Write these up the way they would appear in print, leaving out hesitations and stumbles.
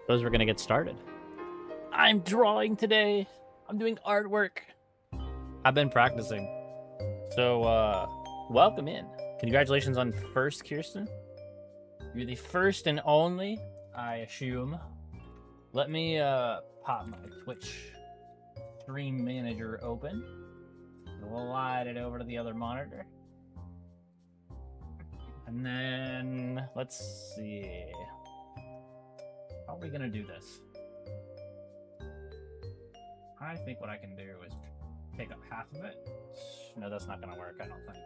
Suppose we're gonna get started. I'm drawing today. I'm doing artwork. I've been practicing. So, welcome in. Congratulations on first, Kirsten. You're the first and only, I assume. Let me pop my Twitch stream manager open. Slide it over to the other monitor. And then let's see. How are we gonna do this? I think what I can do is take up half of it. No, that's not gonna work, I don't think.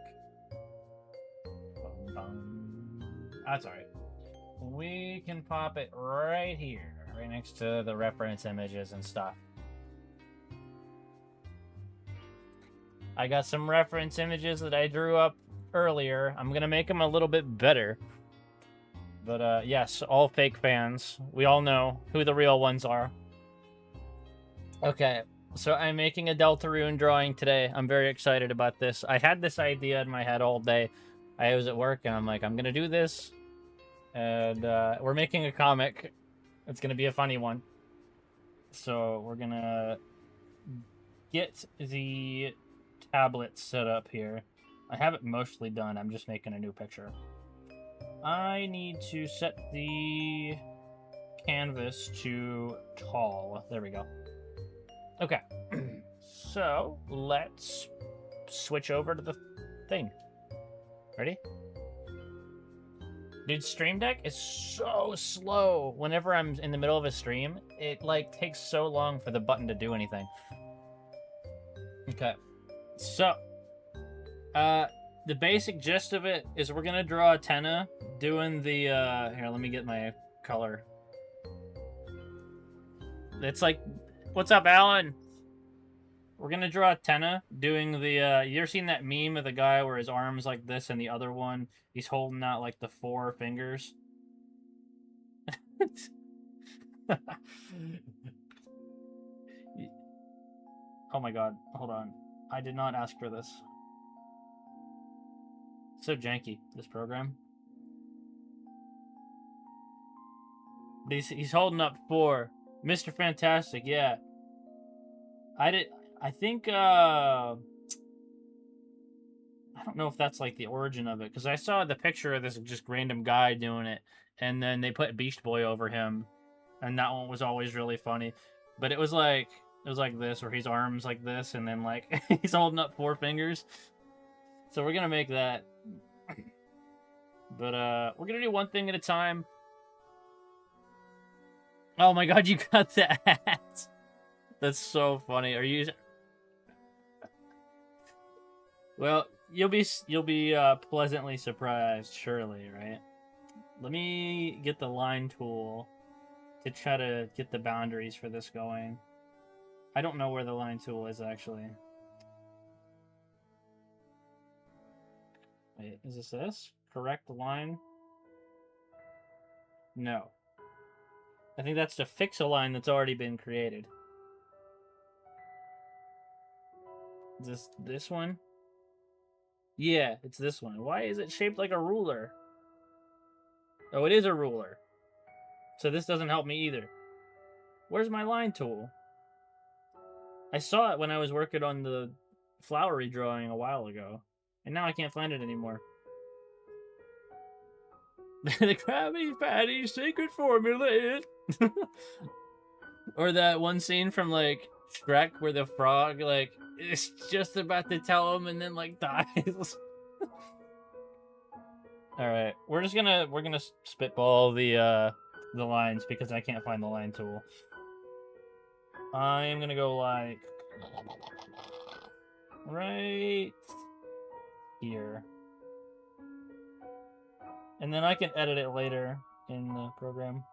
That's alright. We can pop it right here, right next to the reference images and stuff. I got some reference images that I drew up earlier. I'm gonna make them a little bit better. But yes, all fake fans. We all know who the real ones are. Okay, so I'm making a Deltarune drawing today. I'm very excited about this. I had this idea in my head all day. I was at work and I'm like, I'm gonna do this. And we're making a comic. It's gonna be a funny one. So we're gonna get the tablet set up here. I have it mostly done. I'm just making a new picture. I need to set the canvas to tall. There we go. Okay. So let's switch over to the thing. Ready? Dude, Stream Deck is so slow. Whenever I'm in the middle of a stream, it like takes so long for the button to do anything. Okay. So, the basic gist of it is we're gonna draw Tenna doing the, here, let me get my color. It's like, what's up, Alan? We're gonna draw Tenna doing the, you ever seen that meme of the guy where his arm's like this and the other one, he's holding out like the 4 fingers? Oh my god, hold on. I did not ask for this. So janky, this program. He's holding up 4. Mr. Fantastic, yeah. I think, I don't know if that's like the origin of it, because I saw the picture of this just random guy doing it, and then they put Beast Boy over him, and that one was always really funny. But it was like this, where his arms like this, and then like he's holding up 4 fingers. So we're gonna make that. But we're gonna do one thing at a time. Oh my god, you got that! That's so funny. Are you? Well, you'll be pleasantly surprised, surely, right? Let me get the line tool to try to get the boundaries for this going. I don't know where the line tool is actually. Wait, is this? Correct line? No. I think that's to fix a line that's already been created. Is this one? Yeah, it's this one. Why is it shaped like a ruler? Oh, it is a ruler. So this doesn't help me either. Where's my line tool? I saw it when I was working on the flowery drawing a while ago. And now I can't find it anymore. The Krabby Patty secret formula. Or that one scene from like Shrek where the frog like is just about to tell him and then like dies. All right, we're gonna spitball the lines because I can't find the line tool. I am gonna go like right here. And then I can edit it later in the program.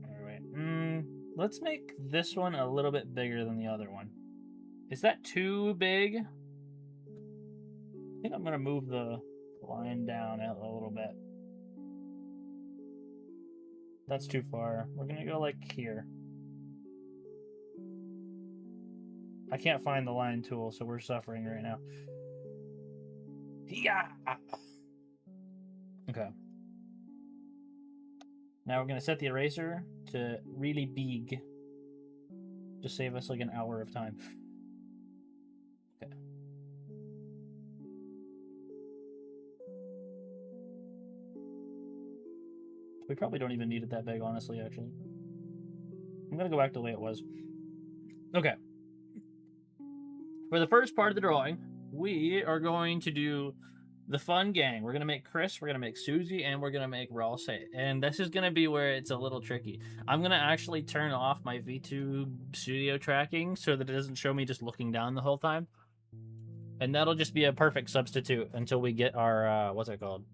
Alright, let's make this one a little bit bigger than the other one. Is that too big? I think I'm gonna move the line down a little bit. That's too far. We're gonna go like here. I can't find the line tool, so we're suffering right now. Yeah. Okay. Now we're going to set the eraser to really big. Just save us like an hour of time. Okay. We probably don't even need it that big, honestly, actually. I'm going to go back to the way it was. Okay. For the first part of the drawing, we are going to do the fun gang. We're going to make Chris, we're going to make Susie, and we're going to make Ralse. And this is going to be where it's a little tricky. I'm going to actually turn off my VTube studio tracking so that it doesn't show me just looking down the whole time. And that'll just be a perfect substitute until we get our, what's it called?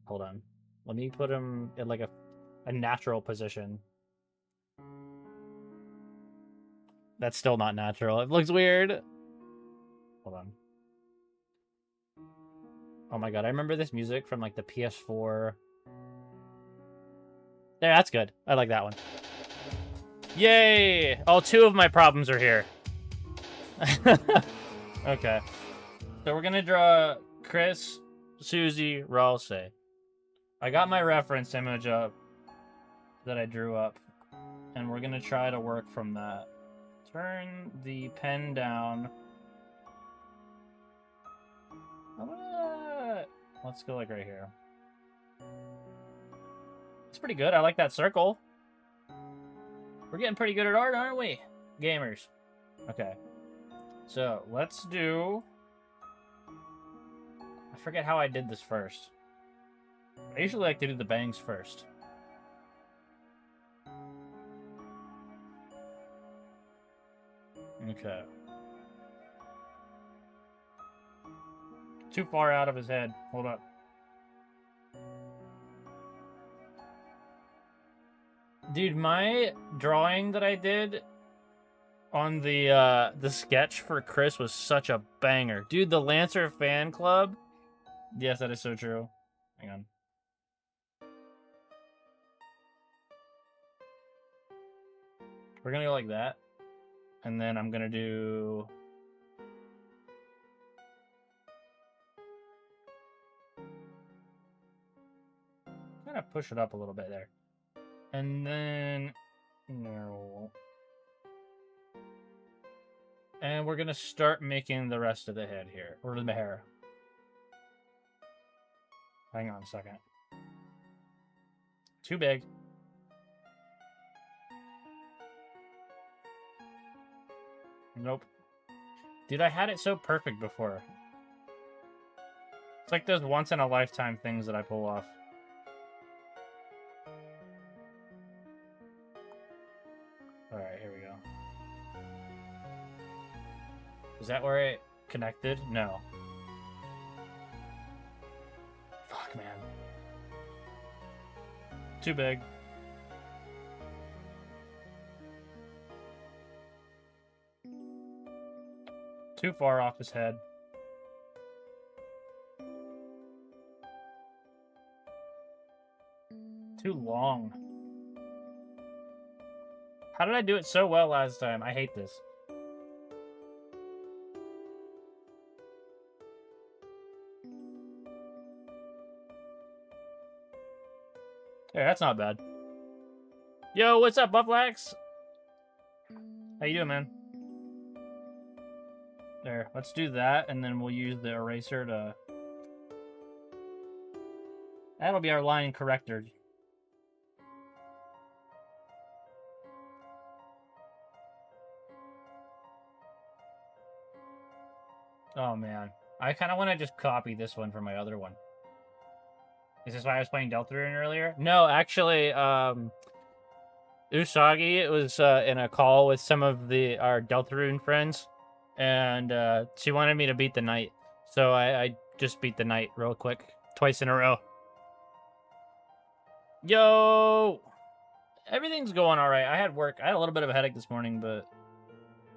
Hold on. Let me put him in like a natural position. That's still not natural. It looks weird. Hold on. Oh my god, I remember this music from like the PS4. There, that's good. I like that one. Yay! Oh, 2 of my problems are here. Okay. So we're gonna draw Chris, Susie, Ralse. I got my reference image up that I drew up, and we're gonna try to work from that. Turn the pen down. Let's go like right here. It's pretty good. I like that circle. We're getting pretty good at art, aren't we? Gamers. Okay. So, let's do... I forget how I did this first. I usually like to do the bangs first. Okay. Too far out of his head. Hold up. Dude, my drawing that I did on the sketch for Chris was such a banger. Dude, the Lancer fan club. Yes, that is so true. Hang on. We're gonna go like that. And then I'm gonna do... I'm gonna push it up a little bit there. And then... No. And we're gonna start making the rest of the head here. Or the hair. Hang on a second. Too big. Nope. Dude, I had it so perfect before. It's like those once-in-a-lifetime things that I pull off. Alright, here we go. Is that where it connected? No. Fuck, man. Too big. Too far off his head. Too long. How did I do it so well last time? I hate this. Yeah, that's not bad. Yo, what's up, Bufflax? How you doing, man? There, let's do that, and then we'll use the eraser to... That'll be our line corrector. Oh, man. I kind of want to just copy this one from my other one. Is this why I was playing Deltarune earlier? No, actually, Usagi was in a call with some of our Deltarune friends, and she wanted me to beat the knight. So I just beat the knight real quick, twice in a row. Yo! Everything's going alright. I had work. I had a little bit of a headache this morning, but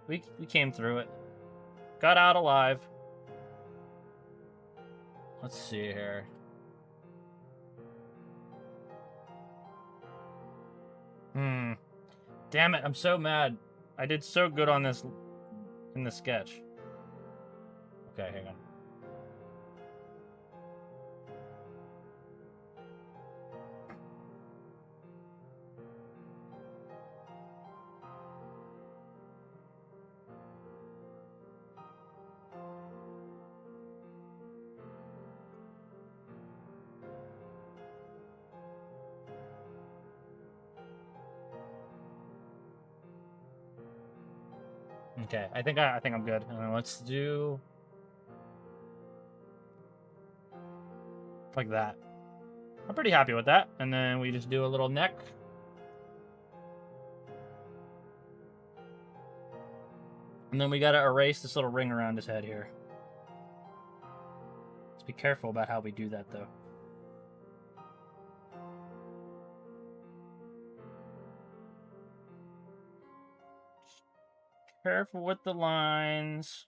we came through it. Got out alive. Let's see here. Damn it, I'm so mad. I did so good on this in the sketch. Okay, hang on. Okay, I think I'm good. Let's do like that. I'm pretty happy with that. And then we just do a little neck. And then we gotta erase this little ring around his head here. Let's be careful about how we do that, though. Careful with the lines.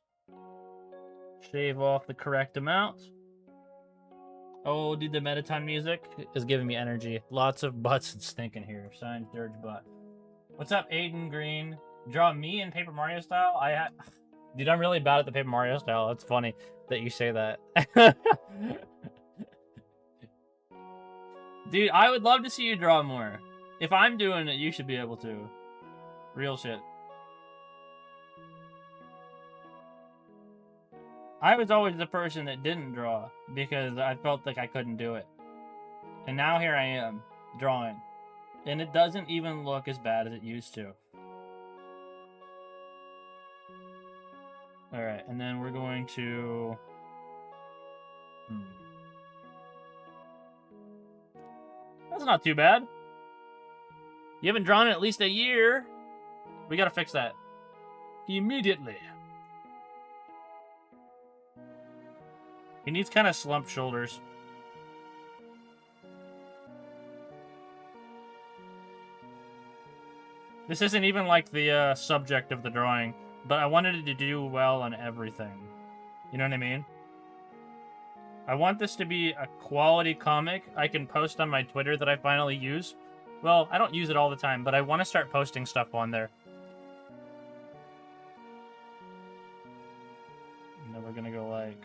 Shave off the correct amount. Oh, dude, the Mettaton music is giving me energy. Lots of butts and stinking here. Signed, Dirge Butt. What's up, Aiden Green? Draw me in Paper Mario style? Dude, I'm really bad at the Paper Mario style. It's funny that you say that. Dude, I would love to see you draw more. If I'm doing it, you should be able to. Real shit. I was always the person that didn't draw because I felt like I couldn't do it. And now here I am, drawing. And it doesn't even look as bad as it used to. Alright, and then we're going to... That's not too bad. You haven't drawn in at least a year. We gotta fix that. Immediately. He needs kind of slumped shoulders. This isn't even like the subject of the drawing, but I wanted it to do well on everything. You know what I mean? I want this to be a quality comic I can post on my Twitter that I finally use. Well, I don't use it all the time, but I want to start posting stuff on there. And then we're gonna go like...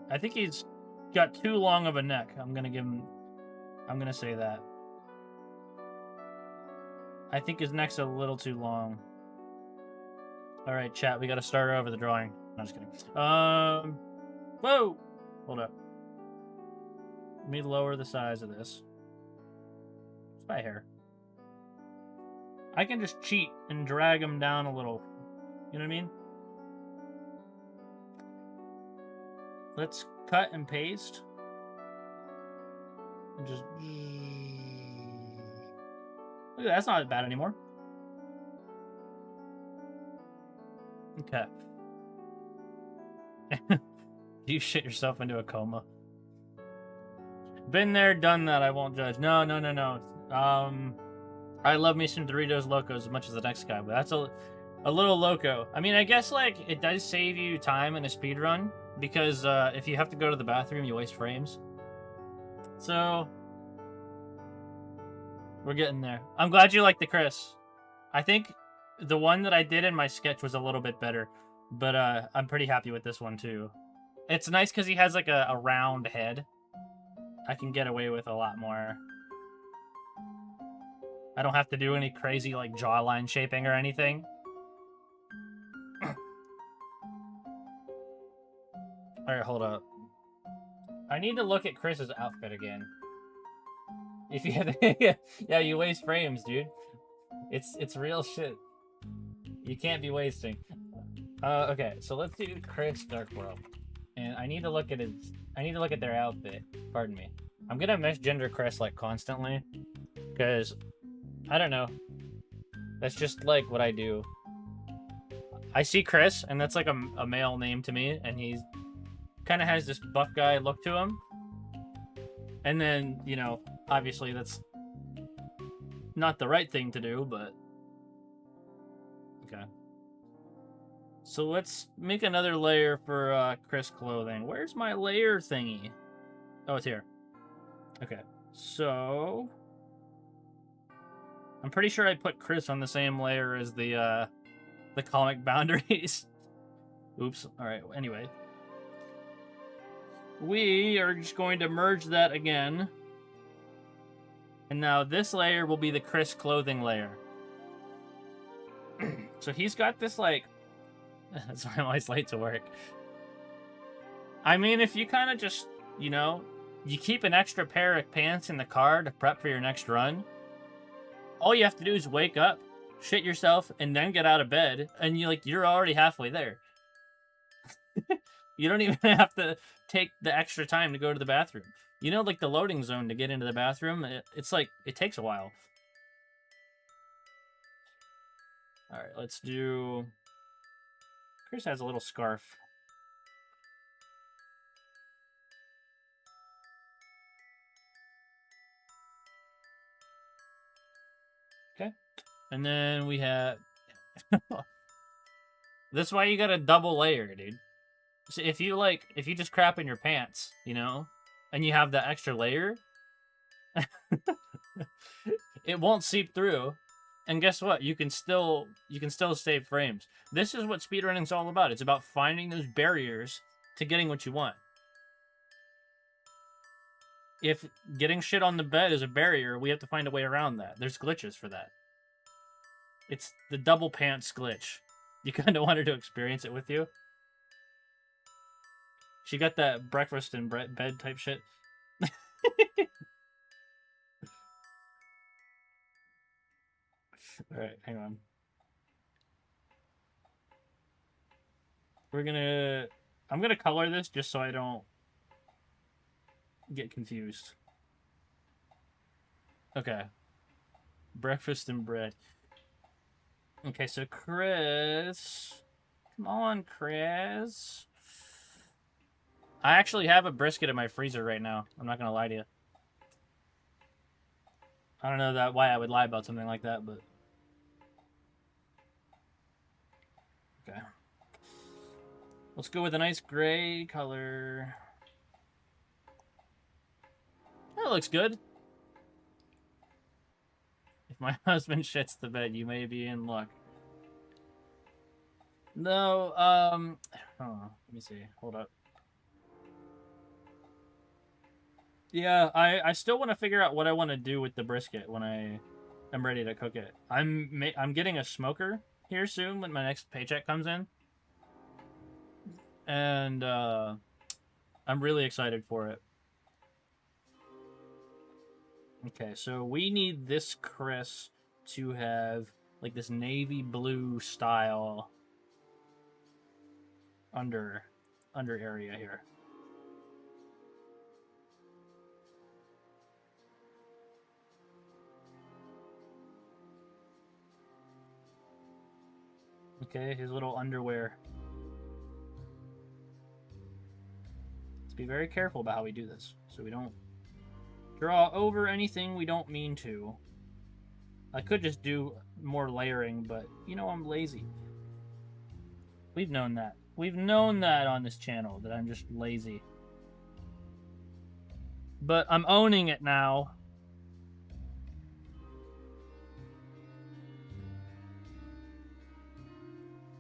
I think he's got too long of a neck. I'm gonna say that. I think his neck's a little too long. Alright, chat, we gotta start over the drawing. No, just kidding. Whoa! Hold up. Let me lower the size of this. It's my hair. I can just cheat and drag him down a little. You know what I mean? Let's cut and paste. And just... Look at that, that's not bad anymore. Okay. You shit yourself into a coma. Been there, done that, I won't judge. No. I love me some Doritos Locos as much as the next guy, but that's a little loco. I mean, I guess, like, it does save you time in a speed run, because if you have to go to the bathroom, you waste frames. So, we're getting there. I'm glad you like the Chris. I think the one that I did in my sketch was a little bit better, but I'm pretty happy with this one, too. It's nice because he has, like, a round head. I can get away with a lot more. I don't have to do any crazy, like, jawline shaping or anything. Alright, hold up. I need to look at Chris's outfit again. If you have, yeah, you waste frames, dude. It's real shit. You can't be wasting. Okay, so let's do Chris Dark World. And I need to look at their outfit. Pardon me. I'm gonna misgender Chris like constantly. Because I don't know. That's just like what I do. I see Chris, and that's like a male name to me, and he's kind of has this buff guy look to him. And then, you know, obviously that's not the right thing to do, but... Okay. So let's make another layer for Chris clothing. Where's my layer thingy? Oh, it's here. Okay. So... I'm pretty sure I put Chris on the same layer as the comic boundaries. Oops. Alright, anyway. We are just going to merge that again. And now this layer will be the Chris clothing layer. So he's got this, like, That's why I'm always late to work. I mean, if you kind of just, you know, you keep an extra pair of pants in the car to prep for your next run, all you have to do is wake up, shit yourself, and then get out of bed, and you're already halfway there. You don't even have to take the extra time to go to the bathroom. You know, like the loading zone to get into the bathroom, it's like, it takes a while. All right, let's do... Chris has a little scarf. Okay. And then we have... This is why you gotta double layer, dude. So if you just crap in your pants, you know, and you have that extra layer, it won't seep through. And guess what? You can still save frames. This is what speedrunning's all about. It's about finding those barriers to getting what you want. If getting shit on the bed is a barrier, we have to find a way around that. There's glitches for that. It's the double pants glitch. You kind of wanted to experience it with you. She got that breakfast in bed type shit. Alright, hang on. I'm gonna color this just so I don't get confused. Okay. Breakfast and bread. Okay, so Chris... Come on, Chris. I actually have a brisket in my freezer right now. I'm not gonna lie to you. I don't know why I would lie about something like that, but... Okay. Let's go with a nice gray color. That looks good. If my husband shits the bed, you may be in luck. No, oh, let me see. Hold up. Yeah, I still want to figure out what I want to do with the brisket when I am ready to cook it. I'm getting a smoker here soon when my next paycheck comes in. And I'm really excited for it. Okay, so we need this Chris to have like this navy blue style under area here. Okay, his little underwear. Let's be very careful about how we do this, so we don't draw over anything we don't mean to. I could just do more layering, but, you know, I'm lazy. We've known that. We've known that on this channel, that I'm just lazy. But I'm owning it now.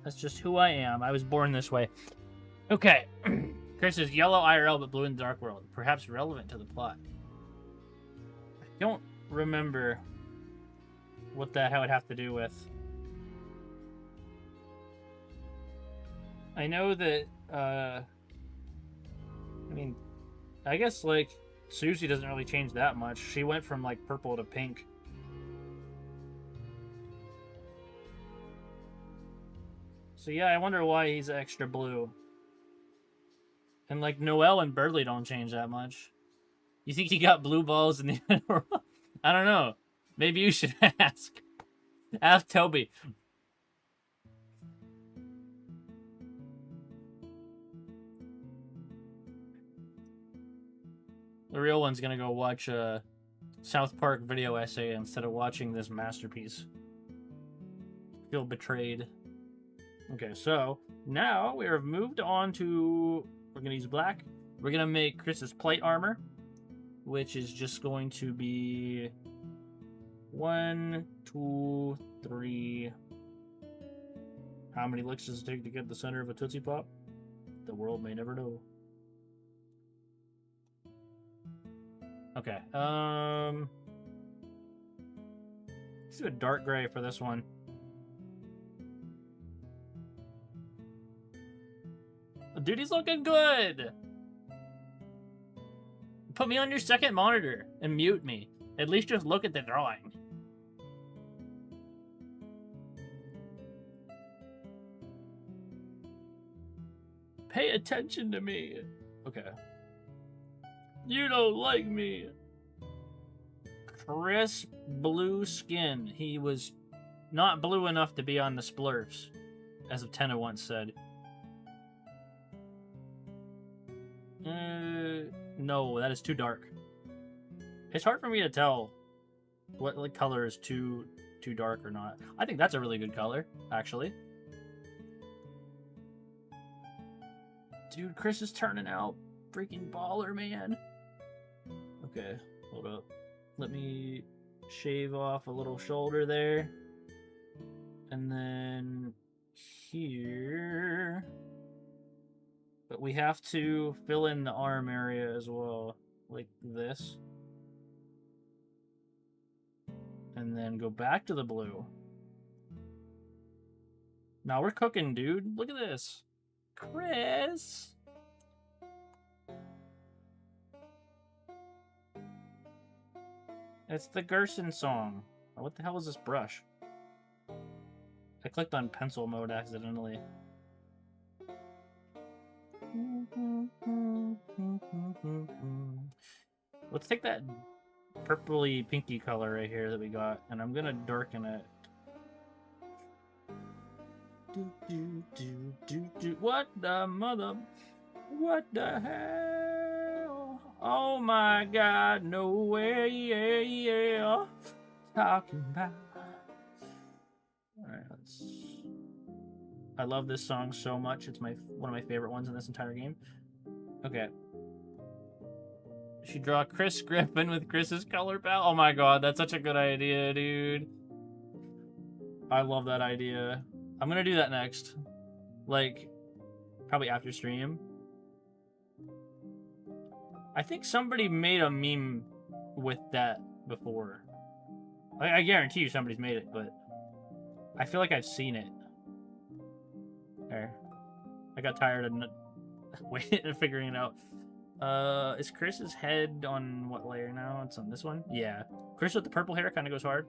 That's just who I am. I was born this way. Okay. Chris is yellow IRL but blue in the dark world. Perhaps relevant to the plot. I don't remember what that would have to do with. I know that, I mean, I guess, like, Susie doesn't really change that much. She went from, like, purple to pink. So yeah, I wonder why he's extra blue. And, like, Noelle and Burley don't change that much. You think he got blue balls in the end? I don't know. Maybe you should ask. Ask Toby. The real one's gonna go watch a South Park video essay instead of watching this masterpiece. Feel betrayed. Okay, so now we have moved on to... We're gonna use black. We're gonna make Chris's plate armor, which is just going to be 1, 2, 3. How many licks does it take to get the center of a Tootsie Pop? The world may never know. Okay, let's do a dark gray for this one. Dude, he's looking good. Put me on your second monitor and mute me. At least just look at the drawing. Pay attention to me. Okay. You don't like me. Crisp blue skin. He was not blue enough to be on the Splurfs, as Tenna once said. No, that is too dark. It's hard for me to tell what color is too dark or not. I think that's a really good color, actually. Dude, Chris is turning out freaking baller, man. Okay, hold up. Let me shave off a little shoulder there. And then here. But we have to fill in the arm area as well, like this. And then go back to the blue. Now we're cooking, dude. Look at this. Chris! It's the Gerson song. What the hell is this brush? I clicked on pencil mode accidentally. Let's take that purpley pinky color right here that we got, and I'm gonna darken it. What the mother? What the hell? Oh my God! No way! Yeah. Talking about. All right, let's. I love this song so much. It's one of my favorite ones in this entire game. Okay. She draw Chris Griffin with Chris's color palette. Oh my God, that's such a good idea, dude. I love that idea. I'm gonna do that next. Like, probably after stream. I think somebody made a meme with that before. I guarantee you somebody's made it, but I feel like I've seen it. There. I got tired of waiting and figuring it out. Is Chris's head on what layer now? It's on this one? Yeah. Chris with the purple hair kind of goes hard.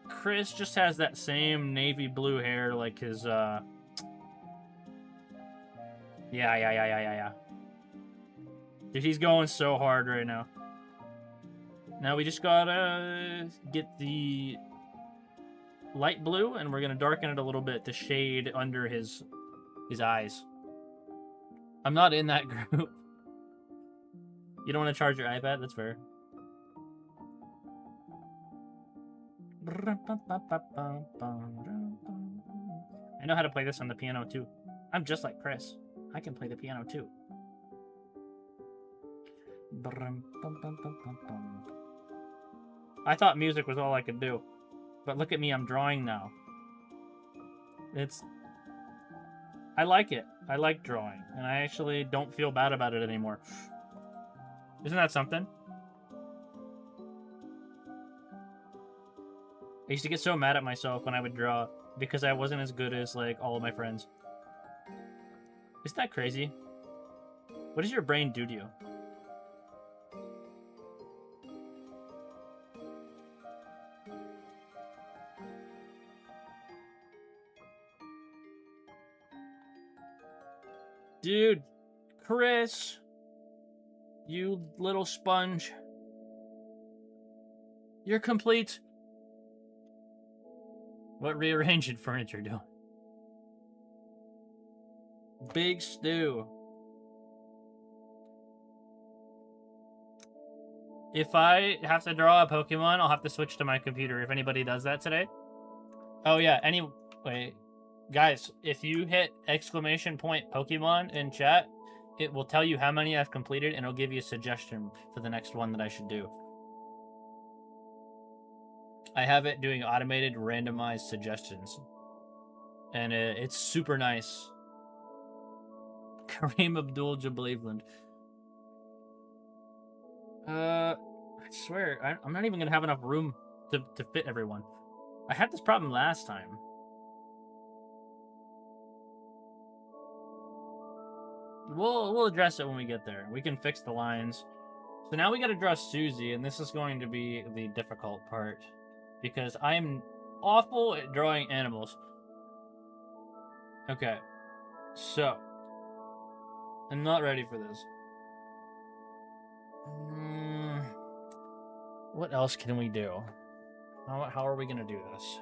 Chris just has that same navy blue hair like his, Yeah. Dude, he's going so hard right now. Now we just gotta get the light blue, and we're gonna darken it a little bit to shade under his eyes. I'm not in that group. You don't want to charge your iPad? That's fair. I know how to play this on the piano too. I'm just like Chris. I can play the piano too. I thought music was all I could do. But look at me, I'm drawing now. I like it. I like drawing. And I actually don't feel bad about it anymore. Isn't that something? I used to get so mad at myself when I would draw because I wasn't as good as, like, all of my friends. Isn't that crazy? What does your brain do to you? Dude, Chris, you little sponge. You're complete. What rearranging furniture doing? Big Stew. If I have to draw a Pokemon, I'll have to switch to my computer if anybody does that today. Oh yeah, anyway, guys, if you hit exclamation point Pokemon in chat, it will tell you how many I've completed and it'll give you a suggestion for the next one that I should do. I have it doing automated randomized suggestions. And it's super nice. Kareem Abdul-Jabbar. I swear, I'm not even going to have enough room to fit everyone. I had this problem last time. we'll address it when we get there. We can fix the lines. So now we got to draw Susie, and this is going to be the difficult part because I am awful at drawing animals. Okay, so I'm not ready for this. What else can we do? How are we gonna do this?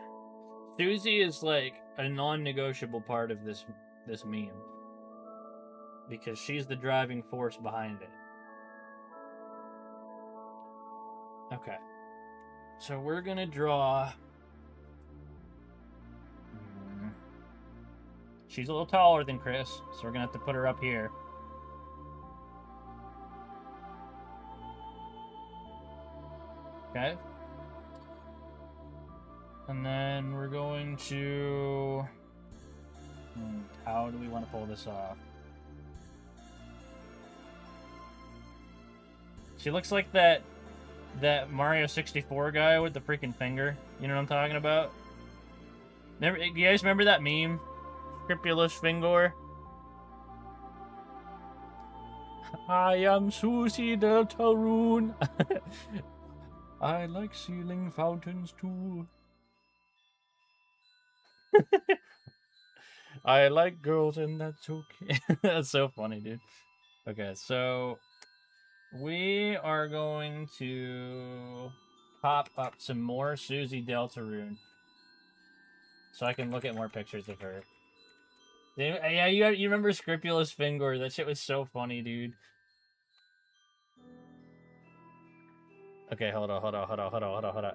Susie is like a non-negotiable part of this meme because she's the driving force behind it. Okay, so we're gonna draw. She's a little taller than Chris, so we're gonna have to put her up here. Okay. And then we're going to... how do we want to pull this off? She looks like that Mario 64 guy with the freaking finger. You know what I'm talking about? You guys remember that meme? Scrupulous Finger? I am Susie Deltarune. I like ceiling fountains too. I like girls and that's okay. That's so funny, dude. Okay, so we are going to pop up some more Susie Deltarune so I can look at more pictures of her. Yeah, you remember Scrupulous Finger? That shit was so funny, dude. Okay, hold on.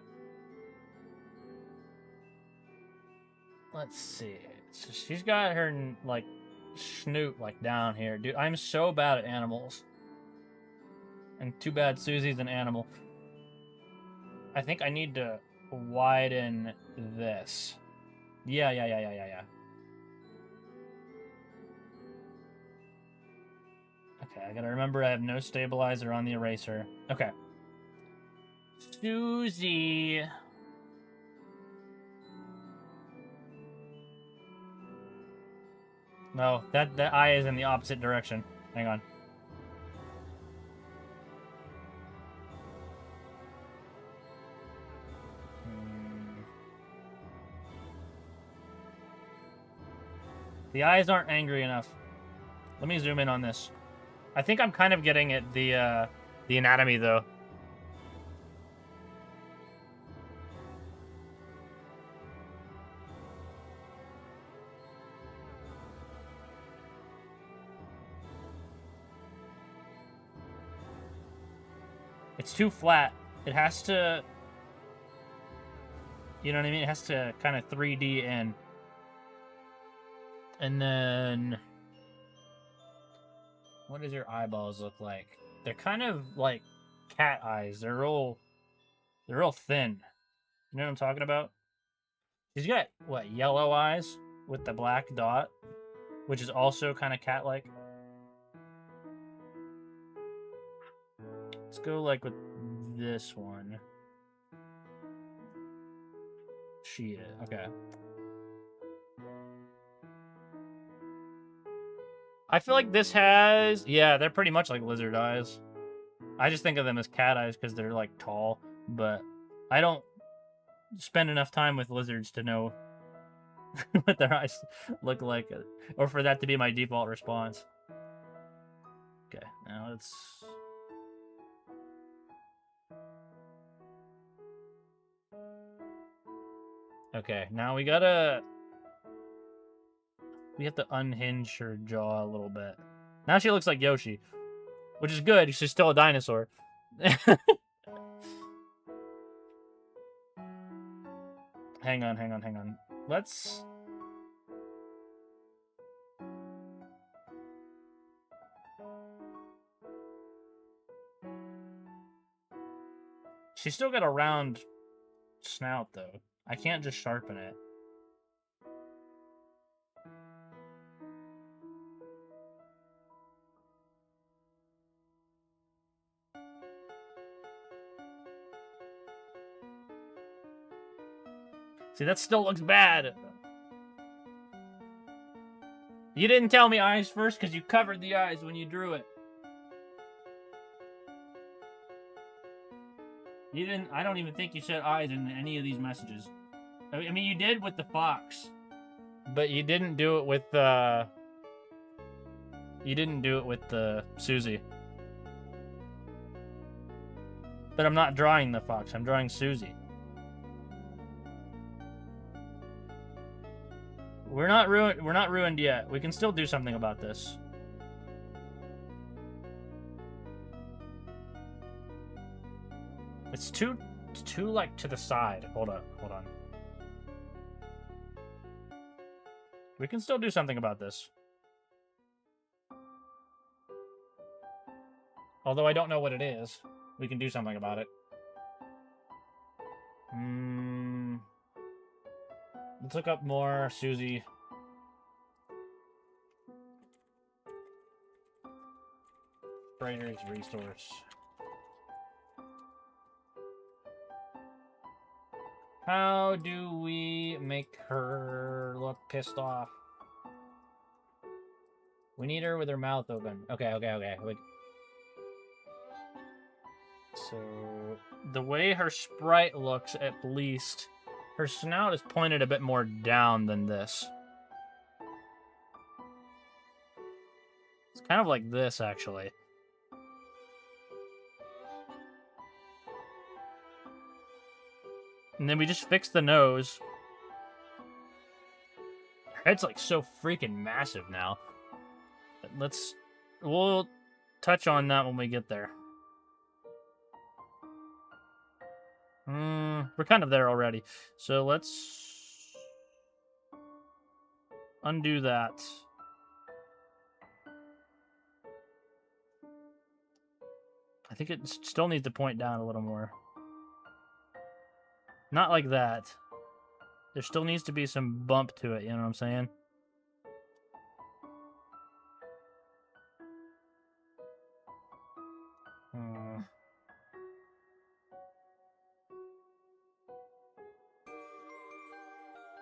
Let's see. So she's got her, like, snoot, like, down here. Dude, I'm so bad at animals. And too bad Susie's an animal. I think I need to widen this. Yeah. Okay, I gotta remember I have no stabilizer on the eraser. Okay. Susie... No, that eye is in the opposite direction. Hang on. The eyes aren't angry enough. Let me zoom in on this. I think I'm kind of getting at the anatomy, though. It's too flat. It has to... You know what I mean? It has to kind of 3D in. And then... What does your eyeballs look like? They're kind of like cat eyes. They're real thin. You know what I'm talking about? She's got, what, yellow eyes with the black dot, which is also kind of cat-like. Let's go, like, with this one. She is. Okay. I feel like this has... Yeah, they're pretty much like lizard eyes. I just think of them as cat eyes because they're, like, tall. But I don't spend enough time with lizards to know what their eyes look like. Or for that to be my default response. Okay, now let's... Okay, now we have to unhinge her jaw a little bit. Now she looks like Yoshi, which is good. She's still a dinosaur. Hang on. Let's... She's still got a round snout, though. I can't just sharpen it. See, that still looks bad. You didn't tell me eyes first because you covered the eyes when you drew it. You didn't. I don't even think you said eyes in any of these messages. I mean, you did with the fox, but you didn't do it with You didn't do it with Susie. But I'm not drawing the fox. I'm drawing Susie. We're not ruined yet. We can still do something about this. It's too like to the side. Hold on. We can still do something about this. Although I don't know what it is. We can do something about it. Let's look up more Susie. Writer's resource. How do we make her look pissed off? We need her with her mouth open. Okay. So, the way her sprite looks, at least, her snout is pointed a bit more down than this. It's kind of like this, actually. And then we just fix the nose. Her head's like so freaking massive now. We'll touch on that when we get there. We're kind of there already. So let's undo that. I think it still needs to point down a little more. Not like that. There still needs to be some bump to it, you know what I'm saying?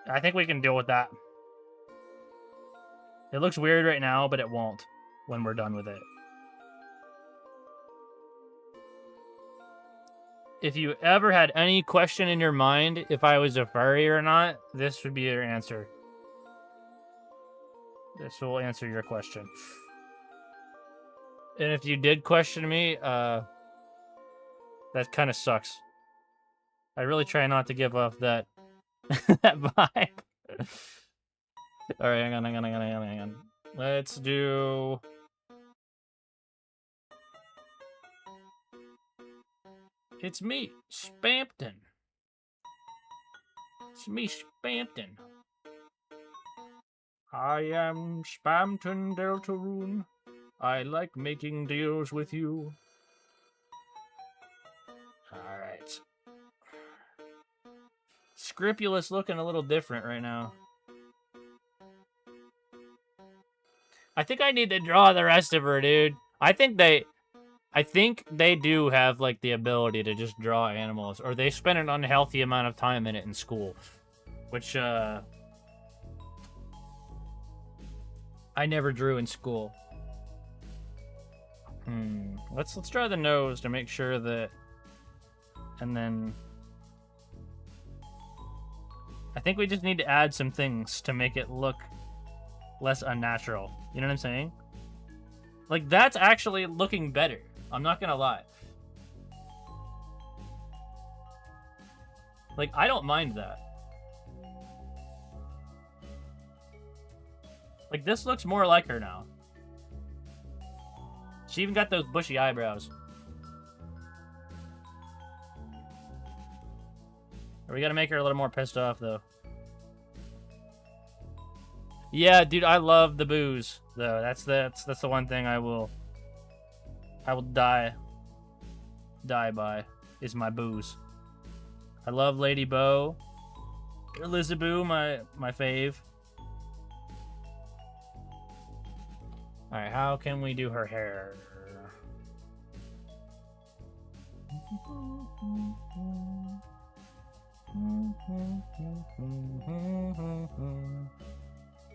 I think we can deal with that. It looks weird right now, but it won't when we're done with it. If you ever had any question in your mind if I was a furry or not, this would be your answer. This will answer your question. And if you did question me, that kind of sucks. I really try not to give off that that vibe. Alright, hang on. Let's do... It's me, Spampton. It's me, Spampton. I am Spampton Deltarune. I like making deals with you. Alright. Scrupulous looking a little different right now. I think I need to draw the rest of her, dude. I think they do have, like, the ability to just draw animals, or they spend an unhealthy amount of time in it in school, which, I never drew in school. Let's draw the nose to make sure that, and then, I think we just need to add some things to make it look less unnatural. You know what I'm saying? Like, that's actually looking better. I'm not gonna lie. Like, I don't mind that. Like, this looks more like her now. She even got those bushy eyebrows. We gotta make her a little more pissed off, though. Yeah, dude, I love the booze, though. That's the one thing I will die by, is my booze. I love Lady Bo. Elizabeth, my fave. Alright, how can we do her hair?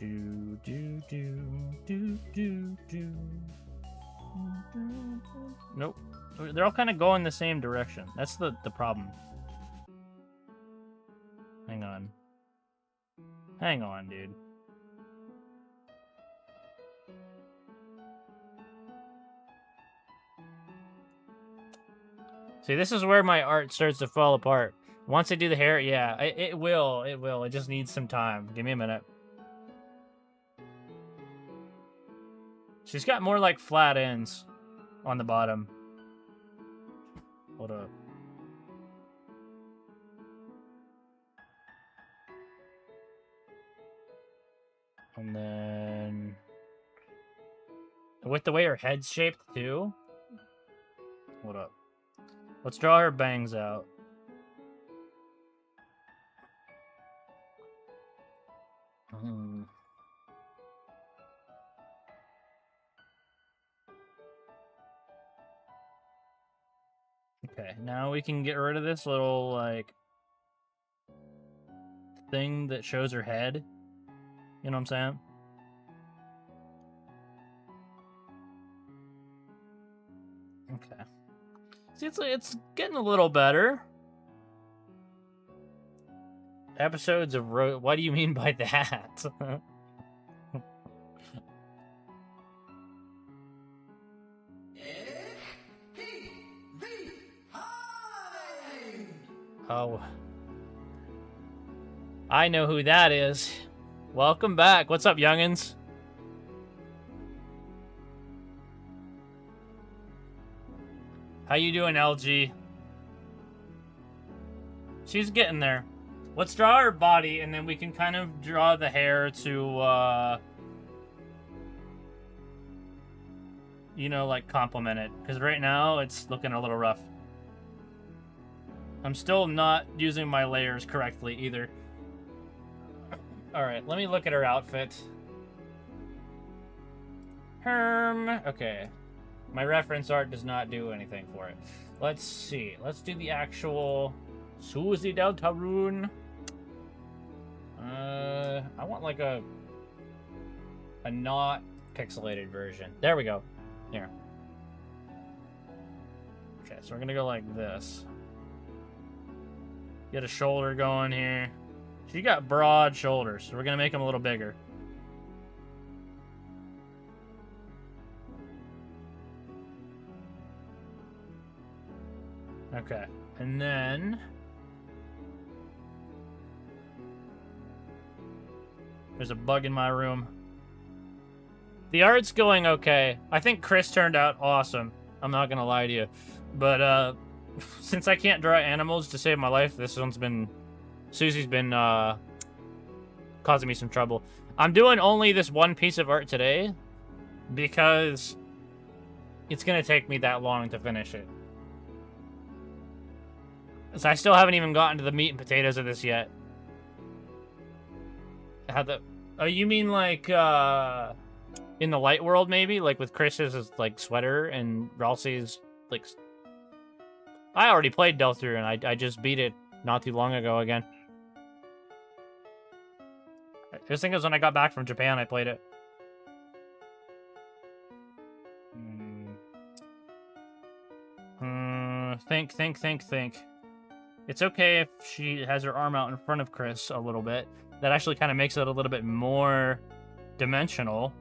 Do do do do do do. Nope. They're all kind of going the same direction. That's the problem. Hang on. Hang on, dude. See, this is where my art starts to fall apart. Once I do the hair, yeah, it will. It will. It just needs some time. Give me a minute. She's got more like flat ends on the bottom. Hold up. And then with the way her head's shaped too. Hold up. Let's draw her bangs out. Okay, now we can get rid of this little, like, thing that shows her head. You know what I'm saying? Okay. See, it's getting a little better. Episodes of what do you mean by that? Oh. I know who that is. Welcome back. What's up, youngins? How you doing, LG? She's getting there. Let's draw her body, and then we can kind of draw the hair to, you know, like, complement it. Because right now, it's looking a little rough. I'm still not using my layers correctly, either. Alright, let me look at her outfit. Okay. My reference art does not do anything for it. Let's see. Let's do the actual Susie Deltarune. I want like a not pixelated version. There we go. Here. Okay, so we're gonna go like this. Get a shoulder going here. She got broad shoulders, so we're gonna make them a little bigger. Okay, and then there's a bug in my room. The art's going okay. I think Chris turned out awesome. I'm not gonna lie to you. But since I can't draw animals to save my life, Susie's been causing me some trouble. I'm doing only this one piece of art today because it's gonna take me that long to finish it. So I still haven't even gotten to the meat and potatoes of this yet. Oh, you mean like in the light world, maybe? Like with Chris's like sweater and Ralsei's like. I already played Deltarune, and I just beat it not too long ago again. This thing is when I got back from Japan, I played it. Think. It's okay if she has her arm out in front of Chris a little bit. That actually kind of makes it a little bit more dimensional.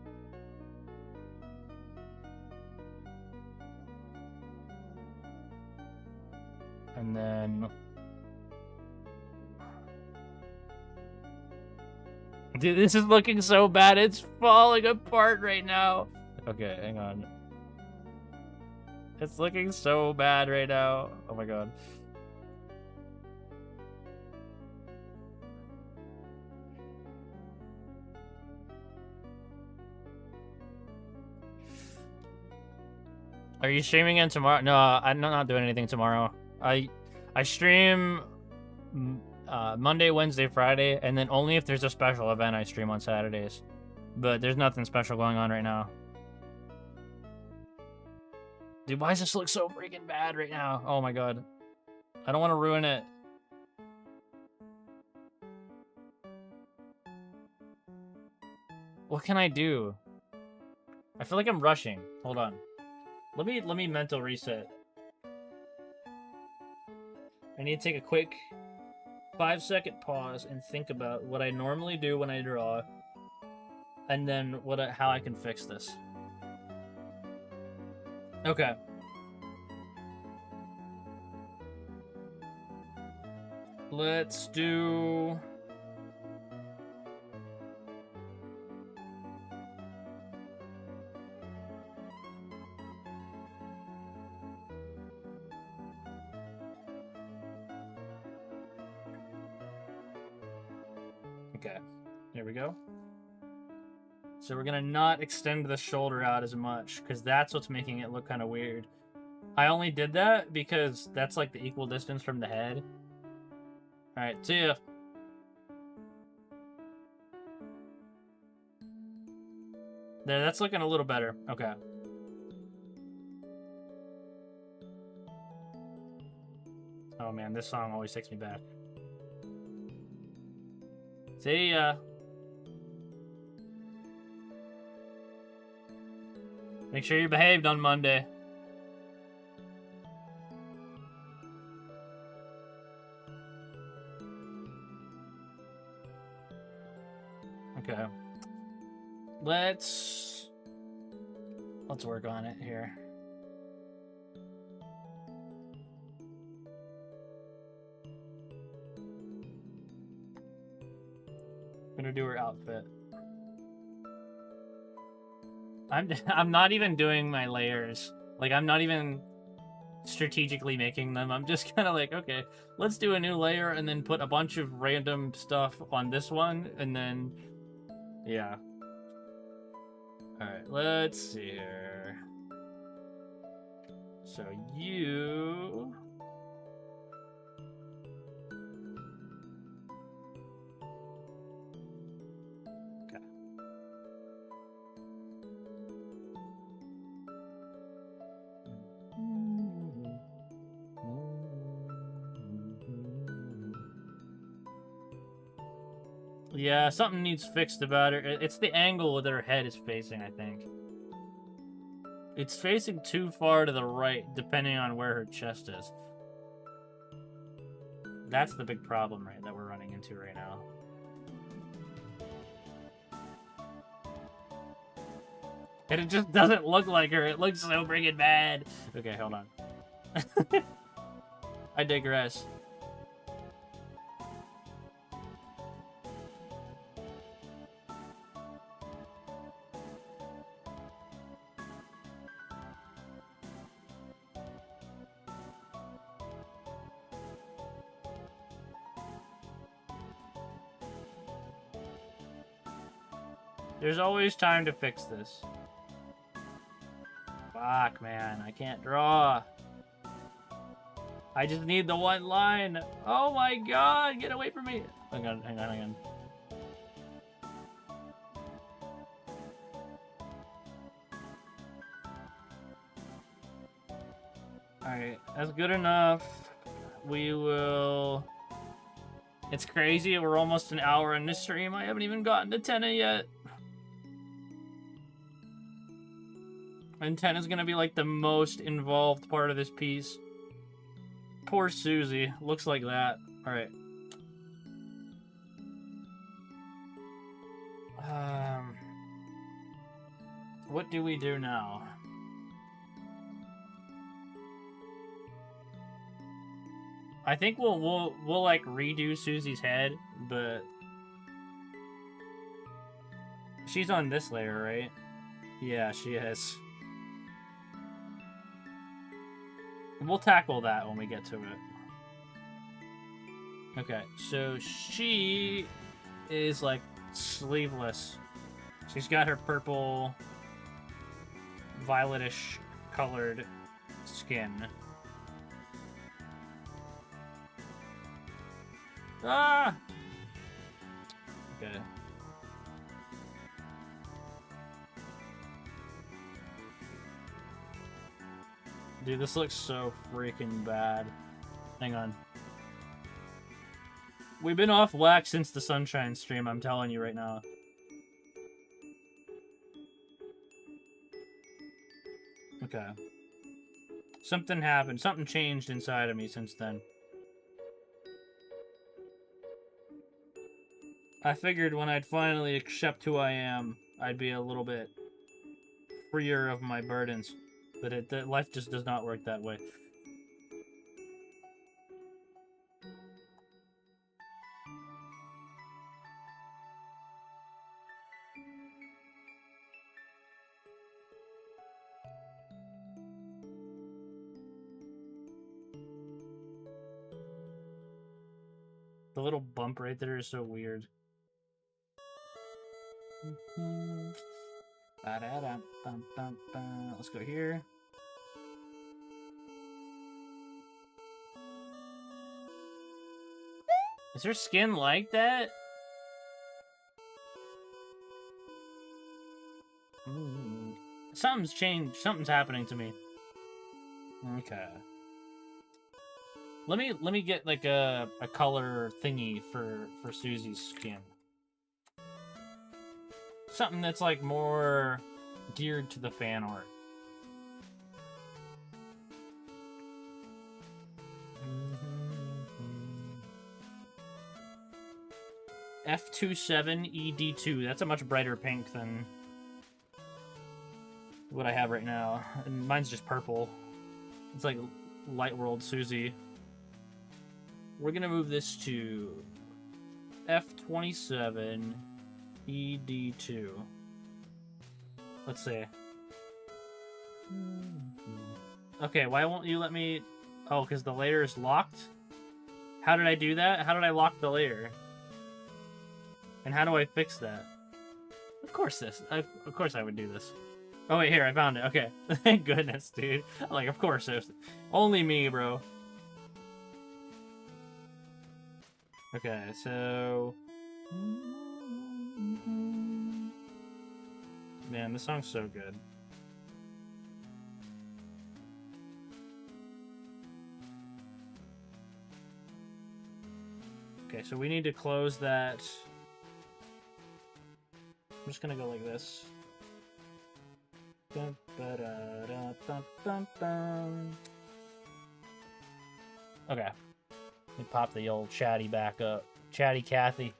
And then... Dude, this is looking so bad. It's falling apart right now. Okay, hang on. It's looking so bad right now. Oh my god. Are you streaming in tomorrow? No, I'm not doing anything tomorrow. I stream Monday, Wednesday, Friday, and then only if there's a special event I stream on Saturdays. But there's nothing special going on right now. Dude, why does this look so freaking bad right now? Oh my god. I don't want to ruin it. What can I do? I feel like I'm rushing. Hold on. Let me mental reset. I need to take a quick 5-second pause and think about what I normally do when I draw, and then how I can fix this. Okay. Let's do... Okay, there we go. So we're gonna not extend the shoulder out as much, because that's what's making it look kind of weird. I only did that because that's like the equal distance from the head. Alright, see ya. There, that's looking a little better. Okay. Oh man, this song always takes me back. See ya. Make sure you behaved on Monday. Okay. Let's work on it here. Gonna do her outfit. I'm not even doing my layers. Like, I'm not even strategically making them. I'm just kind of like, okay, let's do a new layer and then put a bunch of random stuff on this one, and then yeah. All right, let's see here. So you... Okay. Yeah, something needs fixed about her. It's the angle that her head is facing, I think. It's facing too far to the right, depending on where her chest is. That's the big problem, right, that we're running into right now. And it just doesn't look like her. It looks so friggin' bad. Okay, hold on. I digress. There's always time to fix this. Fuck, man. I can't draw. I just need the one line. Oh my god, get away from me. Hang on, hang on, hang on. Alright, that's good enough. We will... It's crazy, we're almost an hour in this stream. I haven't even gotten to Tenna yet. And Tenna's gonna be like the most involved part of this piece. Poor Susie. Looks like that. Alright. What do we do now? I think we'll like redo Susie's head, but she's on this layer, right? Yeah, she is. We'll tackle that when we get to it. Okay, so she is like sleeveless. She's got her purple, violetish colored skin. Ah! Okay. Dude, this looks so freaking bad. Hang on. We've been off wax since the Sunshine stream, I'm telling you right now. Okay. Something happened. Something changed inside of me since then. I figured when I'd finally accept who I am, I'd be a little bit freer of my burdens. But life just does not work that way. The little bump right there is so weird. Let's go here. Is her skin like that? Something's changed. Something's happening to me. Okay. Let me get like a color thingy for Susie's skin. Something that's like more geared to the fan art. F27ED2. That's a much brighter pink than what I have right now. And mine's just purple. It's like Light World Susie. We're gonna move this to F27ED2. Let's see. Okay, why won't you let me... Oh, because the layer is locked? How did I do that? How did I lock the layer? And how do I fix that? Of course I would do this. Oh wait, here, I found it. Okay. Thank goodness, dude. Like, of course, there's... Only me, bro. Okay, so... Man, this song's so good. Okay, so we need to close that. I'm just gonna go like this. Okay. Let me pop the old chatty back up. Chatty Cathy.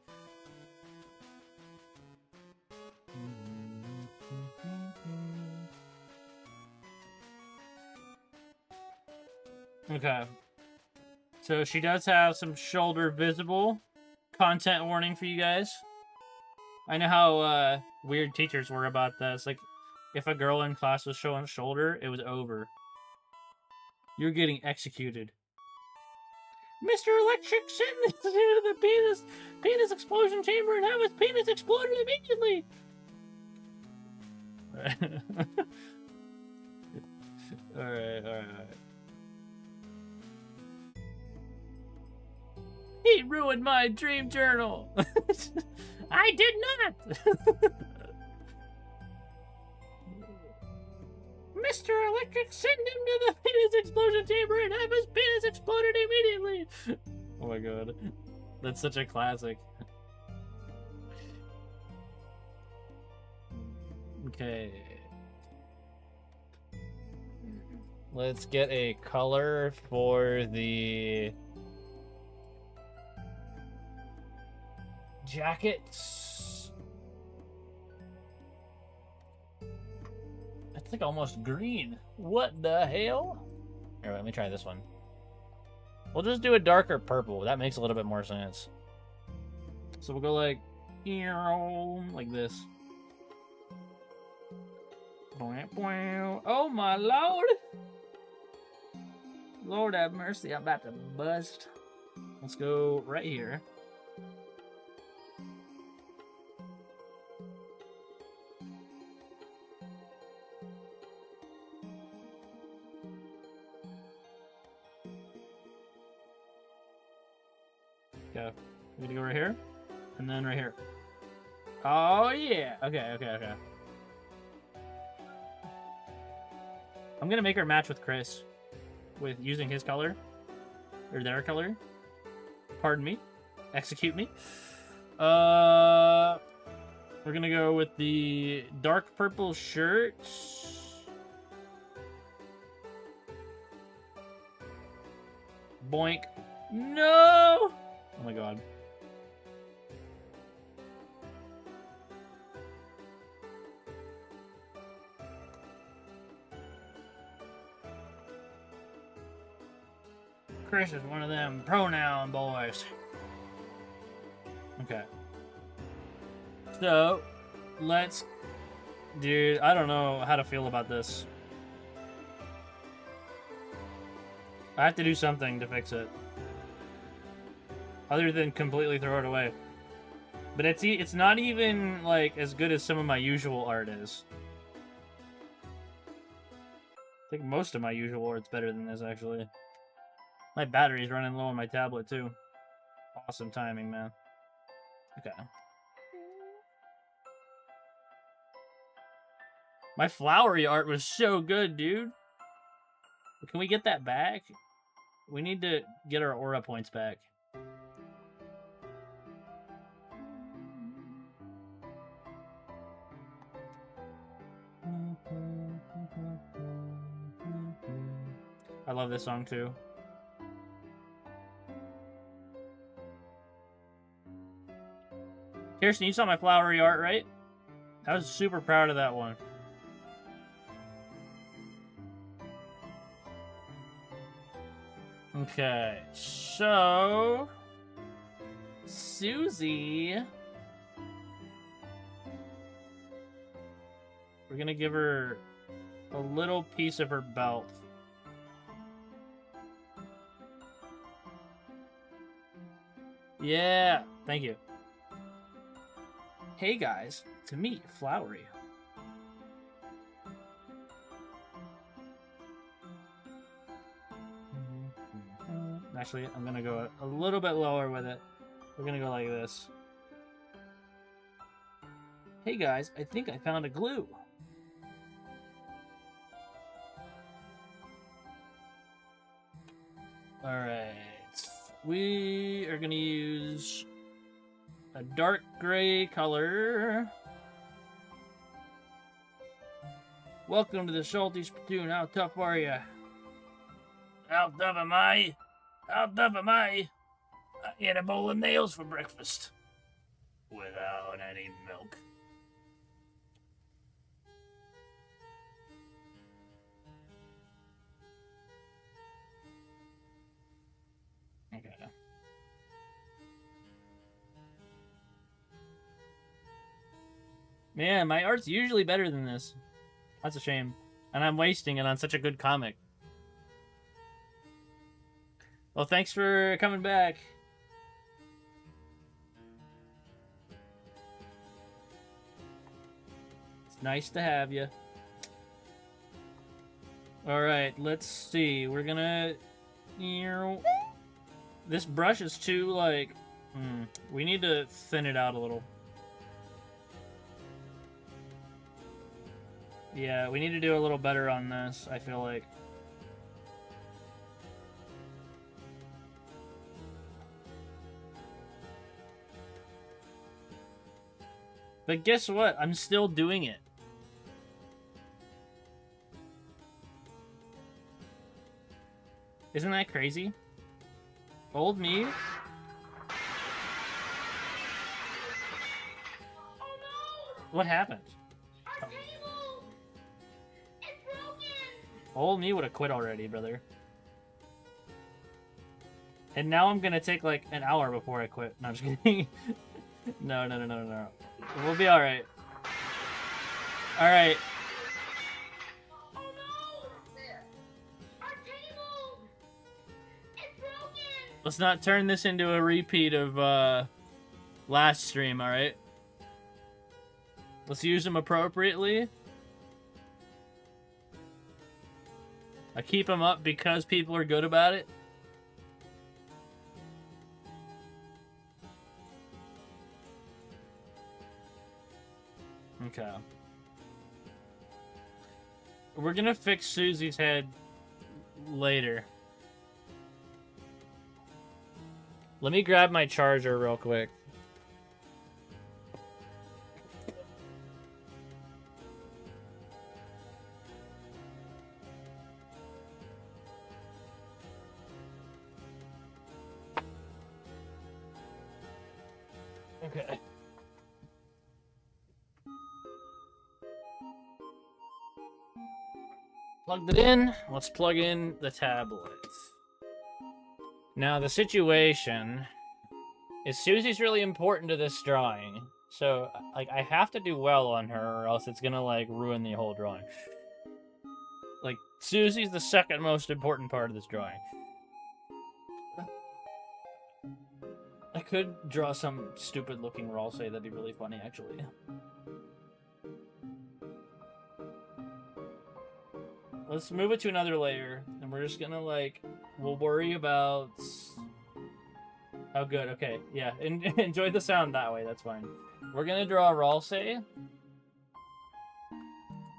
Okay. So she does have some shoulder visible. Content warning for you guys. I know how weird teachers were about this. Like, if a girl in class was showing shoulder, it was over. You're getting executed. Mr. Electric, send this to the penis explosion chamber and have his penis exploded immediately. Alright. He ruined my dream journal. I did not. Mr. Electric, send him to the penis explosion chamber and have his penis exploded immediately. Oh my god. That's such a classic. Okay. Let's get a color for the jackets. It's like almost green. What the hell? All right, let me try this one. We'll just do a darker purple. That makes a little bit more sense. So we'll go like this. Oh my lord! Lord have mercy, I'm about to bust. Let's go right here. Okay, we're gonna go right here, and then right here. Oh yeah! Okay. I'm gonna make her match with Chris, with using his color, or their color. Pardon me. Execute me. We're gonna go with the dark purple shirt. Boink. No! Oh my god. Chris is one of them pronoun boys. Okay. So, let's... Dude, I don't know how to feel about this. I have to do something to fix it. Other than completely throw it away. But it's not even, like, as good as some of my usual art is. I think most of my usual art's better than this, actually. My battery's running low on my tablet, too. Awesome timing, man. Okay. My flowery art was so good, dude. Can we get that back? We need to get our aura points back. I love this song, too. Kirsten, you saw my flowery art, right? I was super proud of that one. Okay, so... Susie... We're gonna give her a little piece of her belt. Yeah, thank you. Hey guys, to meet Flowery. Actually, I'm gonna go a little bit lower with it. We're gonna go like this. Hey guys, I think I found a glue. Alright. We are gonna use a dark gray color. Welcome to the Salty Spittoon. How tough are ya? How tough am I? How tough am I? I ate a bowl of nails for breakfast. Without any milk. Okay. Man, my art's usually better than this. That's a shame. And I'm wasting it on such a good comic. Well, thanks for coming back. It's nice to have you. Alright, let's see. We're gonna... This brush is too, like... we need to thin it out a little. Yeah, we need to do a little better on this, I feel like. But guess what? I'm still doing it. Isn't that crazy? Old me? Oh no! What happened? Our table! It's broken! Old me would have quit already, brother. And now I'm gonna take like an hour before I quit. No, I'm just kidding. No. We'll be alright. Alright. Oh no! Our table! It's broken! Let's not turn this into a repeat of last stream, alright? Let's use them appropriately. I keep them up because people are good about it. Okay. We're gonna fix Susie's head later. Let me grab my charger real quick. Okay. Plugged it in. Let's plug in the tablet. Now, the situation is Susie's really important to this drawing. So, like, I have to do well on her or else it's gonna, like, ruin the whole drawing. Like, Susie's the second most important part of this drawing. I could draw some stupid-looking Ralsei. That'd be really funny, actually. Let's move it to another layer, and we're just gonna, like, we'll worry about... Oh, good, okay, yeah. Enjoy the sound that way, that's fine. We're gonna draw Ralsei,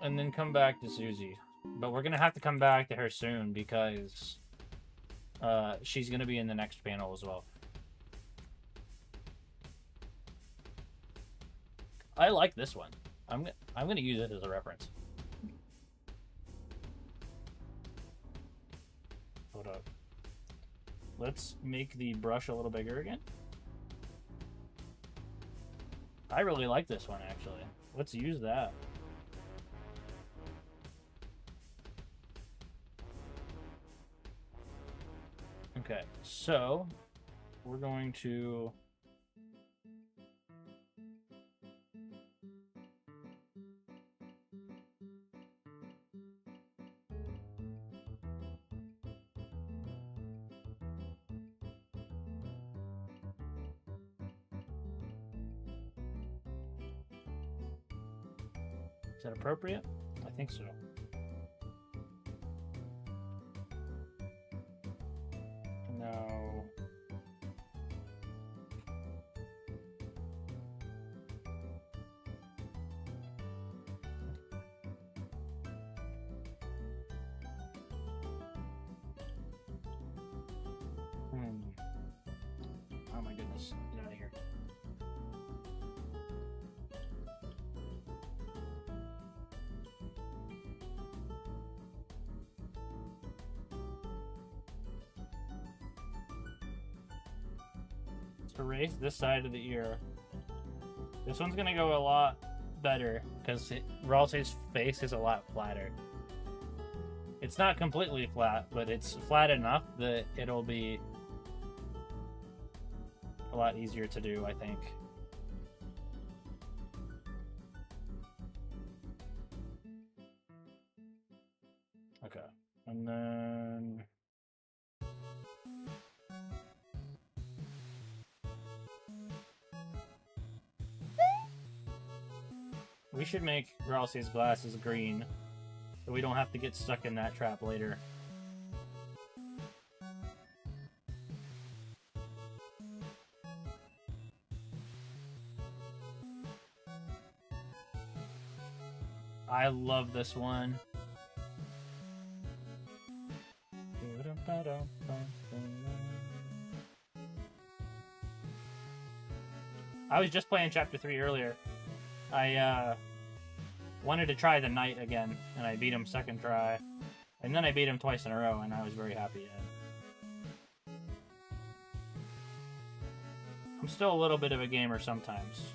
and then come back to Susie. But we're gonna have to come back to her soon, because she's gonna be in the next panel as well. I like this one. I'm gonna use it as a reference. Hold up. Let's make the brush a little bigger again. I really like this one, actually. Let's use that. Okay, so we're going to... Is that appropriate? I think so. No. Oh my goodness. Get out of here. Erase this side of the ear. This one's gonna go a lot better because Ralsei's face is a lot flatter. It's not completely flat, but it's flat enough that it'll be a lot easier to do, I think. Okay, and then... We should make Ralsei's glasses green, so we don't have to get stuck in that trap later. I love this one. I was just playing Chapter 3 earlier. I wanted to try the knight again, and I beat him second try. And then I beat him twice in a row, and I was very happy. I'm still a little bit of a gamer sometimes.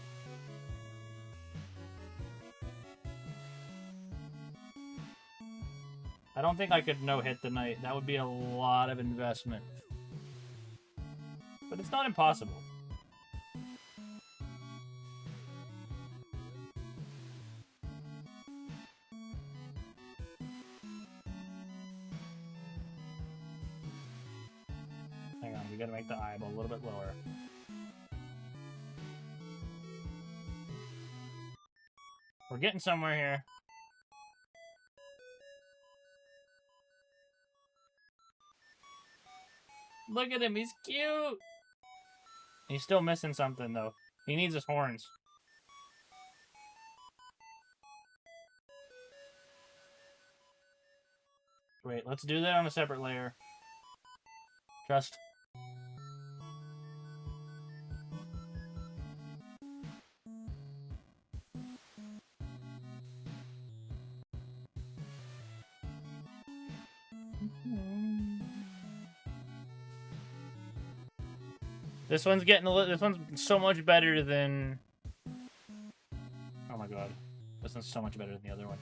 I don't think I could no-hit the knight. That would be a lot of investment. But it's not impossible. Hang on, we gotta make the eyeball a little bit lower. We're getting somewhere here. Look at him, he's cute! He's still missing something, though. He needs his horns. Wait, let's do that on a separate layer. Trust. This one's getting this one's so much better than. Oh my god, this one's so much better than the other one.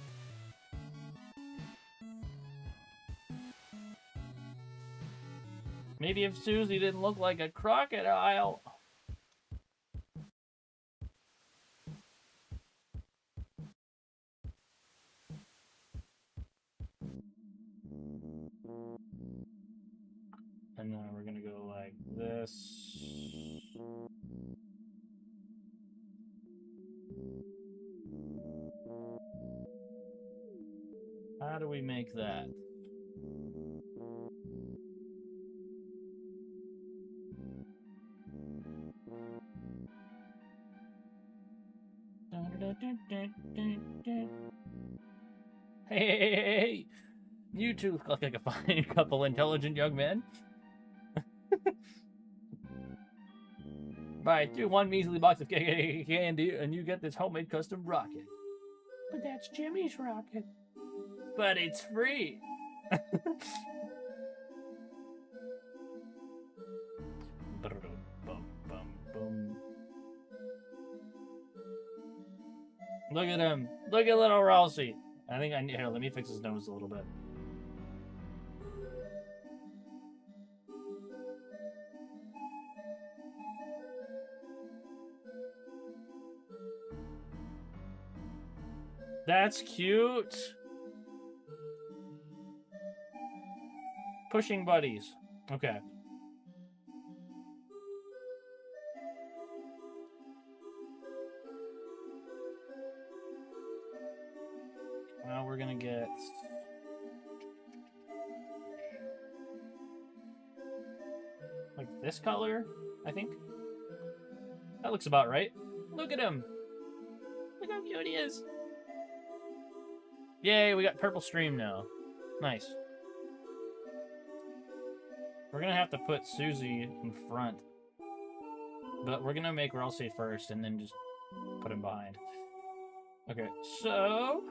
Maybe if Susie didn't look like a crocodile. And then we're gonna go like this. How do we make that? Hey, you two look like a fine couple, intelligent young men. Buy one measly box of candy and you get this homemade custom rocket. But that's Jimmy's rocket. But it's free. Look at him. Look at little Ralsei. I think I need. Here, let me fix his nose a little bit. That's cute. Pushing buddies. Okay. Now we're gonna get like this color, I think. That looks about right. Look at him. Look how cute he is. Yay, we got purple stream now. Nice. We're gonna have to put Susie in front. But we're gonna make Ralsei first and then just put him behind. Okay, so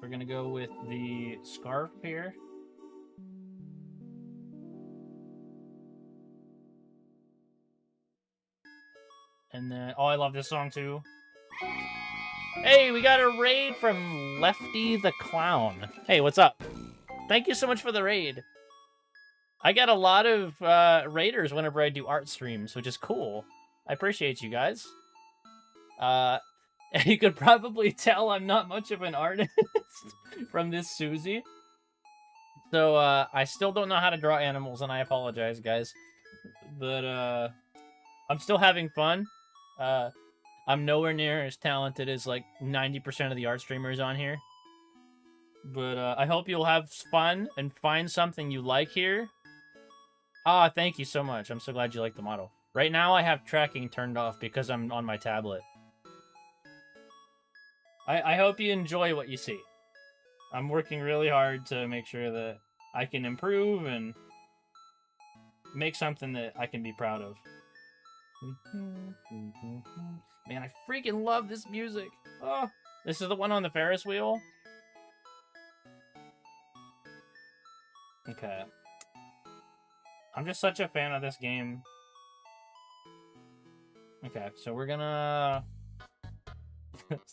we're gonna go with the scarf here. And then, oh, I love this song too. Hey, we got a raid from Lefty the Clown. Hey, what's up? Thank you so much for the raid. I get a lot of raiders whenever I do art streams, which is cool. I appreciate you guys. You could probably tell I'm not much of an artist from this Susie. So, I still don't know how to draw animals, and I apologize, guys. But, I'm still having fun. I'm nowhere near as talented as, like, 90% of the art streamers on here. But, I hope you'll have fun and find something you like here. Ah, thank you so much. I'm so glad you like the model. Right now, I have tracking turned off because I'm on my tablet. I hope you enjoy what you see. I'm working really hard to make sure that I can improve and make something that I can be proud of. Man, I freaking love this music. Oh, this is the one on the Ferris wheel? Okay. I'm just such a fan of this game. Okay, so we're gonna...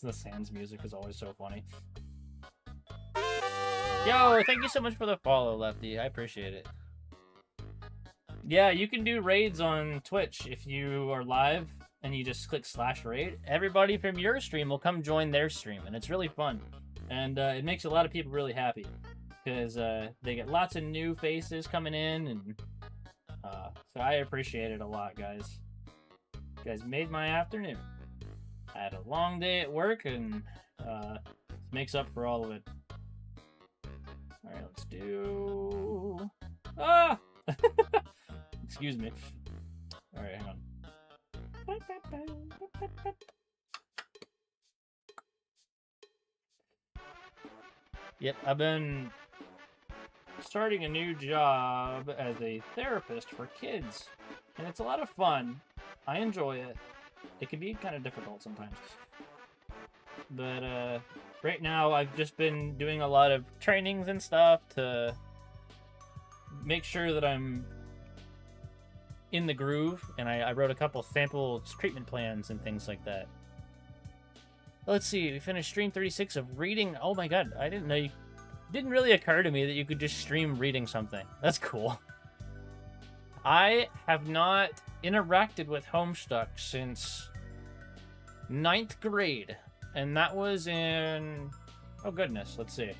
The Sans music is always so funny. Yo, thank you so much for the follow, Lefty. I appreciate it. Yeah, you can do raids on Twitch if you are live and you just click /raid. Everybody from your stream will come join their stream, and it's really fun. And it makes a lot of people really happy because they get lots of new faces coming in, and so I appreciate it a lot, guys. You guys made my afternoon. I had a long day at work, and this makes up for all of it. Alright, let's do... Ah! Excuse me. Alright, hang on. Yep, I've been starting a new job as a therapist for kids, and it's a lot of fun. I enjoy it. It can be kind of difficult sometimes. But right now I've just been doing a lot of trainings and stuff to make sure that I'm in the groove, and I wrote a couple sample treatment plans and things like that. Let's see, we finished stream 36 of reading. Oh my god, I didn't know you... Didn't really occur to me that you could just stream reading something. That's cool. I have not interacted with Homestuck since 9th grade, and that was in... Oh goodness, let's see.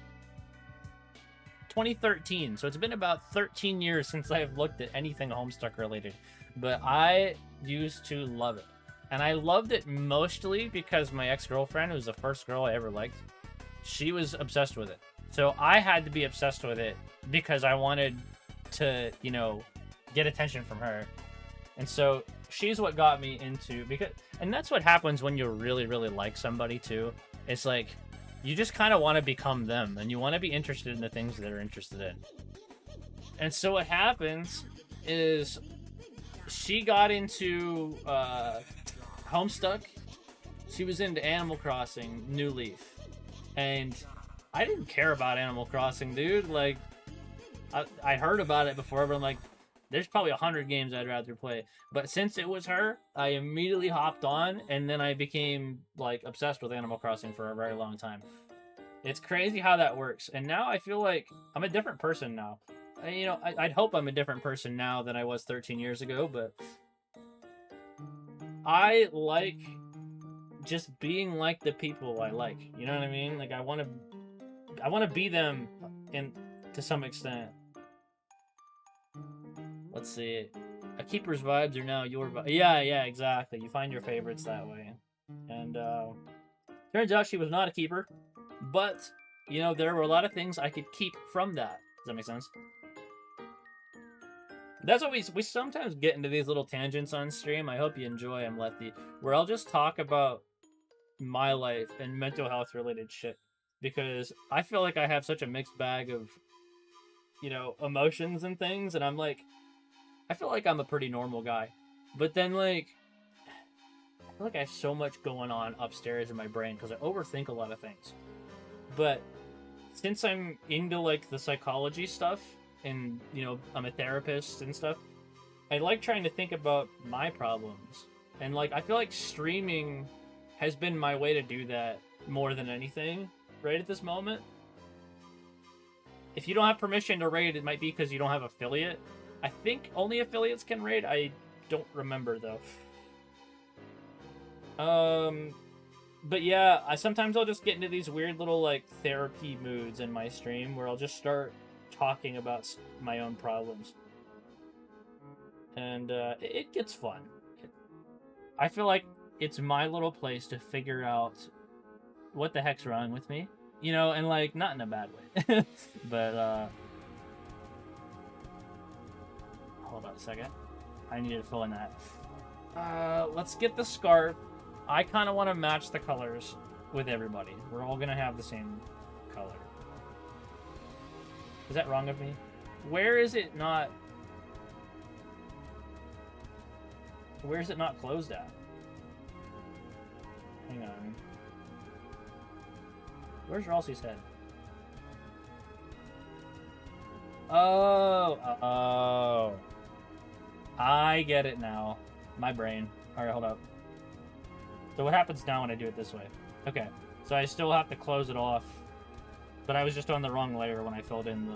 2013, so it's been about 13 years since I've looked at anything Homestuck related, but I used to love it. And I loved it mostly because my ex-girlfriend, who was the first girl I ever liked, she was obsessed with it. So I had to be obsessed with it because I wanted to, you know, get attention from her. And so she's what got me into, and that's what happens when you really, really like somebody too. It's like, you just kind of want to become them, and you want to be interested in the things that they're interested in. And so what happens is she got into Homestuck. She was into Animal Crossing New Leaf, and I didn't care about Animal Crossing, dude. Like, I heard about it before, but I'm like, there's probably 100 games I'd rather play. But since it was her, I immediately hopped on, and then I became, like, obsessed with Animal Crossing for a very long time. It's crazy how that works. And now I feel like I'm a different person now. You know, I'd hope I'm a different person now than I was 13 years ago, but I like just being like the people I like. You know what I mean? Like, I want to be them to some extent. Let's see. A keeper's vibes are now your vibes. Yeah, exactly. You find your favorites that way. And turns out she was not a keeper, but you know, there were a lot of things I could keep from that. Does that make sense? That's what we sometimes get into these little tangents on stream. I hope you enjoy them, Lefty, where I'll just talk about my life and mental health related shit, because I feel like I have such a mixed bag of, you know, emotions and things, and I'm like, I feel like I'm a pretty normal guy, but then, like, I feel like I have so much going on upstairs in my brain because I overthink a lot of things. But since I'm into, like, the psychology stuff, and, you know, I'm a therapist and stuff, I like trying to think about my problems. And, like, I feel like streaming has been my way to do that more than anything right at this moment. If you don't have permission to raid, it might be because you don't have affiliate. I think only affiliates can raid. I don't remember, though. But yeah, sometimes I'll just get into these weird little, like, therapy moods in my stream where I'll just start talking about my own problems. And it gets fun. I feel like it's my little place to figure out what the heck's wrong with me. You know, and, like, not in a bad way. But, hold on a second. I need to fill in that. Let's get the scarf. I kind of want to match the colors with everybody. We're all going to have the same color. Is that wrong of me? Where is it not... Where is it not closed at? Hang on. Where's Ralsei's head? Oh. I get it now. My brain. Alright, hold up. So what happens now when I do it this way? Okay, so I still have to close it off, but I was just on the wrong layer when I filled in the...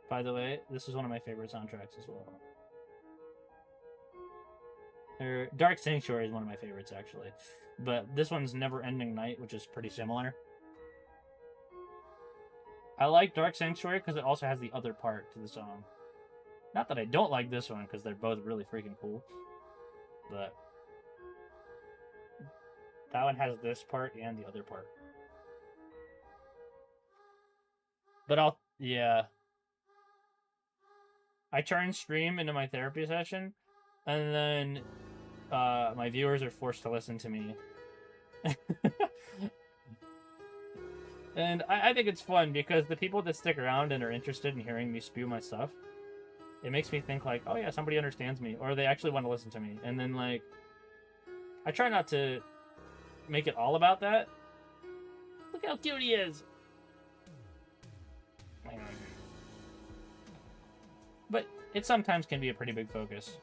By the way, this is one of my favorite soundtracks as well. Dark Sanctuary is one of my favorites, actually. But this one's Never Ending Night, which is pretty similar. I like Dark Sanctuary because it also has the other part to the song. Not that I don't like this one, because they're both really freaking cool. But that one has this part and the other part. But yeah. I turn stream into my therapy session, and then my viewers are forced to listen to me. And I think it's fun, because the people that stick around and are interested in hearing me spew my stuff, it makes me think, like, oh yeah, somebody understands me, or they actually want to listen to me. And then, like, I try not to make it all about that. Look how cute he is! but it sometimes can be a pretty big focus.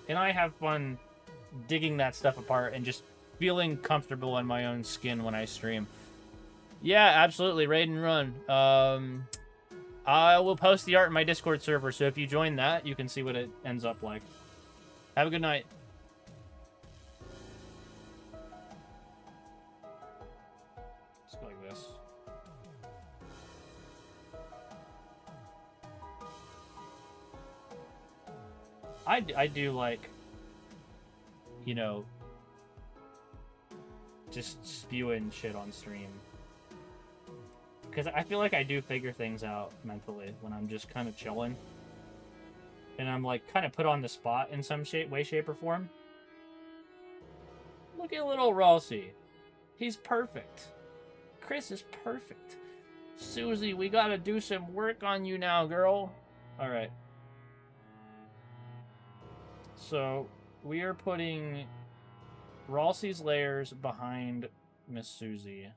And I have fun digging that stuff apart and just feeling comfortable in my own skin when I stream. Yeah, absolutely. Raid and run. I will post the art in my Discord server, so if you join that, you can see what it ends up like. Have a good night. Let's go like this. I do like, you know, just spewing shit on stream. Because I feel like I do figure things out mentally when I'm just kind of chilling. And I'm like kind of put on the spot in some way, shape, or form. Look at little Ralsei. He's perfect. Chris is perfect. Susie, we gotta do some work on you now, girl. Alright. So, we are putting Ralsei's layers behind Miss Susie.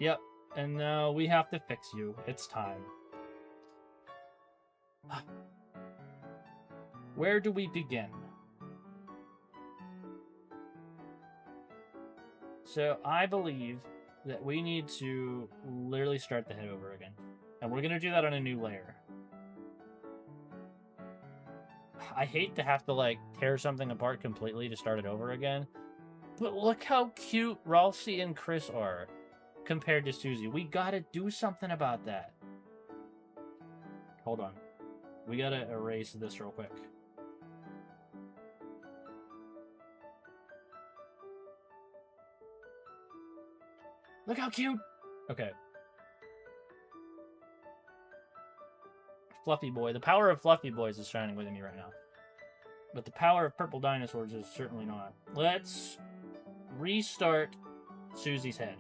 Yep, and now we have to fix you. It's time. Where do we begin? So, I believe that we need to literally start the head over again. And we're going to do that on a new layer. I hate to have to, like, tear something apart completely to start it over again. But look how cute Ralsei and Chris are compared to Susie. We gotta do something about that. Hold on. We gotta erase this real quick. Look how cute! Okay. Fluffy Boy. The power of Fluffy Boys is shining within me right now. But the power of Purple Dinosaurs is certainly not. Let's restart Susie's head.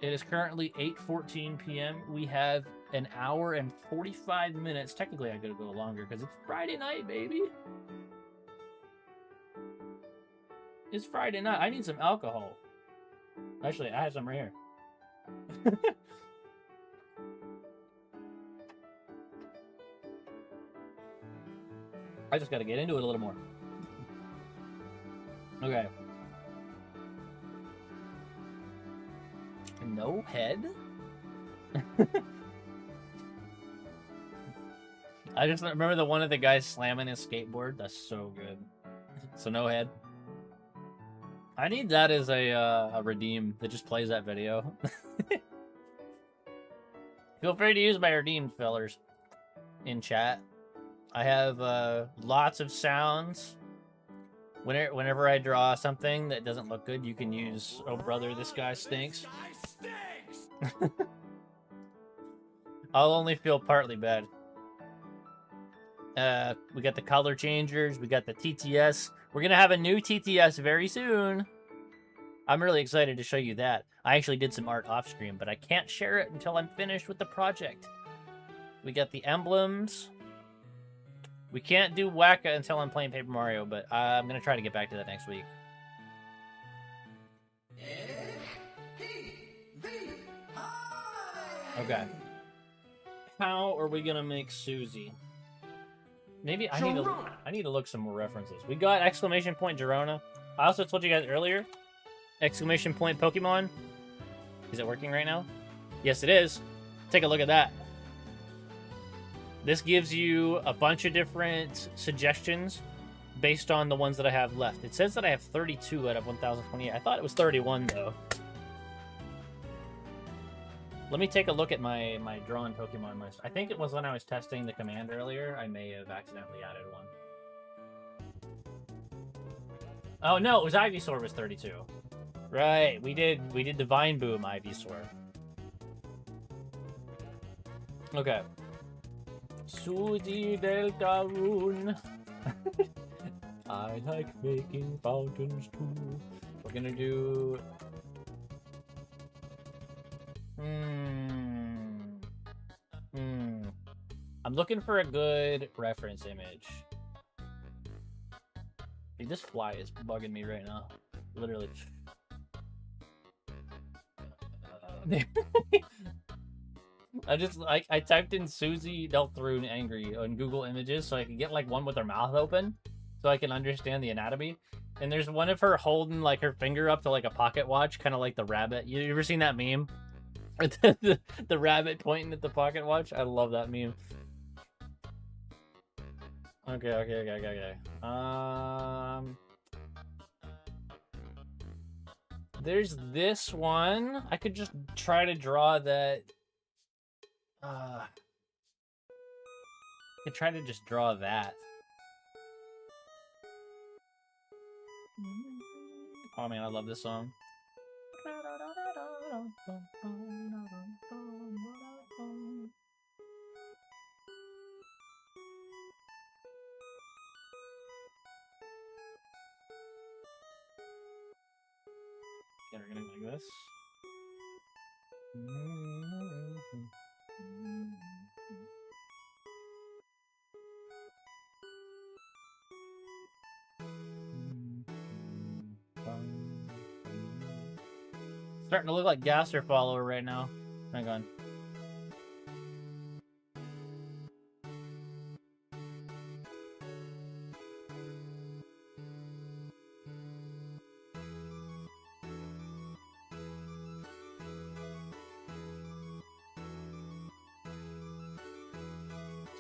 It is currently 8:14 p.m. We have an hour and 45 minutes. Technically, I could go longer because it's Friday night, baby. It's Friday night. I need some alcohol. Actually, I have some right here. I just got to get into it a little more. Okay. No head? I just remember the one of the guys slamming his skateboard. That's so good. So no head. I need that as a redeem that just plays that video. Feel free to use my redeemed fillers in chat. I have lots of sounds. Whenever I draw something that doesn't look good, you can use "Oh brother, this guy stinks." I'll only feel partly bad. We got the color changers. We got the TTS. We're gonna have a new TTS very soon. I'm really excited to show you that. I actually did some art off screen, but I can't share it until I'm finished with the project. We got the emblems. We can't do Waka until I'm playing Paper Mario, but I'm going to try to get back to that next week. Okay. How are we going to make Susie? Maybe I need to look some more references. We got exclamation point Gerona. I also told you guys earlier, exclamation point Pokemon. Is it working right now? Yes, it is. Take a look at that. This gives you a bunch of different suggestions based on the ones that I have left. It says that I have 32 out of 1028. I thought it was 31, though. Let me take a look at my drawn Pokemon list. I think it was when I was testing the command earlier. I may have accidentally added one. Oh, no, it was Ivysaur was 32. Right, we did Divine Boom Ivysaur. Okay. Susie Deltarune. I like making fountains too. We're gonna do... I'm looking for a good reference image. Dude, this fly is bugging me right now. Literally. I typed in Susie Deltarune angry on Google Images so I could get like one with her mouth open so I can understand the anatomy. And there's one of her holding like her finger up to like a pocket watch, kind of like the rabbit. You ever seen that meme? the rabbit pointing at the pocket watch? I love that meme. Okay. There's this one. I could just try to draw that. I could try to just draw that. Oh man, I love this song. Okay, we're gonna do this. Starting to look like Gaster Follower right now. Hang on.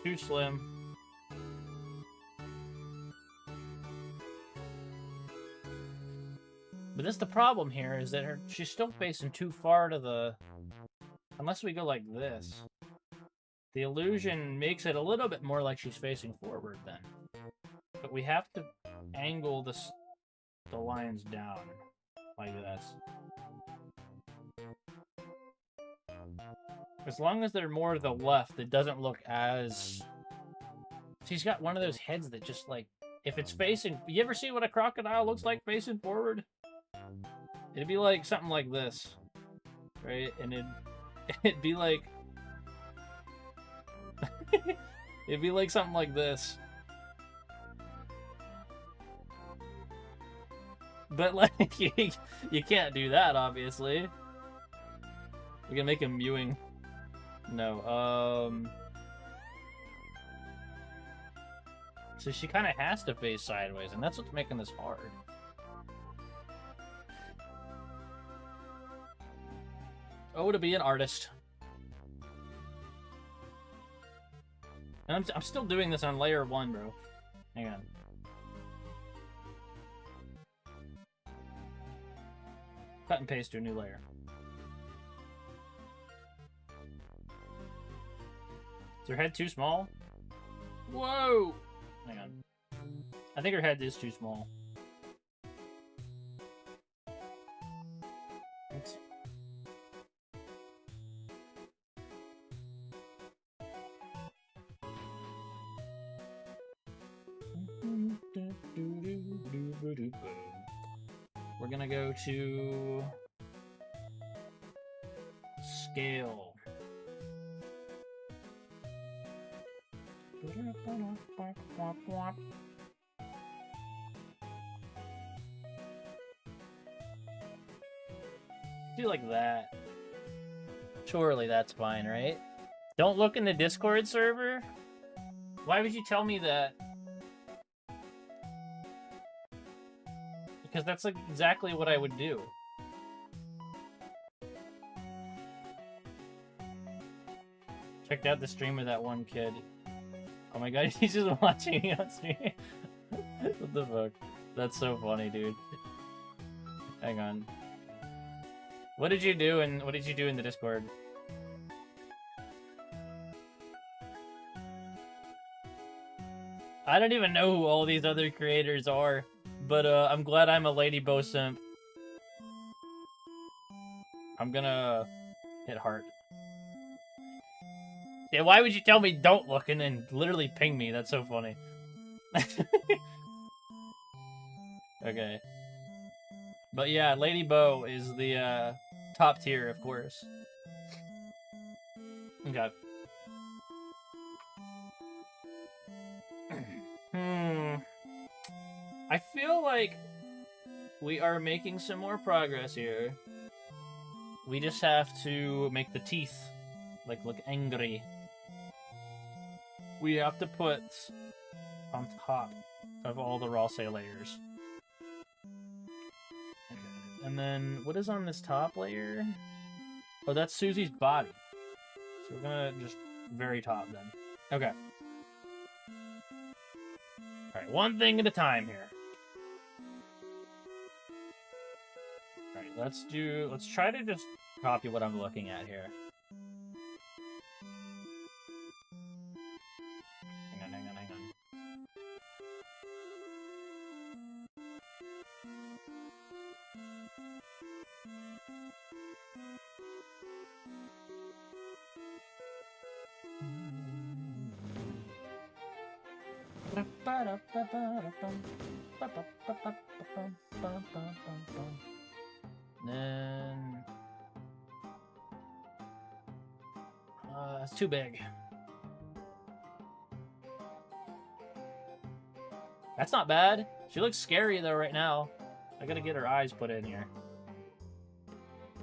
Too slim. But that's the problem here, is that she's still facing too far to the... Unless we go like this. The illusion makes it a little bit more like she's facing forward then. But we have to angle the lines down like this. As long as they're more to the left, it doesn't look as... She's got one of those heads that just like... If it's facing... You ever see what a crocodile looks like facing forward? It'd be like something like this. Right? And it'd be like... It'd be like something like this. But like, you can't do that, obviously. We can make him mewing. No, so she kind of has to face sideways, and that's what's making this hard. Oh, to be an artist. And I'm still doing this on layer 1, bro. Hang on. Cut and paste to a new layer. Is her head too small? Whoa! Hang on. I think her head is too small. Thanks. We're gonna go to scale. Do like that. Surely that's fine, right? Don't look in the Discord server? Why would you tell me that? Because that's like exactly what I would do. Checked out the stream of that one kid. Oh my god, he's just watching me on stream. What the fuck? That's so funny, dude. Hang on. What did you do in the Discord? I don't even know who all these other creators are, but I'm glad I'm a Lady Bo simp. I'm gonna hit heart. Yeah, why would you tell me don't look and then literally ping me? That's so funny. Okay. But yeah, Lady Bo is the top tier, of course. Okay. I feel like we are making some more progress here. We just have to make the teeth like look angry. We have to put on top of all the Ralse layers. Okay. And then what is on this top layer? Oh, that's Susie's body. So we're gonna just very top then. Okay. Alright, one thing at a time here. Alright, let's try to just copy what I'm looking at here. Hang on. Then it's too big. That's not bad. She looks scary though right now. I gotta get her eyes put in here.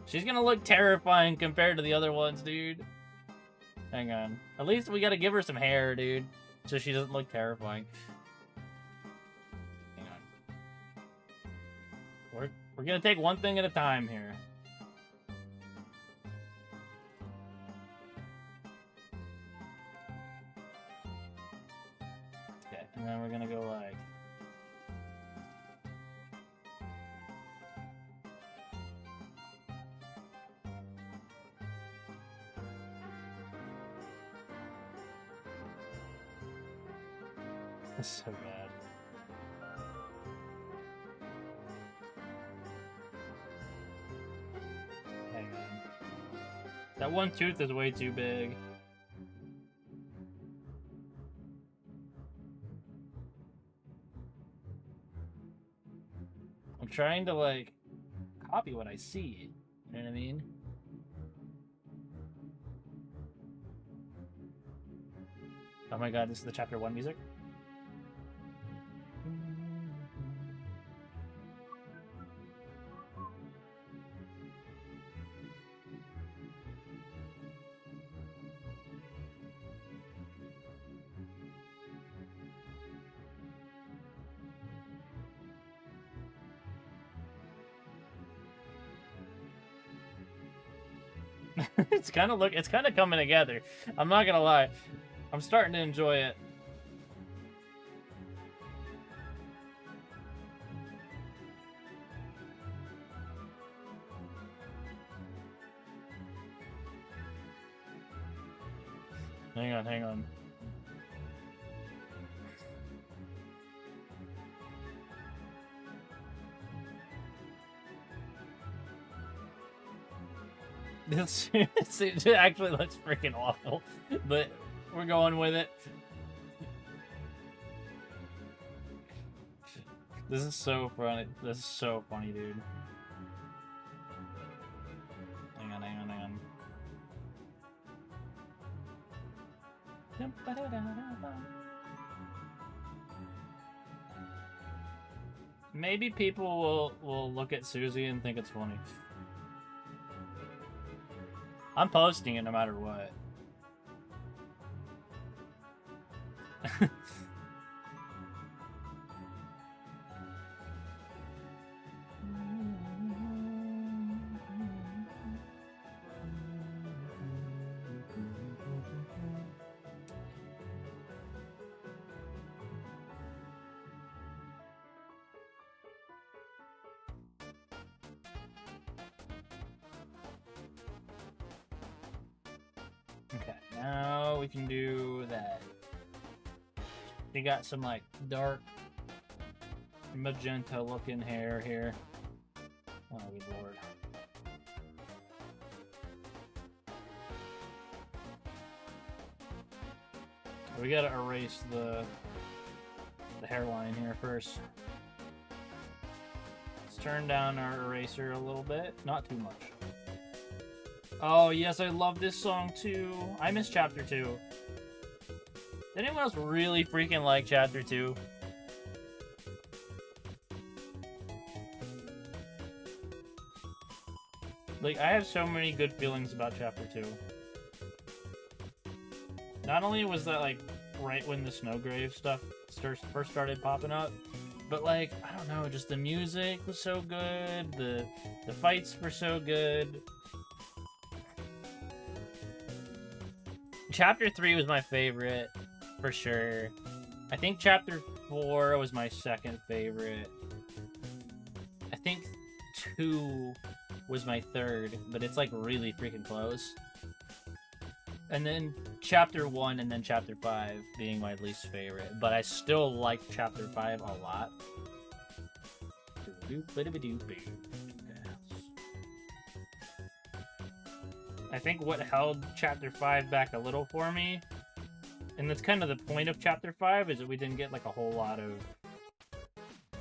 She's gonna look terrifying compared to the other ones, dude. Hang on. At least we gotta give her some hair, dude. So she doesn't look terrifying. Hang on. We're gonna take one thing at a time here. Okay, and then we're gonna go like... That's so bad. Hang on. That one tooth is way too big. I'm trying to, like, copy what I see. You know what I mean? Oh my god, this is the chapter 1 music? It's kind of coming together. I'm not gonna lie. I'm starting to enjoy it. Hang on. It actually looks freaking awful, but we're going with it. This is so funny. This is so funny, dude. Hang on. Maybe people will look at Susie and think it's funny. I'm posting it no matter what. Okay, now we can do that. We got some like dark magenta looking hair here. Oh good lord. We gotta erase the hairline here first. Let's turn down our eraser a little bit, not too much. Oh, yes, I love this song, too. I miss Chapter 2. Did anyone else really freaking like Chapter 2? Like, I have so many good feelings about Chapter 2. Not only was that, like, right when the Snowgrave stuff first started popping up, but, like, I don't know, just the music was so good, the fights were so good. Chapter 3 was my favorite, for sure. I think Chapter 4 was my second favorite. I think 2 was my third, but it's, like, really freaking close. And then Chapter 1 and then Chapter 5 being my least favorite. But I still like Chapter 5 a lot. I think what held Chapter 5 back a little for me, and that's kind of the point of Chapter 5, is that we didn't get, like, a whole lot of,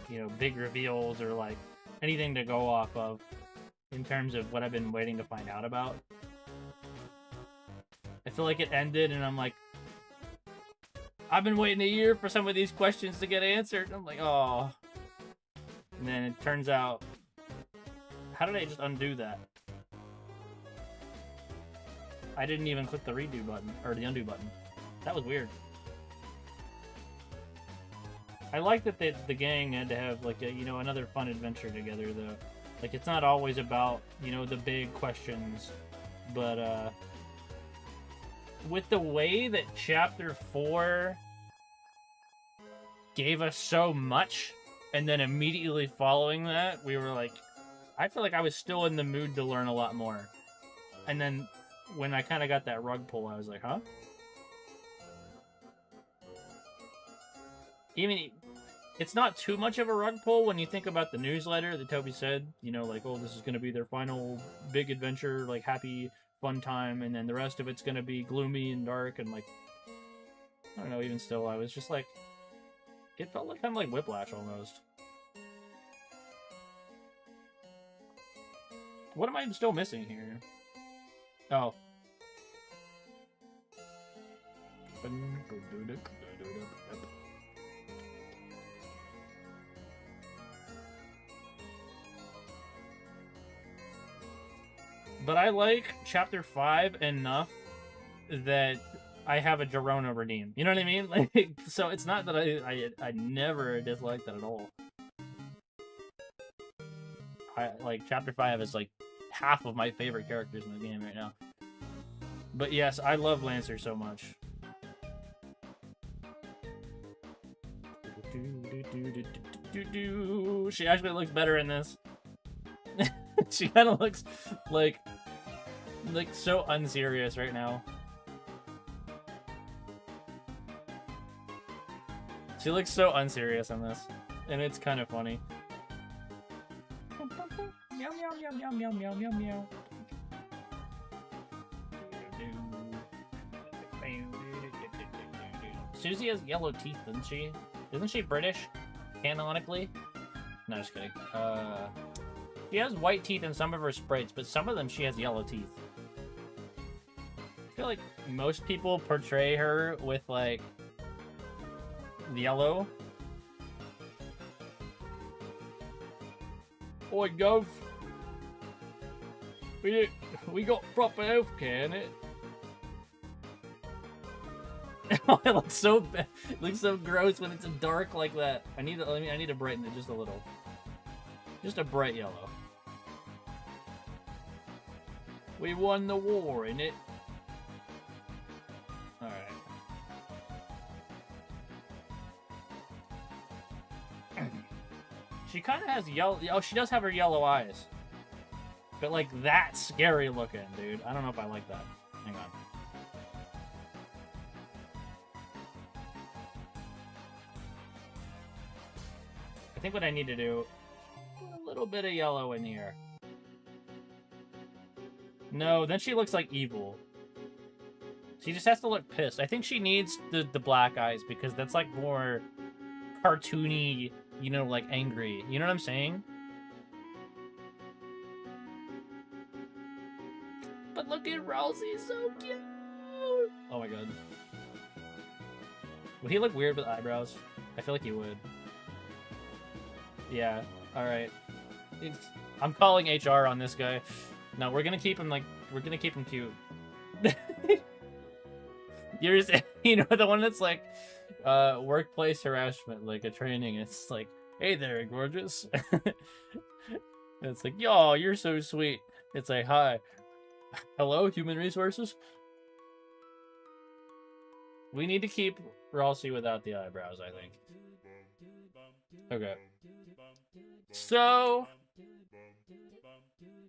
you know, big reveals or, like, anything to go off of in terms of what I've been waiting to find out about. I feel like it ended, and I'm like, I've been waiting a year for some of these questions to get answered. And I'm like, oh. And then it turns out, how did I just undo that? I didn't even click the redo button, or the undo button. That was weird. I like that the gang had to have, like, a, you know, another fun adventure together, though. Like, it's not always about, you know, the big questions, but, with the way that Chapter 4 gave us so much, and then immediately following that, we were like, I feel like I was still in the mood to learn a lot more. And then when I kind of got that rug pull, I was like, huh? Even, it's not too much of a rug pull when you think about the newsletter that Toby said, you know, like, oh, this is going to be their final big adventure, like, happy, fun time, and then the rest of it's going to be gloomy and dark, and, like, I don't know, even still, I was just like, it felt like kind of like Whiplash, almost. What am I still missing here? Oh. But I like Chapter 5 enough that I have a Gerona redeem. You know what I mean? Like, so it's not that I never disliked that at all. Like, Chapter 5 is, like, half of my favorite characters in the game right now. But yes, I love Lancer so much. She actually looks better in this. She kind of looks like so unserious right now. She looks so unserious in this, and it's kind of funny. Meow meow meow meow meow meow meow meow. Susie has yellow teeth, doesn't she? Isn't she British? Canonically? No, just kidding. She has white teeth in some of her sprites, but some of them she has yellow teeth. I feel like most people portray her with, like, yellow. Oi, Gov. We got proper healthcare in it. Oh, it looks so bad. It looks so gross when it's dark like that. I need to brighten it just a little. Just a bright yellow. We won the war, innit? Alright. She kind of has yellow... Oh, she does have her yellow eyes. But, like, that's scary looking, dude. I don't know if I like that. Hang on. I think what I need to do... a little bit of yellow in here. No, then she looks like evil. She just has to look pissed. I think she needs the black eyes because that's like more cartoony, you know, like angry. You know what I'm saying? But look at Rosie, so cute! Oh my god. Would he look weird with eyebrows? I feel like he would. Yeah, alright. I'm calling HR on this guy. No, we're gonna keep him like we're gonna keep him cute. You're you know the one that's like workplace harassment, like a training. It's like, hey there, gorgeous. It's like, yo, you're so sweet. It's like, hi, hello, human resources. We need to keep Ralsei without the eyebrows, I think. Okay. So,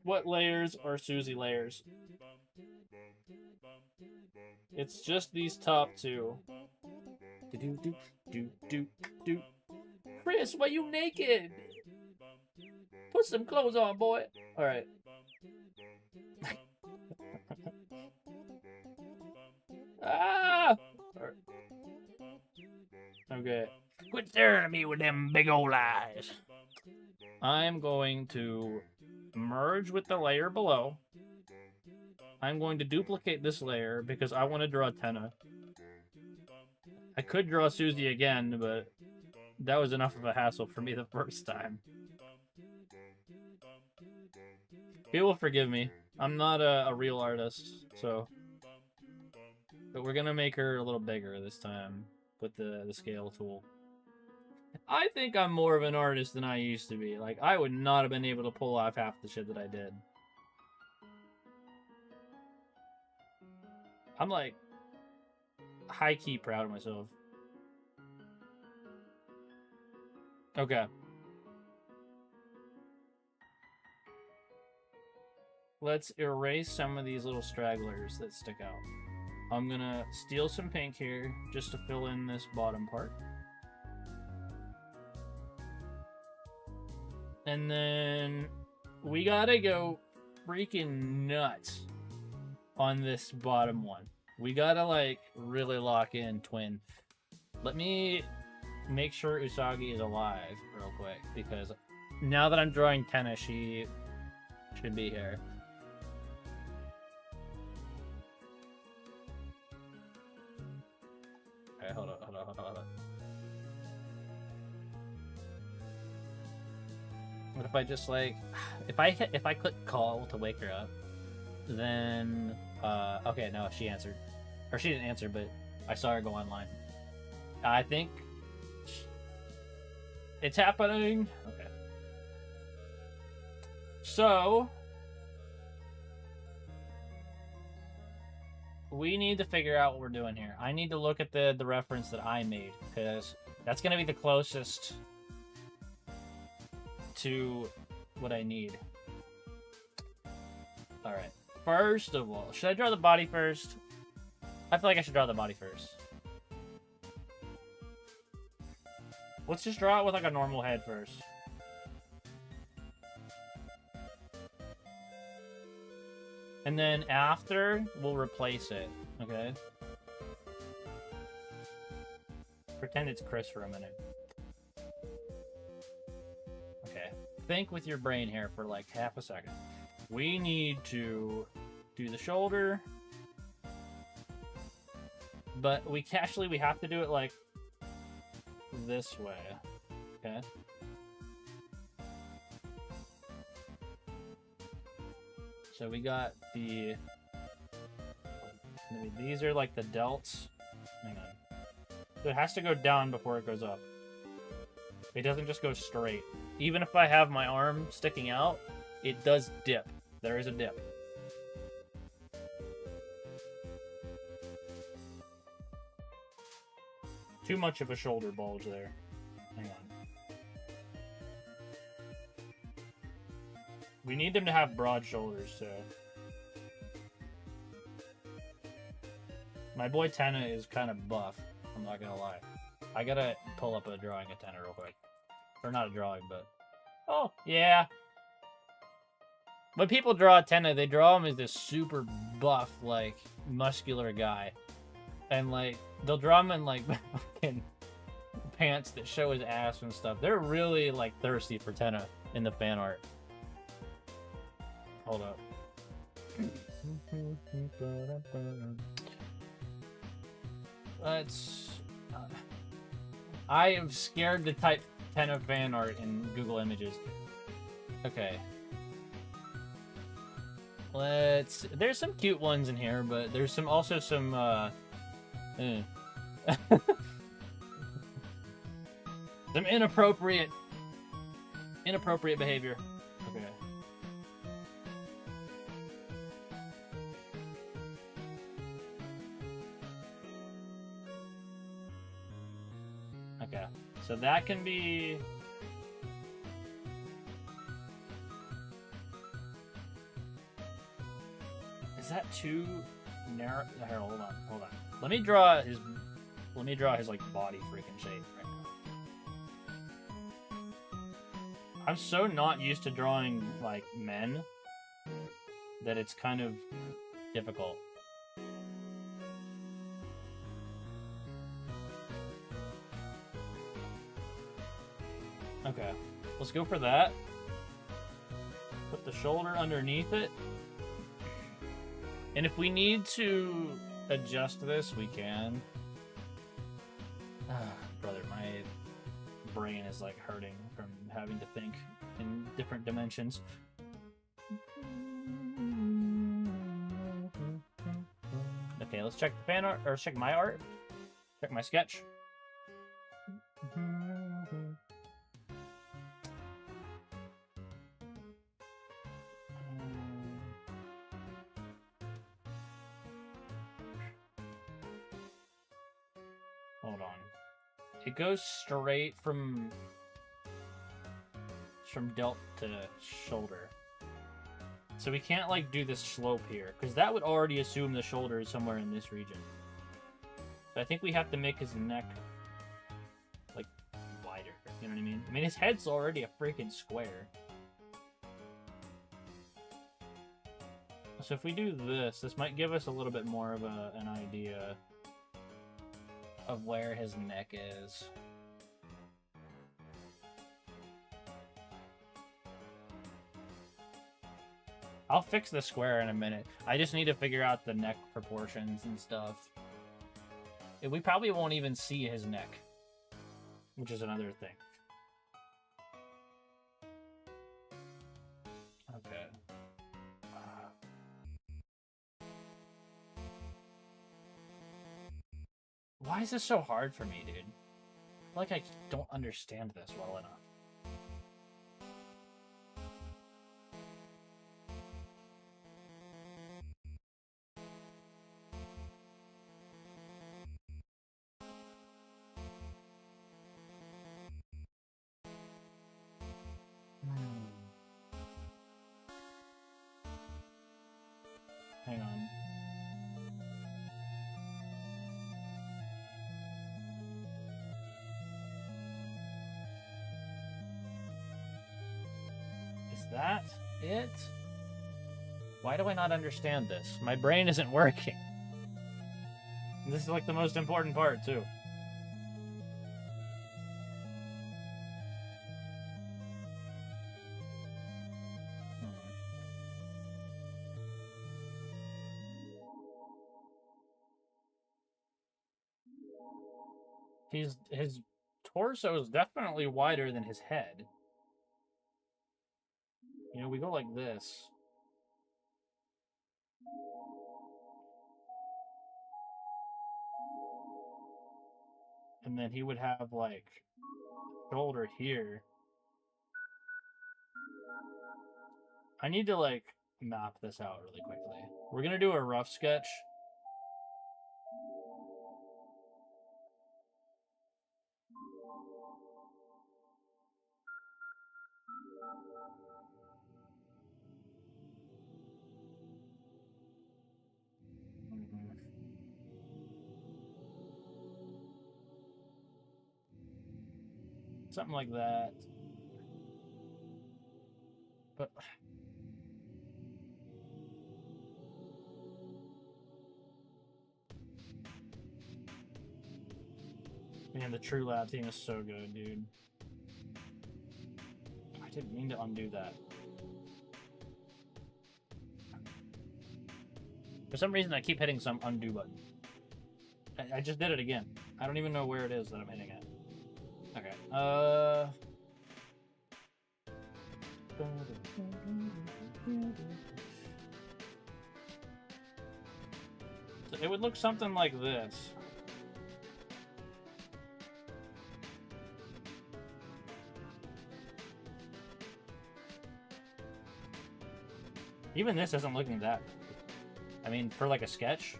what layers are Susie layers? It's just these top two. Do. Chris, why you naked? Put some clothes on, boy. All right. Ah! Okay. Quit staring at me with them big old eyes. I'm going to merge with the layer below. I'm going to duplicate this layer because I want to draw Tenna. I could draw Susie again, but that was enough of a hassle for me the first time. People forgive me. I'm not a real artist, so... But we're gonna make her a little bigger this time with the scale tool. I think I'm more of an artist than I used to be. Like, I would not have been able to pull off half the shit that I did. I'm, like, high-key proud of myself. Okay. Let's erase some of these little stragglers that stick out. I'm gonna steal some pink here just to fill in this bottom part. And then we gotta go freaking nuts on this bottom one. We gotta, like, really lock in Twin. Let me make sure Usagi is alive real quick, because now that I'm drawing Tenna, she should be here. Okay, hold on. What if I just, like, if I click call to wake her up, then okay, no, she answered, or she didn't answer, but I saw her go online. I think it's happening. Okay, so we need to figure out what we're doing here. I need to look at the reference that I made, because that's gonna be the closest to what I need. Alright. First of all, should I draw the body first? I feel like I should draw the body first. Let's just draw it with like a normal head first. And then after, we'll replace it, okay? Pretend it's Chris for a minute. Okay, think with your brain here for like half a second. We need to do the shoulder, but we have to do it like this way, okay? So we got the, these are like the delts. Hang on. So it has to go down before it goes up. It doesn't just go straight. Even if I have my arm sticking out, it does dip. There is a dip. Too much of a shoulder bulge there. Hang on. We need them to have broad shoulders, too. My boy Tenna is kind of buff, I'm not gonna lie. I gotta pull up a drawing of Tenna real quick. Or not a drawing, but... Oh, yeah. When people draw Tenna, they draw him as this super buff, like, muscular guy. And, like, they'll draw him in, like, fucking pants that show his ass and stuff. They're really, like, thirsty for Tenna in the fan art. Hold up. Let's... I am scared to type Tenna fan art in Google Images. Okay. There's some cute ones in here, but there's also some some inappropriate behavior. Okay. Okay. So that can be... Is that too narrow? Here, hold on. Let me draw his like body freaking shape right now. I'm so not used to drawing like men that it's kind of difficult. Okay, let's go for that. Put the shoulder underneath it. And if we need to adjust this, we can. Brother, my brain is like hurting from having to think in different dimensions. Okay, let's check the fan art, or check my art. Check my sketch. Hold on. It goes straight from delt to shoulder. So we can't like do this slope here, because that would already assume the shoulder is somewhere in this region. So I think we have to make his neck like wider. You know what I mean? I mean, his head's already a freaking square. So if we do this, this might give us a little bit more of an idea of where his neck is. I'll fix the square in a minute. I just need to figure out the neck proportions and stuff. We probably won't even see his neck, which is another thing. Okay. Why is this so hard for me, dude? I feel like I don't understand this well enough. Hang on. Is that it? Why do I not understand this? My brain isn't working. This is like the most important part, too. His torso is definitely wider than his head. You know, we go like this. And then he would have, like, shoulder here. I need to, like, map this out really quickly. We're gonna do a rough sketch. Something like that. But man, the True Lab theme is so good, dude. I didn't mean to undo that. For some reason, I keep hitting some undo button. I just did it again. I don't even know where it is that I'm hitting it. Okay. it would look something like this. Even this isn't looking that... I mean, for like a sketch.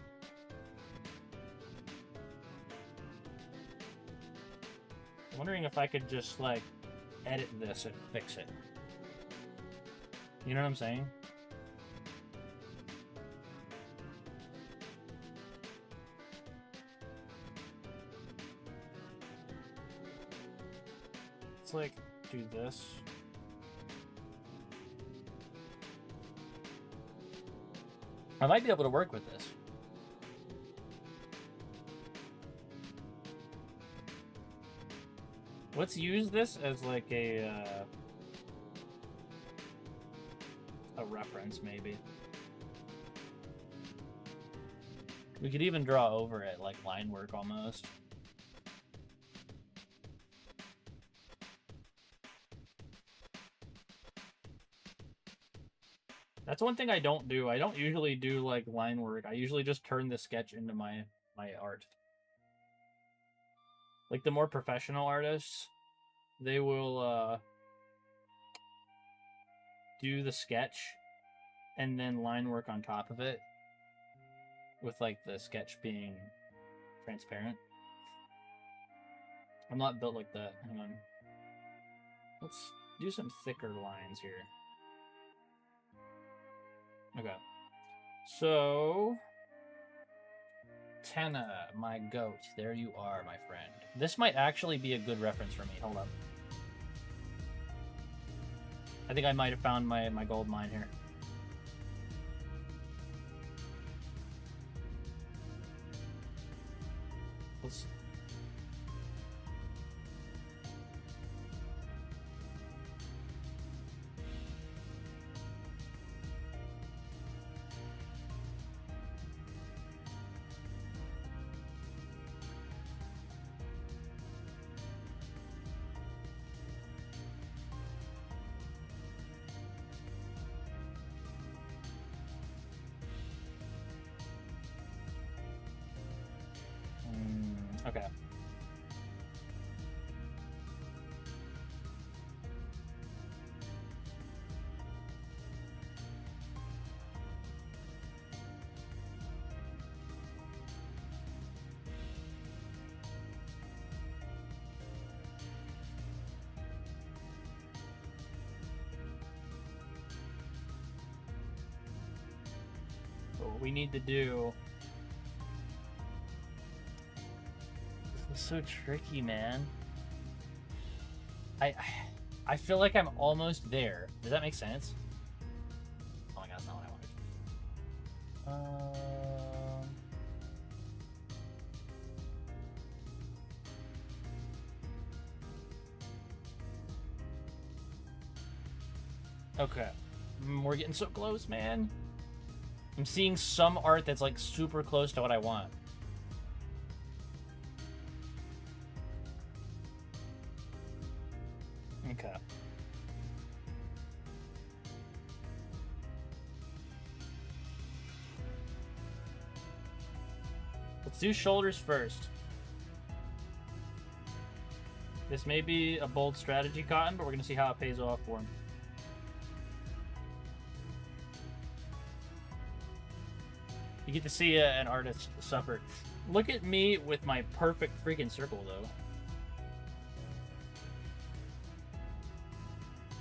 I'm wondering if I could just, like, edit this and fix it. You know what I'm saying? Let's, like, do this. I might be able to work with this. Let's use this as like a reference, maybe. We could even draw over it, like line work almost. That's one thing I don't do. I don't usually do like line work. I usually just turn the sketch into my art. Like the more professional artists, they will do the sketch and then line work on top of it, with like the sketch being transparent. I'm not built like that. Hang on. Let's do some thicker lines here. Okay. So, Tenna, my goat. There you are, my friend. This might actually be a good reference for me. Hold up. I think I might have found my gold mine here. Let's... Okay. So what we need to do... This is so tricky, man. I feel like I'm almost there. Does that make sense? Oh my god, that's not what I wanted. Okay. We're getting so close, man. I'm seeing some art that's like super close to what I want. Okay. Let's do shoulders first. This may be a bold strategy, Cotton, but we're gonna see how it pays off for him. You get to see an artist suffer. Look at me with my perfect freaking circle, though.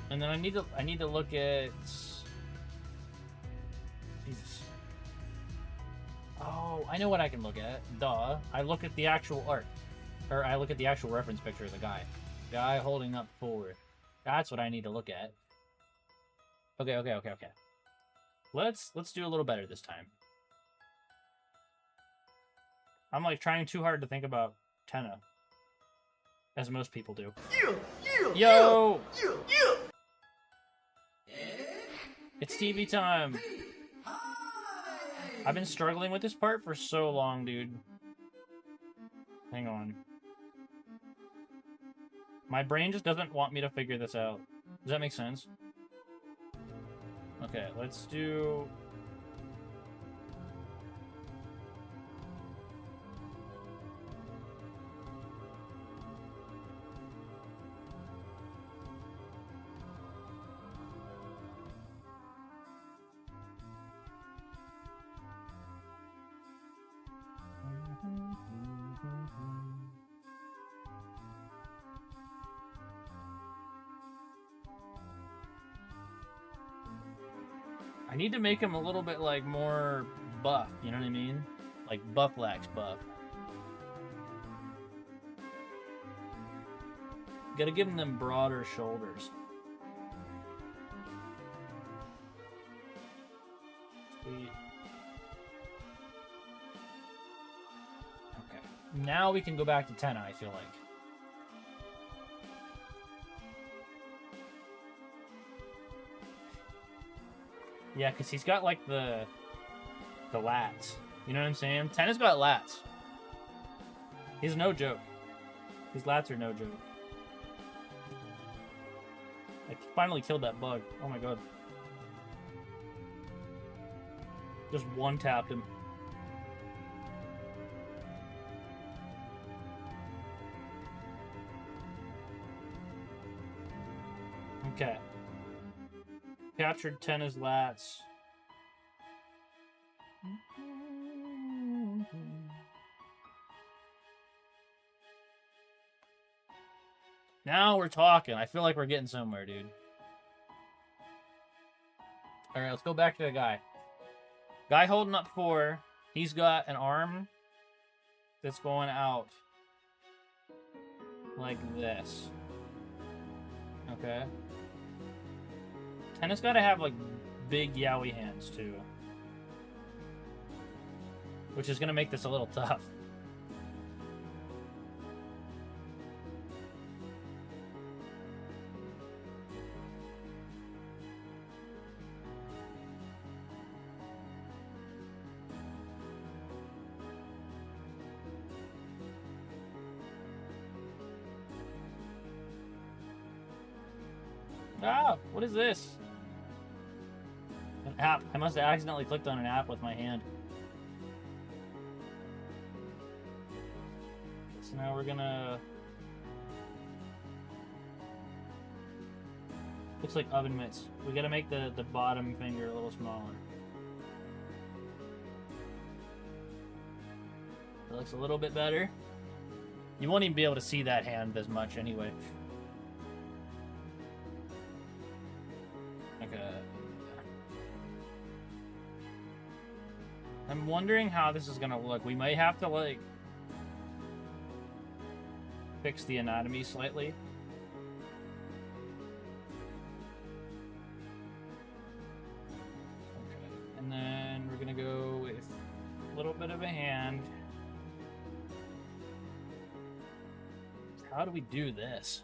And then I need to look at... Jesus. Oh, I know what I can look at. Duh. I look at the actual art. Or I look at the actual reference picture of the guy. Guy holding up forward. That's what I need to look at. Okay. Let's do a little better this time. I'm like trying too hard to think about Tenna. As most people do. Yo! It's TV time! I've been struggling with this part for so long, dude. Hang on. My brain just doesn't want me to figure this out. Does that make sense? Okay, let's do... I need to make him a little bit like more buff, you know what I mean? Like Bufflax buff. Gotta give him them broader shoulders. Sweet. Okay. Now we can go back to Tenna, I feel like. Yeah, because he's got like the lats. You know what I'm saying? Tenna's got lats. He's no joke. His lats are no joke. I finally killed that bug. Oh my god. Just one tapped him. Okay. Captured Tenna's lats. Now we're talking. I feel like we're getting somewhere, dude. Alright, let's go back to the guy. Guy holding up 4. He's got an arm that's going out. Like this. Okay. Tenna's got to have, like, big yaoi hands, too. Which is going to make this a little tough. Ah, what is this? An app. I must have accidentally clicked on an app with my hand. So now we're gonna... Looks like oven mitts. We gotta make the bottom finger a little smaller. That looks a little bit better. You won't even be able to see that hand as much anyway. I'm wondering how this is gonna look. We might have to, like, fix the anatomy slightly. Okay. And then we're gonna go with a little bit of a hand. How do we do this?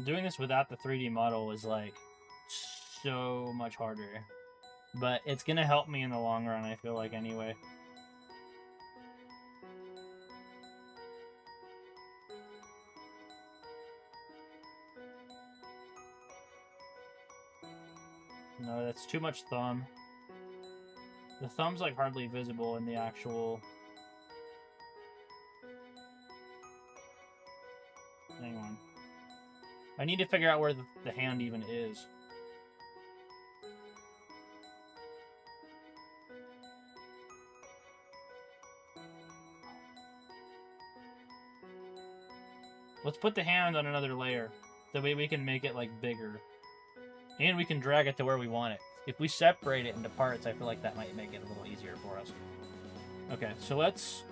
Doing this without the 3D model is, like, so much harder. But it's gonna help me in the long run, I feel like, anyway. No, that's too much thumb. The thumb's, like, hardly visible in the actual... Hang on. I need to figure out where the hand even is. Let's put the hand on another layer. That way we can make it, like, bigger. And we can drag it to where we want it. If we separate it into parts, I feel like that might make it a little easier for us. Okay, so let's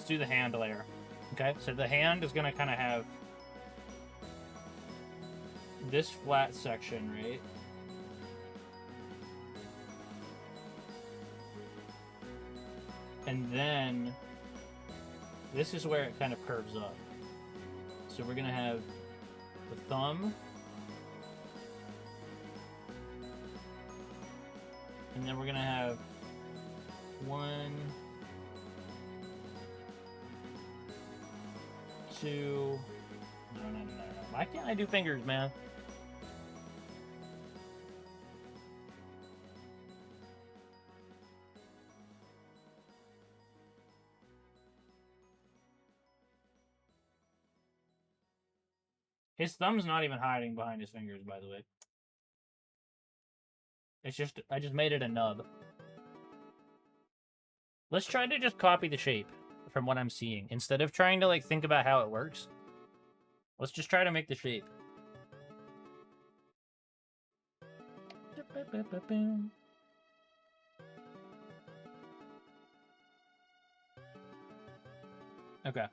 do the hand layer. Okay, so the hand is going to kind of have this flat section, right? And then this is where it kind of curves up. So we're going to have the thumb. And then we're going to have 1, 2... No. Why can't I do fingers, man? His thumb's not even hiding behind his fingers, by the way. It's just, I just made it a nub. Let's try to just copy the shape from what I'm seeing. Instead of trying to, like, think about how it works. Let's just try to make the shape. Okay.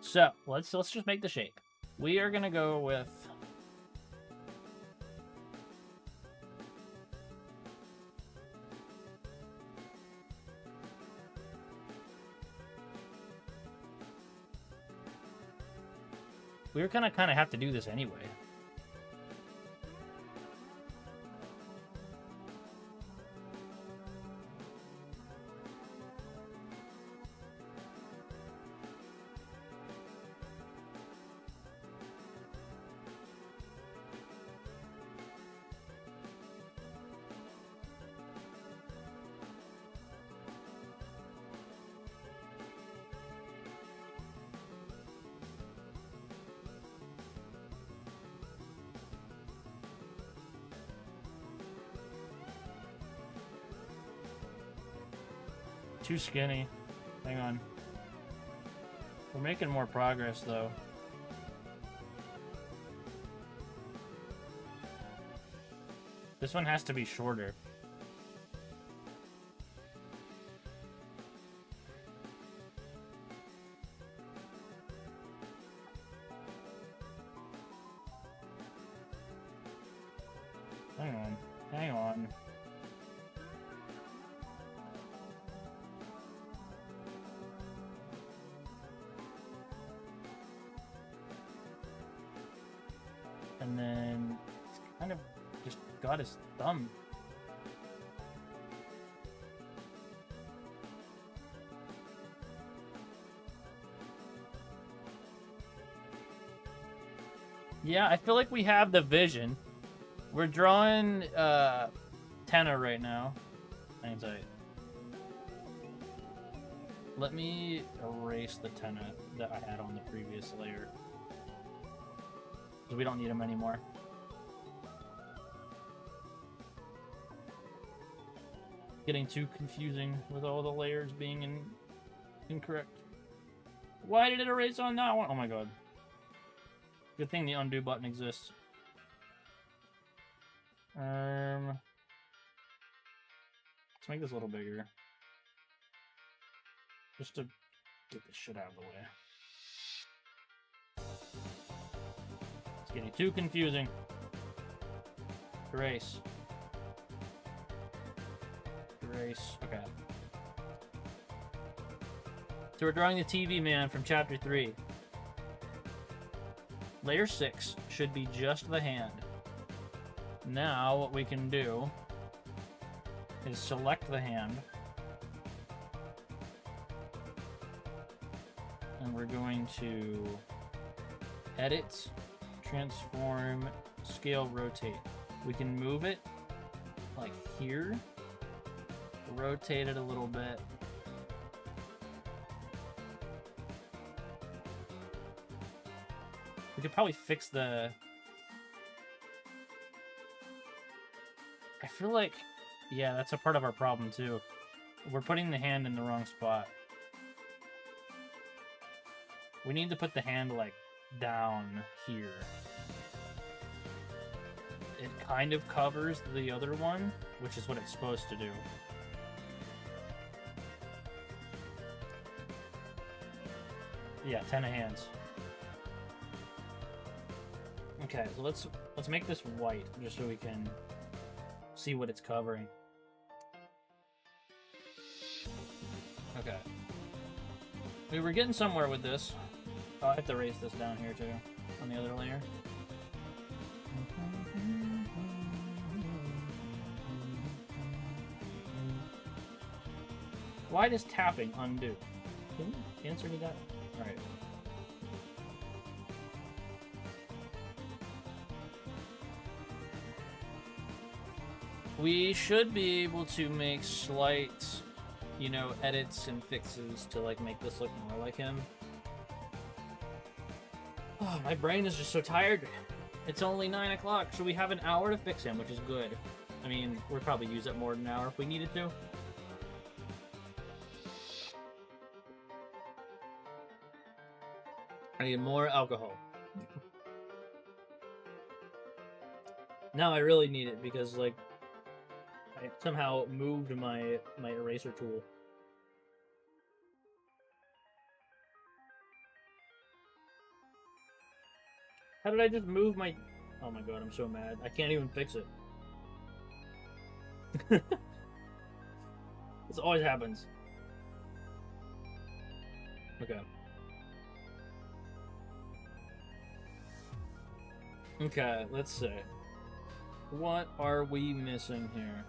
So, let's just make the shape. We are gonna go with... We're gonna kind of have to do this anyway. Too skinny. Hang on. We're making more progress, though. This one has to be shorter. Hang on. Hang on. And then it's kind of just got his thumb. Yeah, I feel like we have the vision. We're drawing Tenna right now. Hang tight. Let me erase the Tenna that I had on the previous layer, because we don't need them anymore. Getting too confusing with all the layers being incorrect. Why did it erase on that one? Oh my god. Good thing the undo button exists. Let's make this a little bigger. Just to get this shit out of the way. It's getting too confusing. Erase. Erase. Okay. So we're drawing the TV man from Chapter 3. Layer 6 should be just the hand. Now what we can do is select the hand. And we're going to edit, transform, scale, rotate. We can move it like here, rotate it a little bit. We could probably fix the... I feel like... Yeah, that's a part of our problem, too. We're putting the hand in the wrong spot. We need to put the hand, like, down here. It kind of covers the other one, which is what it's supposed to do. Yeah, 10 of hands. Okay, so let's make this white, just so we can see what it's covering. Okay. We were getting somewhere with this. Oh, I have to erase this down here too, on the other layer. Why does tapping undo? Can you answer me that? Alright. We should be able to make slight, you know, edits and fixes to, like, make this look more like him. Oh, my brain is just so tired. It's only 9 o'clock, so we have an hour to fix him, which is good. I mean, we'd probably use it more than an hour if we needed to. I need more alcohol. Now I really need it because, like, I somehow moved my eraser tool. How did I just move my... Oh my god, I'm so mad. I can't even fix it. This always happens. Okay. Okay, let's see. What are we missing here?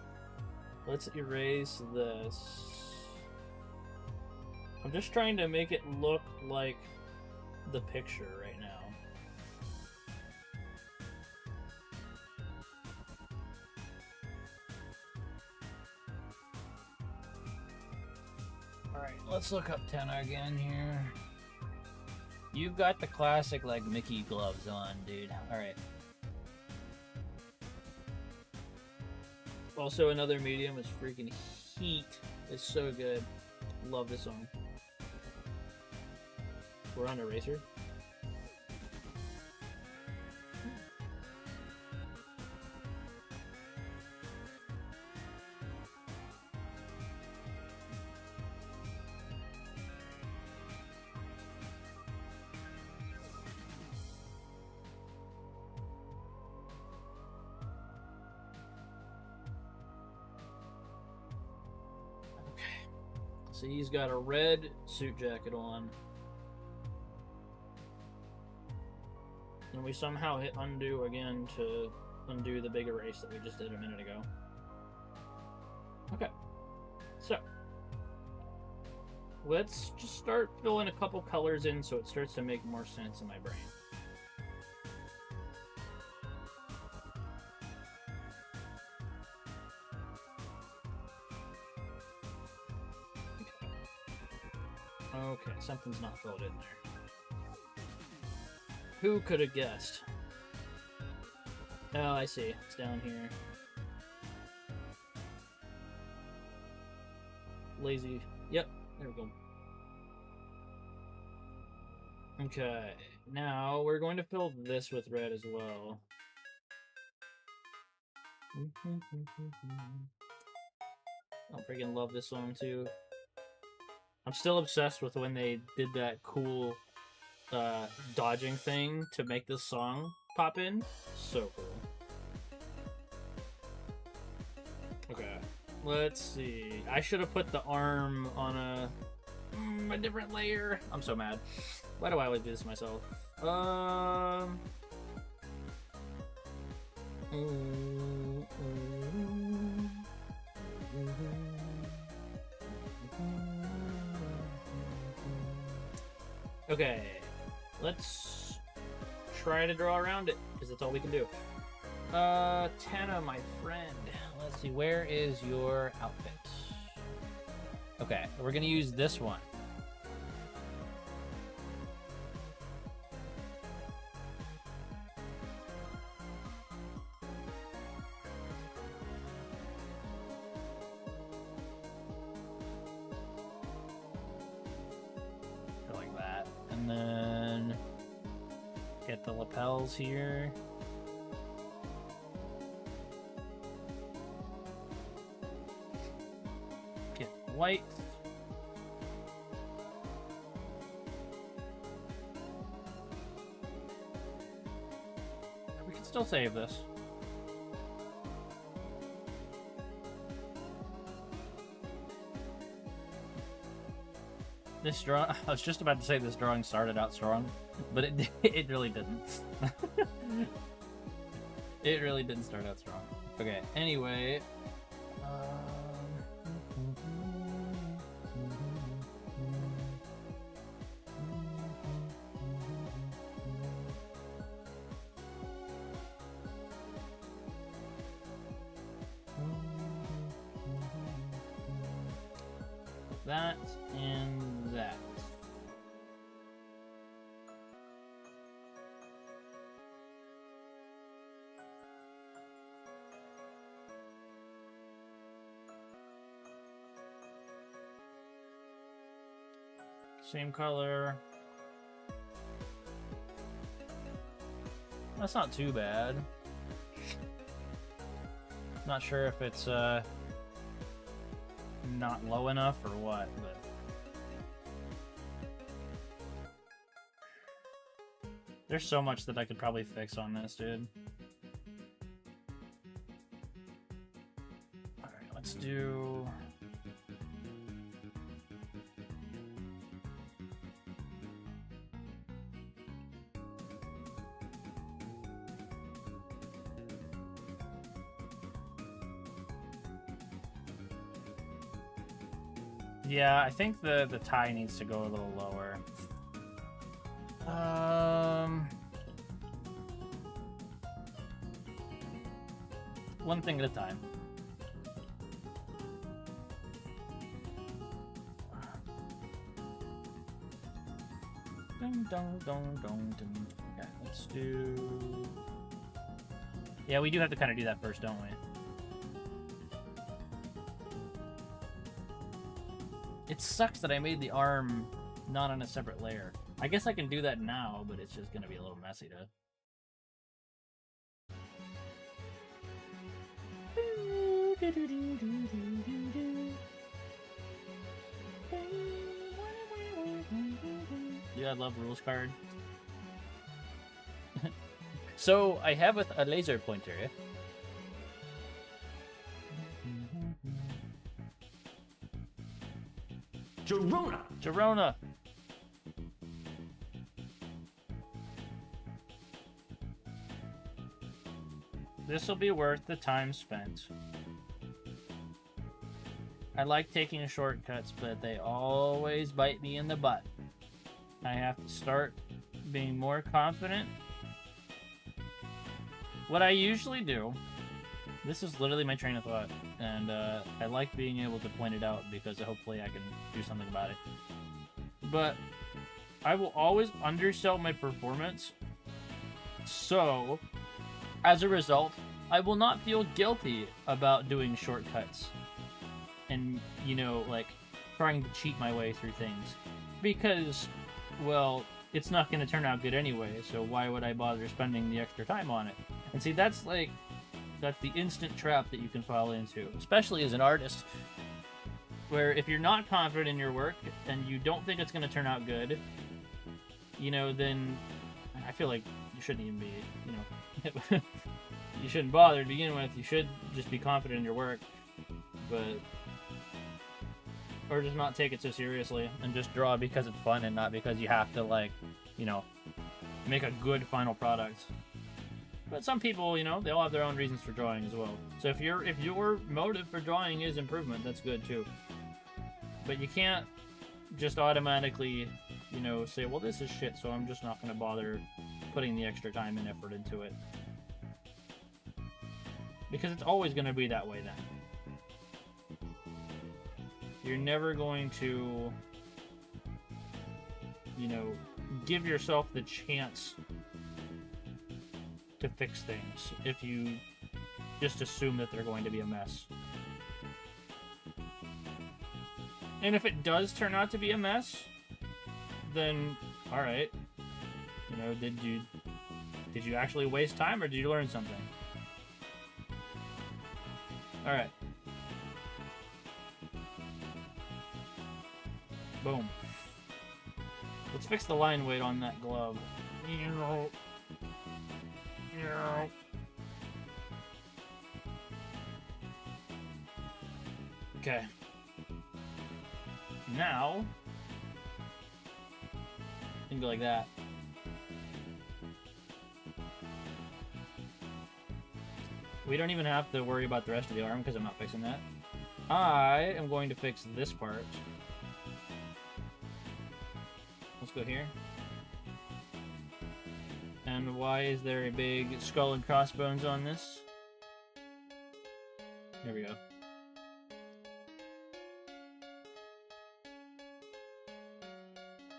Let's erase this. I'm just trying to make it look like the picture right now. Alright, let's look up Tenna again here. You've got the classic, like, Mickey gloves on, dude. Alright. Also, another medium is freaking Heat. It's so good. Love this song. We're on Eraser. So he's got a red suit jacket on. And we somehow hit undo again to undo the big erase that we just did a minute ago. Okay. So, let's just start filling a couple colors in so it starts to make more sense in my brain. Okay, something's not filled in there. Who could have guessed? Oh, I see. It's down here. Lazy. Yep, there we go. Okay, now we're going to fill this with red as well. I freaking love this song too. I'm still obsessed with when they did that cool dodging thing to make this song pop in. So cool. Okay, let's see. I should have put the arm on a different layer. I'm so mad. Why do I always do this to myself? Okay, let's try to draw around it, because that's all we can do. Tenna, my friend. Let's see, where is your outfit? Okay, we're gonna use this one. Like that. And then get the lapels here. Get white. We can still save this. This draw, I was just about to say this drawing started out strong, but it really didn't. It really didn't start out strong. Okay, anyway. That and that. Same color. That's not too bad. Not sure if it's not low enough or what, but there's so much that I could probably fix on this, dude. Alright, let's do... Yeah, I think the tie needs to go a little lower. One thing at a time. Dun, dun, dun, dun, dun. Okay, let's do... Yeah, we do have to kind of do that first, don't we? It sucks that I made the arm not on a separate layer. I guess I can do that now, but it's just going to be a little messy to... Yeah, I love rules card. So, I have a laser pointer, yeah? Gerona! Gerona! This'll be worth the time spent. I like taking shortcuts, but they always bite me in the butt. I have to start being more confident. What I usually do, this is literally my train of thought, and I like being able to point it out because hopefully I can do something about it. But I will always undersell my performance, so as a result, I will not feel guilty about doing shortcuts and, you know, like, trying to cheat my way through things. Because, well, it's not going to turn out good anyway, so why would I bother spending the extra time on it? And see, that's the instant trap that you can fall into, especially as an artist, where if you're not confident in your work and you don't think it's going to turn out good, you know, then I feel like you shouldn't even be, you know, you shouldn't bother to begin with. You should just be confident in your work, but... Or just not take it so seriously and just draw because it's fun and not because you have to, like, you know, make a good final product. But some people, you know, they all have their own reasons for drawing as well. So if your motive for drawing is improvement, that's good too. But you can't just automatically, you know, say, well, this is shit, so I'm just not going to bother putting the extra time and effort into it. Because it's always going to be that way then. You're never going to, you know, give yourself the chance to fix things if you just assume that they're going to be a mess. And if it does turn out to be a mess, then alright. You know, did you actually waste time or did you learn something? Alright. Boom. Let's fix the line weight on that glove. Okay. Now, you can go like that. We don't even have to worry about the rest of the arm because I'm not fixing that. I am going to fix this part. Let's go here. And why is there a big skull and crossbones on this? There we go.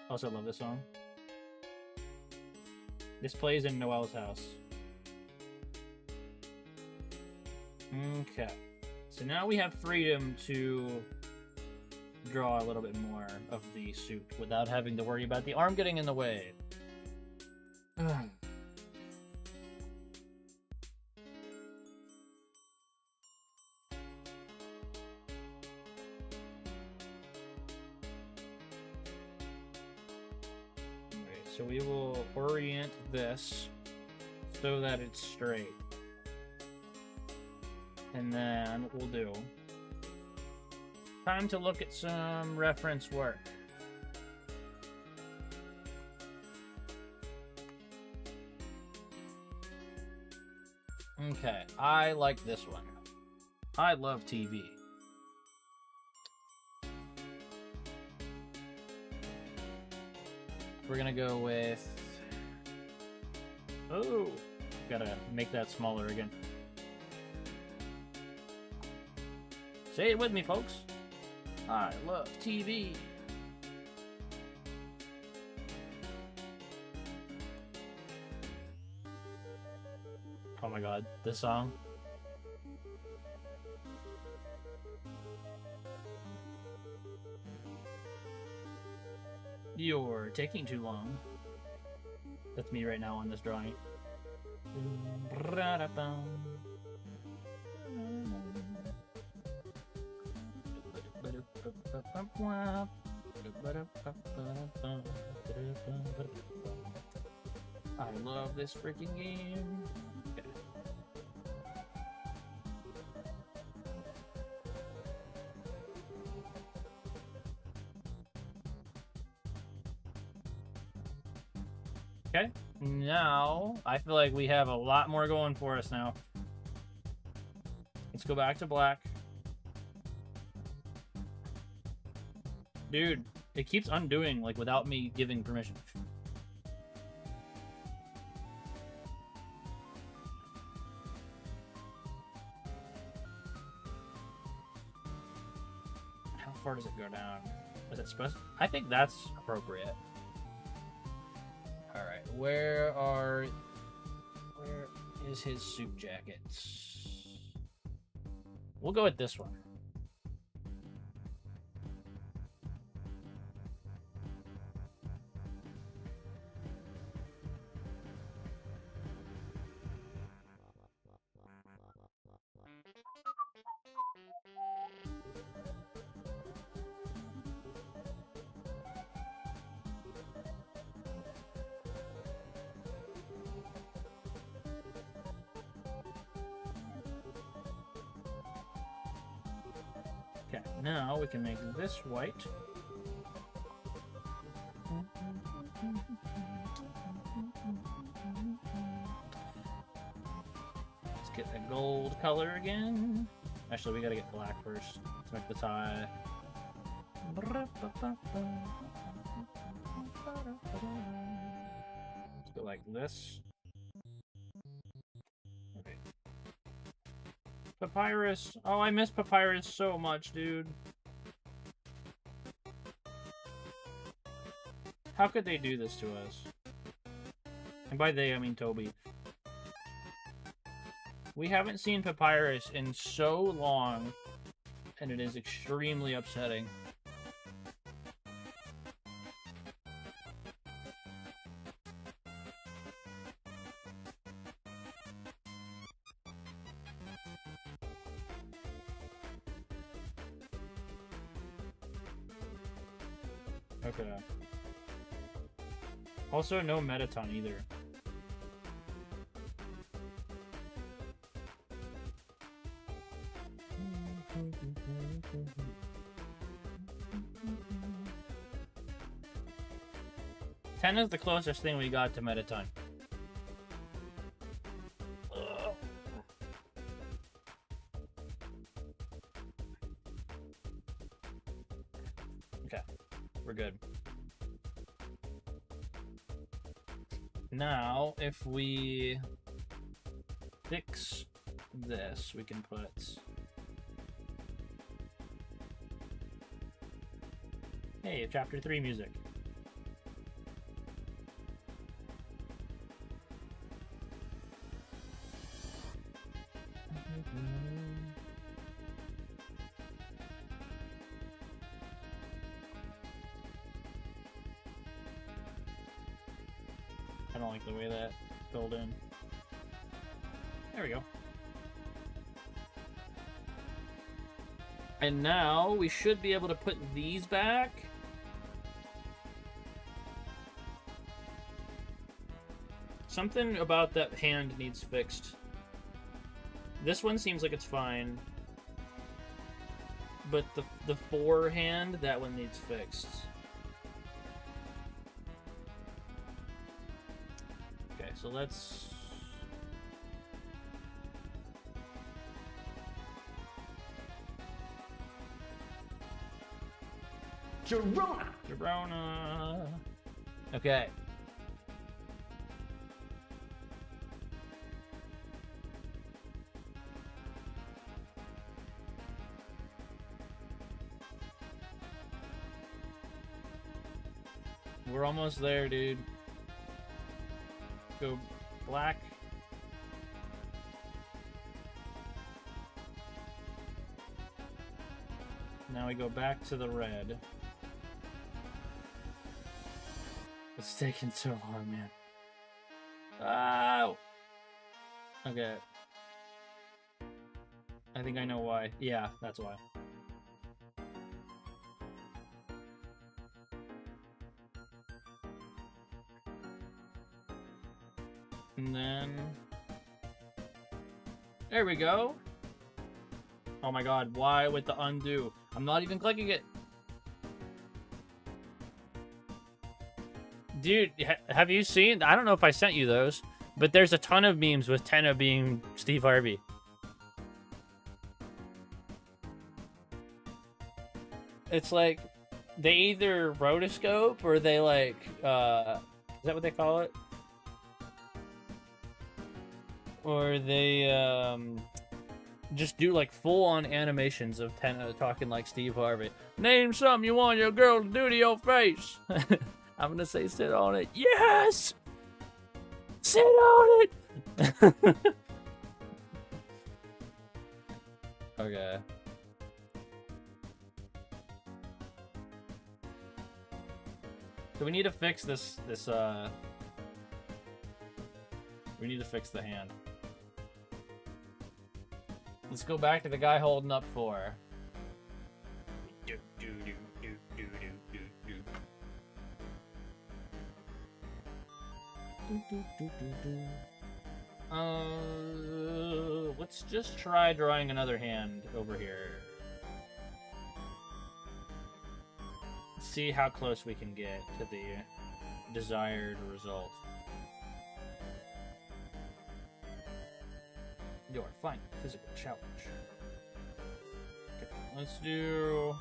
Also love this song. This plays in Noel's house. Okay. So now we have freedom to draw a little bit more of the suit without having to worry about the arm getting in the way. So we will orient this so that it's straight. And then what we'll do, time to look at some reference work. Okay, I like this one. I love TV. We're gonna go with... Oh! Gotta make that smaller again. Say it with me, folks. I love TV. Oh my god, this song. You're taking too long. That's me right now on this drawing. I love this freaking game. Okay. Okay, now I feel like we have a lot more going for us now. Let's go back to black. Dude, it keeps undoing, like, without me giving permission. How far does it go down? Is it supposed? I think that's appropriate. Alright, where is his suit jackets? We'll go with this one. Okay, now we can make this white. Let's get a gold color again. Actually, we gotta get black first to make the tie. Let's go like this. Okay. Papyrus. Oh, I miss Papyrus so much, dude. How could they do this to us? And by they, I mean Toby. We haven't seen Papyrus in so long, and it is extremely upsetting. Okay. Also, no Metaton either. Ten is the closest thing we got to Metaton. Okay, we're good. Now, if we fix this, we can put... Hey, Chapter 3 music. don't like the way that filled in. There we go. And now we should be able to put these back. Something about that hand needs fixed. This one seems like it's fine. But the forehand, that one needs fixed. Okay, so let's... Gerona! Gerona! Okay. We're almost there, dude. Go black. Now we go back to the red. It's taking so long, man. Oh! Okay. I think I know why. Yeah, that's why. And then... There we go! Oh my god, why with the undo? I'm not even clicking it! Dude, have you seen... I don't know if I sent you those, but there's a ton of memes with Tenna being Steve Harvey. It's like, they either rotoscope or they like, is that what they call it? Or they, just do like full-on animations of Tenna talking like Steve Harvey. Name something you want your girl to do to your face. I'm gonna say sit on it. Yes! Sit on it! Okay. So we need to fix this, we need to fix the hand. Let's go back to the guy holding up 4. Let's just try drawing another hand over here. See how close we can get to the desired result. Your final physical challenge. Okay, let's do...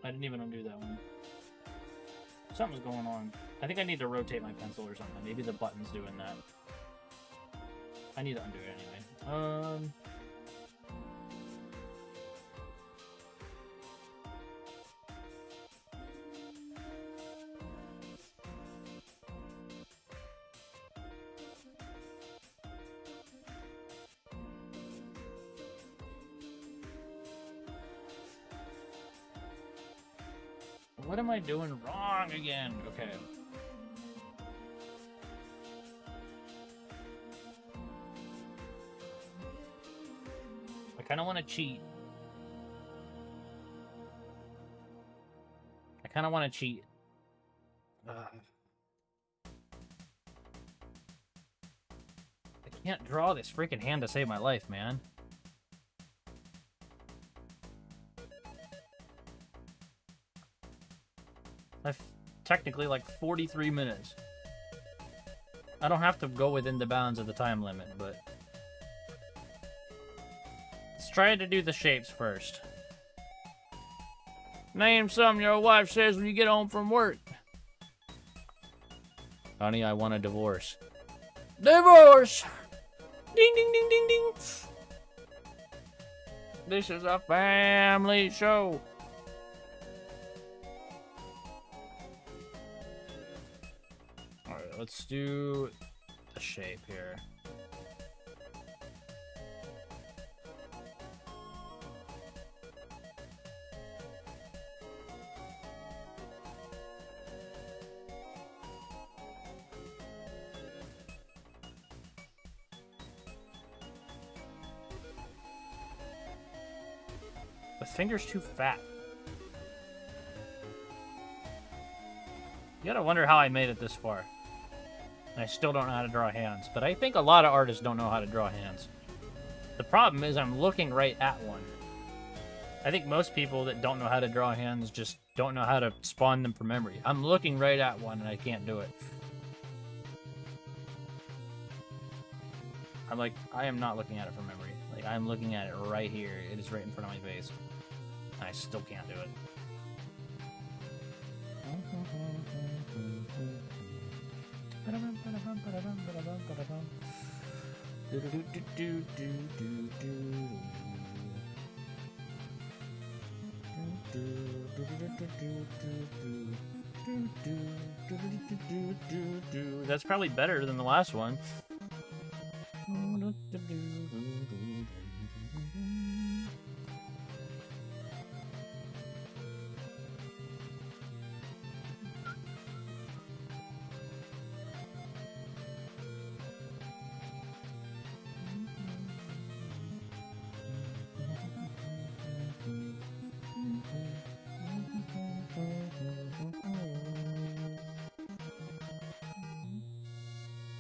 I didn't even undo that one. Something's going on. I think I need to rotate my pencil or something. Maybe the button's doing that. I need to undo it anyway. What am I doing wrong again? Okay. I kind of want to cheat. Ugh. I can't draw this freaking hand to save my life, man. I've technically like 43 minutes. I don't have to go within the bounds of the time limit, but... Let's try to do the shapes first. Name something your wife says when you get home from work. Honey, I want a divorce. Divorce! Ding, ding, ding, ding, ding. This is a family show. Alright, let's do the shape here. The finger's too fat. You gotta wonder how I made it this far. And I still don't know how to draw hands. But I think a lot of artists don't know how to draw hands. The problem is I'm looking right at one. I think most people that don't know how to draw hands just don't know how to spawn them from memory. I'm looking right at one and I can't do it. I'm like, I am not looking at it from memory. Like, I'm looking at it right here. It is right in front of my face. And I still can't do it. That's probably better than the last one.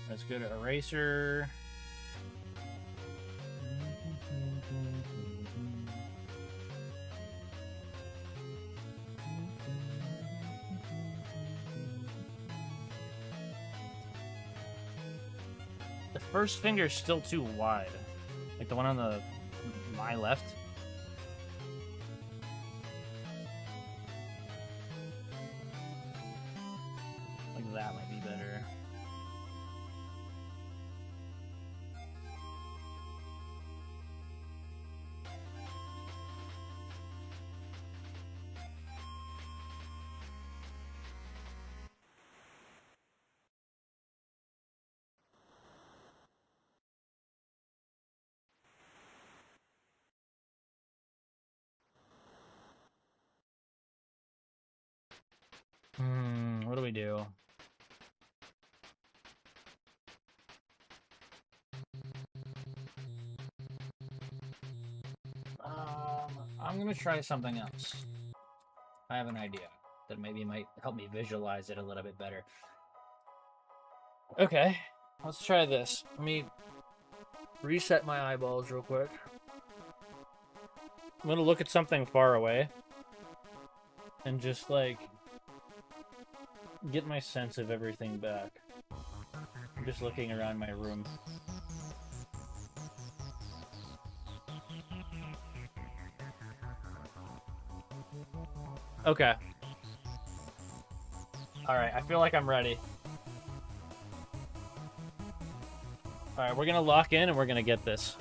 Let's go to eraser. The first finger is still too wide. Like the one on my left. Like that might be better. What do we do? I'm gonna try something else. I have an idea that maybe might help me visualize it a little bit better. Okay, let's try this. Let me reset my eyeballs real quick. I'm gonna look at something far away and just like get my sense of everything back. I'm just looking around my room. Okay. Alright, I feel like I'm ready. Alright, we're gonna lock in and we're gonna get this.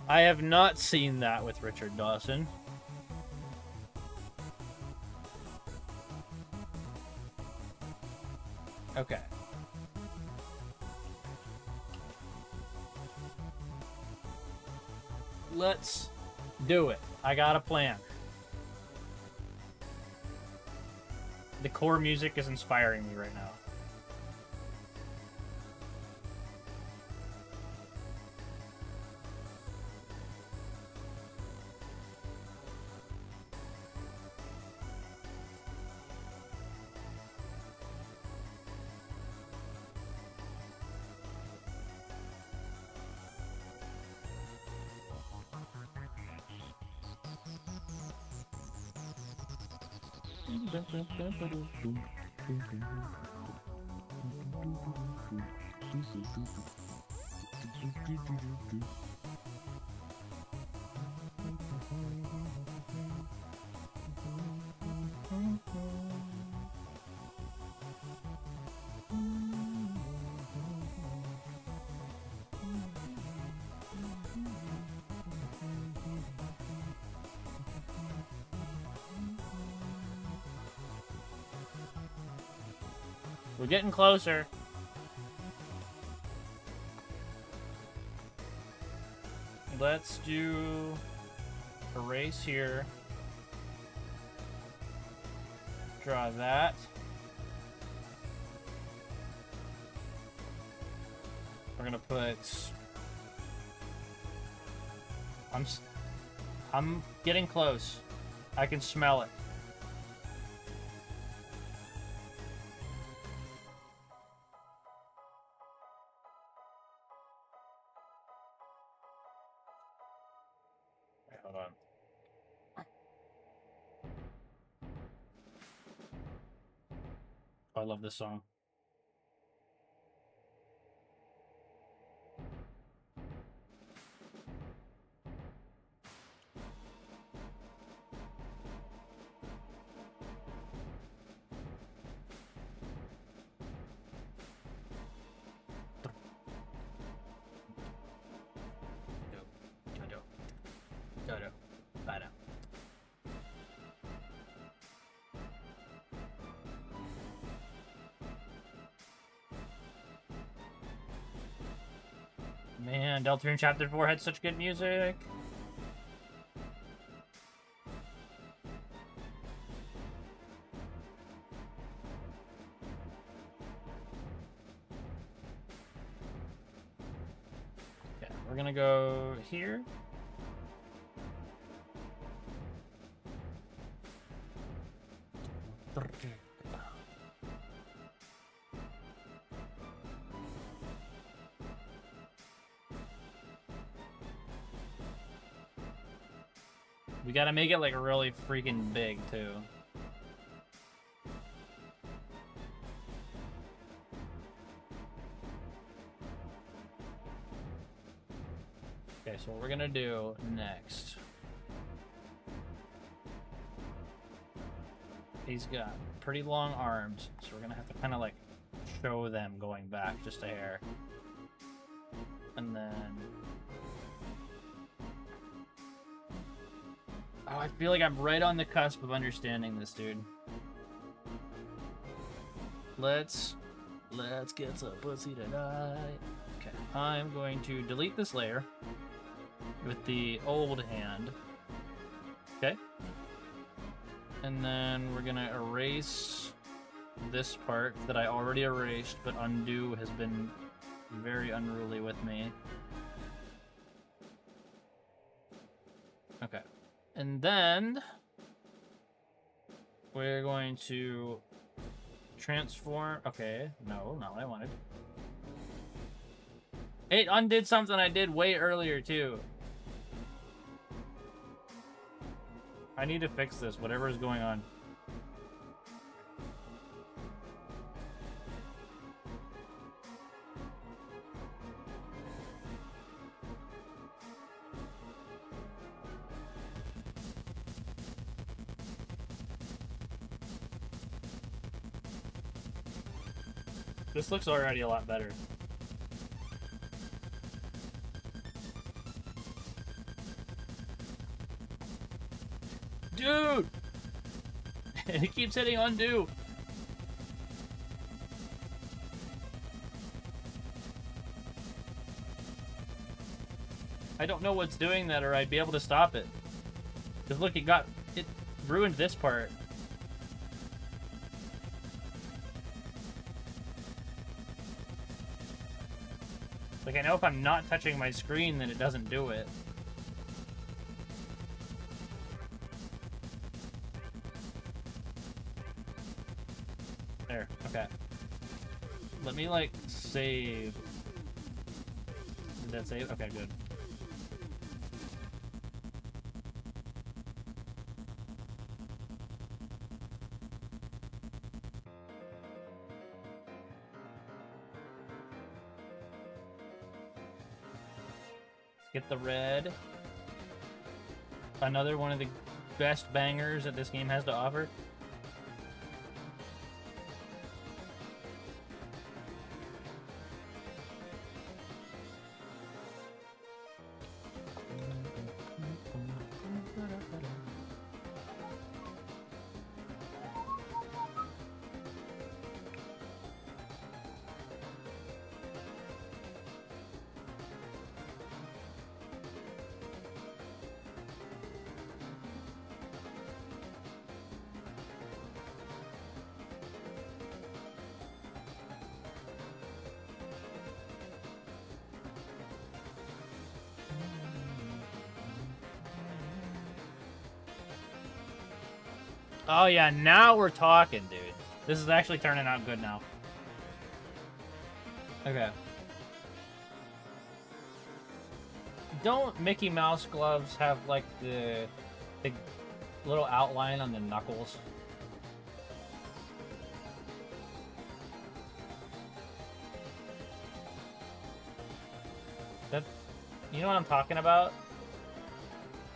I have not seen that with Richard Dawson. Okay. Let's do it. I got a plan. The core music is inspiring me right now. We're getting closer. Let's do a race here. Draw that. We're gonna put... I'm getting close. I can smell it. Wait, hold on. Oh, I love this song. Man, Deltarune Chapter 4 had such good music. Okay, we're gonna go here. We gotta make it like really freaking big too. Okay, so what we're gonna do next. He's got pretty long arms, so we're gonna have to kind of like show them going back just a hair. And then... Oh, I feel like I'm right on the cusp of understanding this, dude. Let's get some pussy tonight. Okay, I'm going to delete this layer with the old hand. Okay. And then we're gonna erase this part that I already erased, but undo has been very unruly with me. Okay. And then we're going to transform. Okay, no, not what I wanted. It undid something I did way earlier too. I need to fix this, whatever is going on. This looks already a lot better. Dude! It keeps hitting undo. I don't know what's doing that, or I'd be able to stop it. Because look, it ruined this part. Like, I know if I'm not touching my screen, then it doesn't do it. There, okay. Let me, like, save. Did that save? Okay, good. Get the red. Another one of the best bangers that this game has to offer. Oh yeah, now we're talking, dude. This is actually turning out good now. Okay. Don't Mickey Mouse gloves have like the little outline on the knuckles? That, you know what I'm talking about?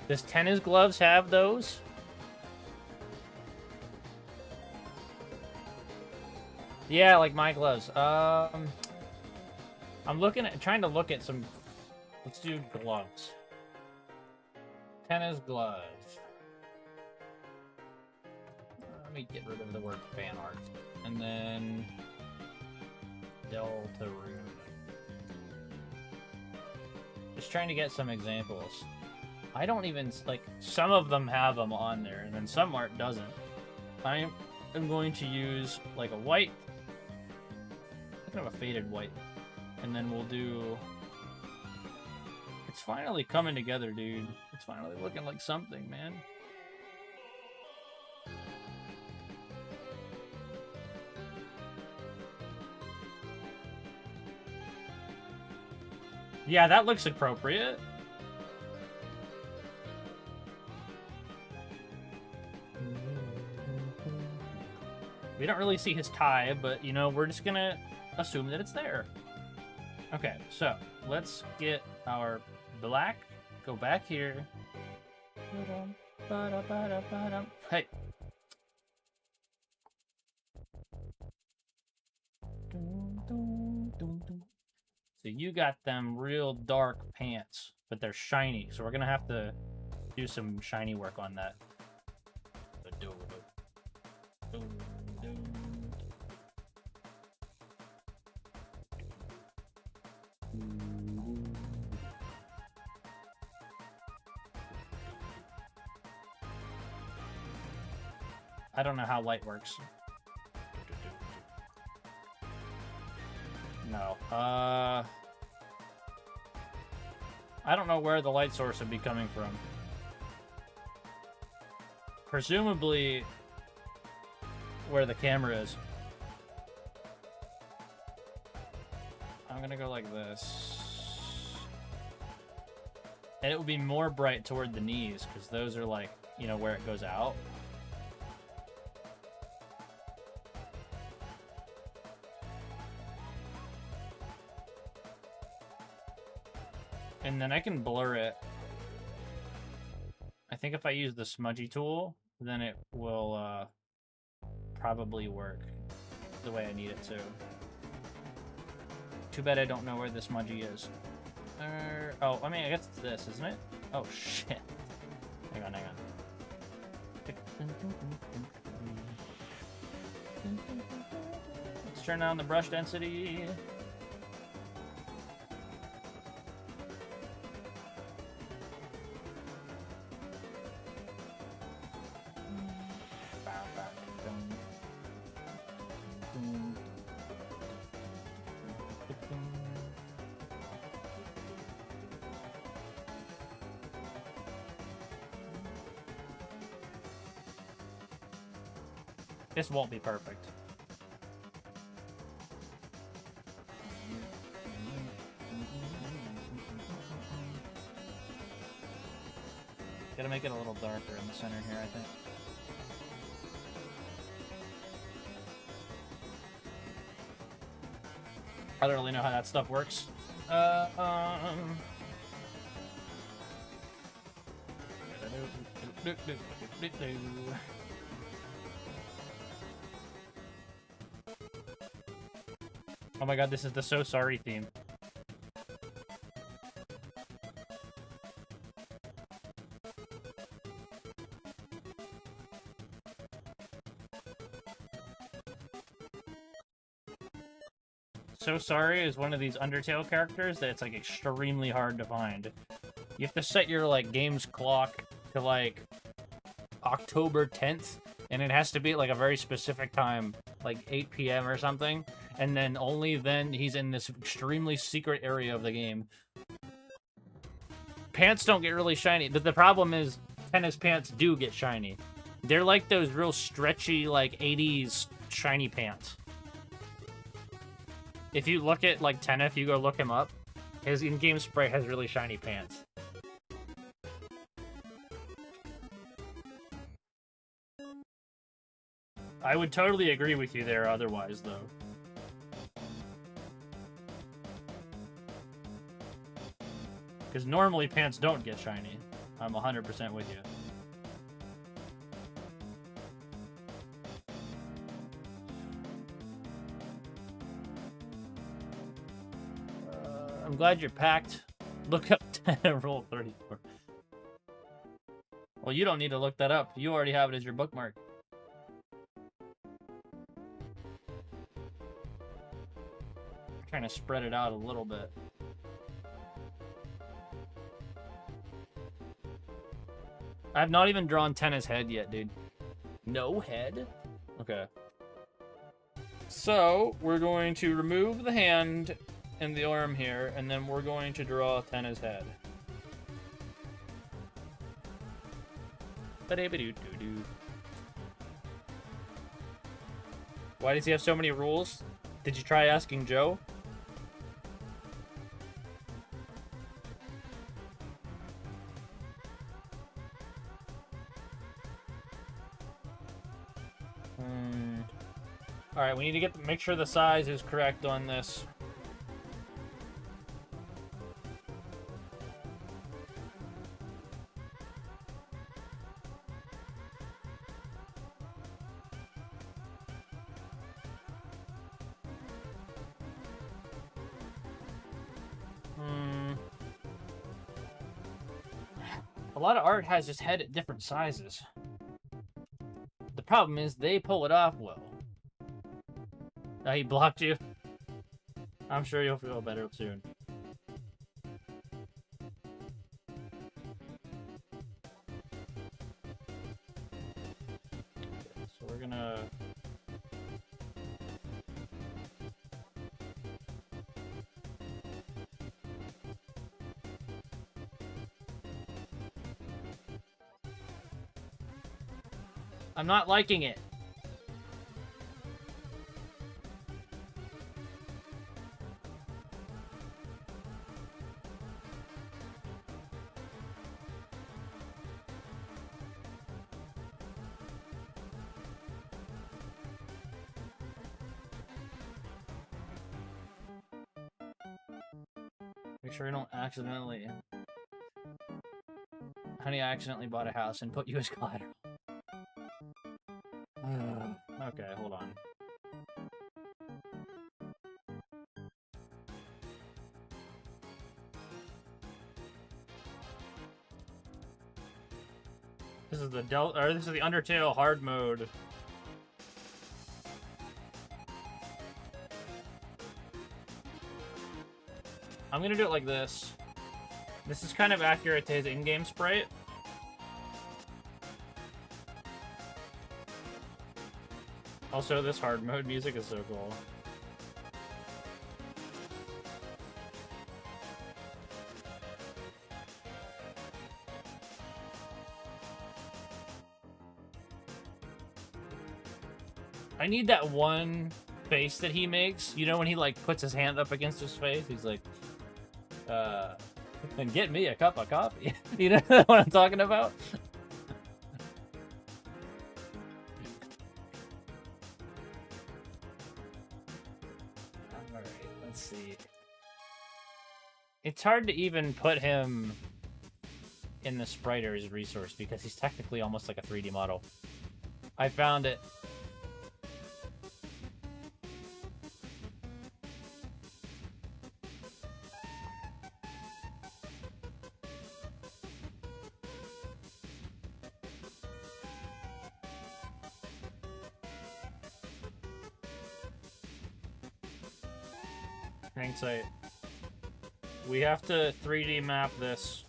Does tennis gloves have those? Yeah, like my gloves. I'm trying to look at some. Let's do gloves. Tennis gloves. Let me get rid of the word fan art. And then Deltarune. Just trying to get some examples. I don't even, like, some of them have them on there, and then some art doesn't. I am going to use, like, a white, kind of a faded white, and then we'll do... It's finally coming together, dude. It's finally looking like something, man. Yeah, that looks appropriate. We don't really see his tie, but, you know, we're just gonna assume that it's there. Okay, so let's get our black. Go back here. Hey. So you got them real dark pants, but they're shiny, so we're gonna have to do some shiny work on that. I don't know how light works. No. I don't know where the light source would be coming from. Presumably where the camera is. I'm gonna go like this. And it would be more bright toward the knees, because those are like, you know, where it goes out. And then I can blur it. I think if I use the smudgy tool, then it will probably work the way I need it to. Too bad I don't know where the smudgy is. Oh, I mean, I guess it's this, isn't it? Oh, shit. Hang on, hang on. Let's turn on the brush density. This won't be perfect. Gotta make it a little darker in the center here, I think. I don't really know how that stuff works. Oh my god, this is the So Sorry theme. So Sorry is one of these Undertale characters that it's like extremely hard to find. You have to set your like game's clock to like October 10th, and it has to be at like a very specific time, like 8 p.m. or something, and then only then he's in this extremely secret area of the game. Pants don't get really shiny, but the problem is tennis pants do get shiny. They're like those real stretchy, like, 80s shiny pants. If you look at, like, Tennis, you go look him up, his in-game sprite has really shiny pants. I would totally agree with you there otherwise, though. Because normally pants don't get shiny. I'm 100% with you. I'm glad you're packed. Look up 10 roll 34. Well, you don't need to look that up. You already have it as your bookmark. I'm trying to spread it out a little bit. I've not even drawn Tennis head yet, dude. No head? Okay. So, we're going to remove the hand and the arm here, and then we're going to draw Tennis head. Ba-da-ba-doo-doo-doo. Why does he have so many rules? Did you try asking Joe? Alright, we need to make sure the size is correct on this. A lot of art has his head at different sizes. The problem is they pull it off well. Oh, he blocked you? I'm sure you'll feel better soon. Okay, so we're gonna... I'm not liking it. Make sure I don't accidentally... Honey, I accidentally bought a house and put you as collateral. Okay, hold on. This is the this is the Undertale hard mode. I'm gonna do it like this. This is kind of accurate to his in-game sprite. Also, this hard mode music is so cool. I need that one face that he makes. You know when he, like, puts his hand up against his face? He's like, and get me a cup of coffee. You know what I'm talking about? Alright, let's see. It's hard to even put him in the sprite or his resource because he's technically almost like a 3D model. I found it. Hang tight. We have to 3D map this.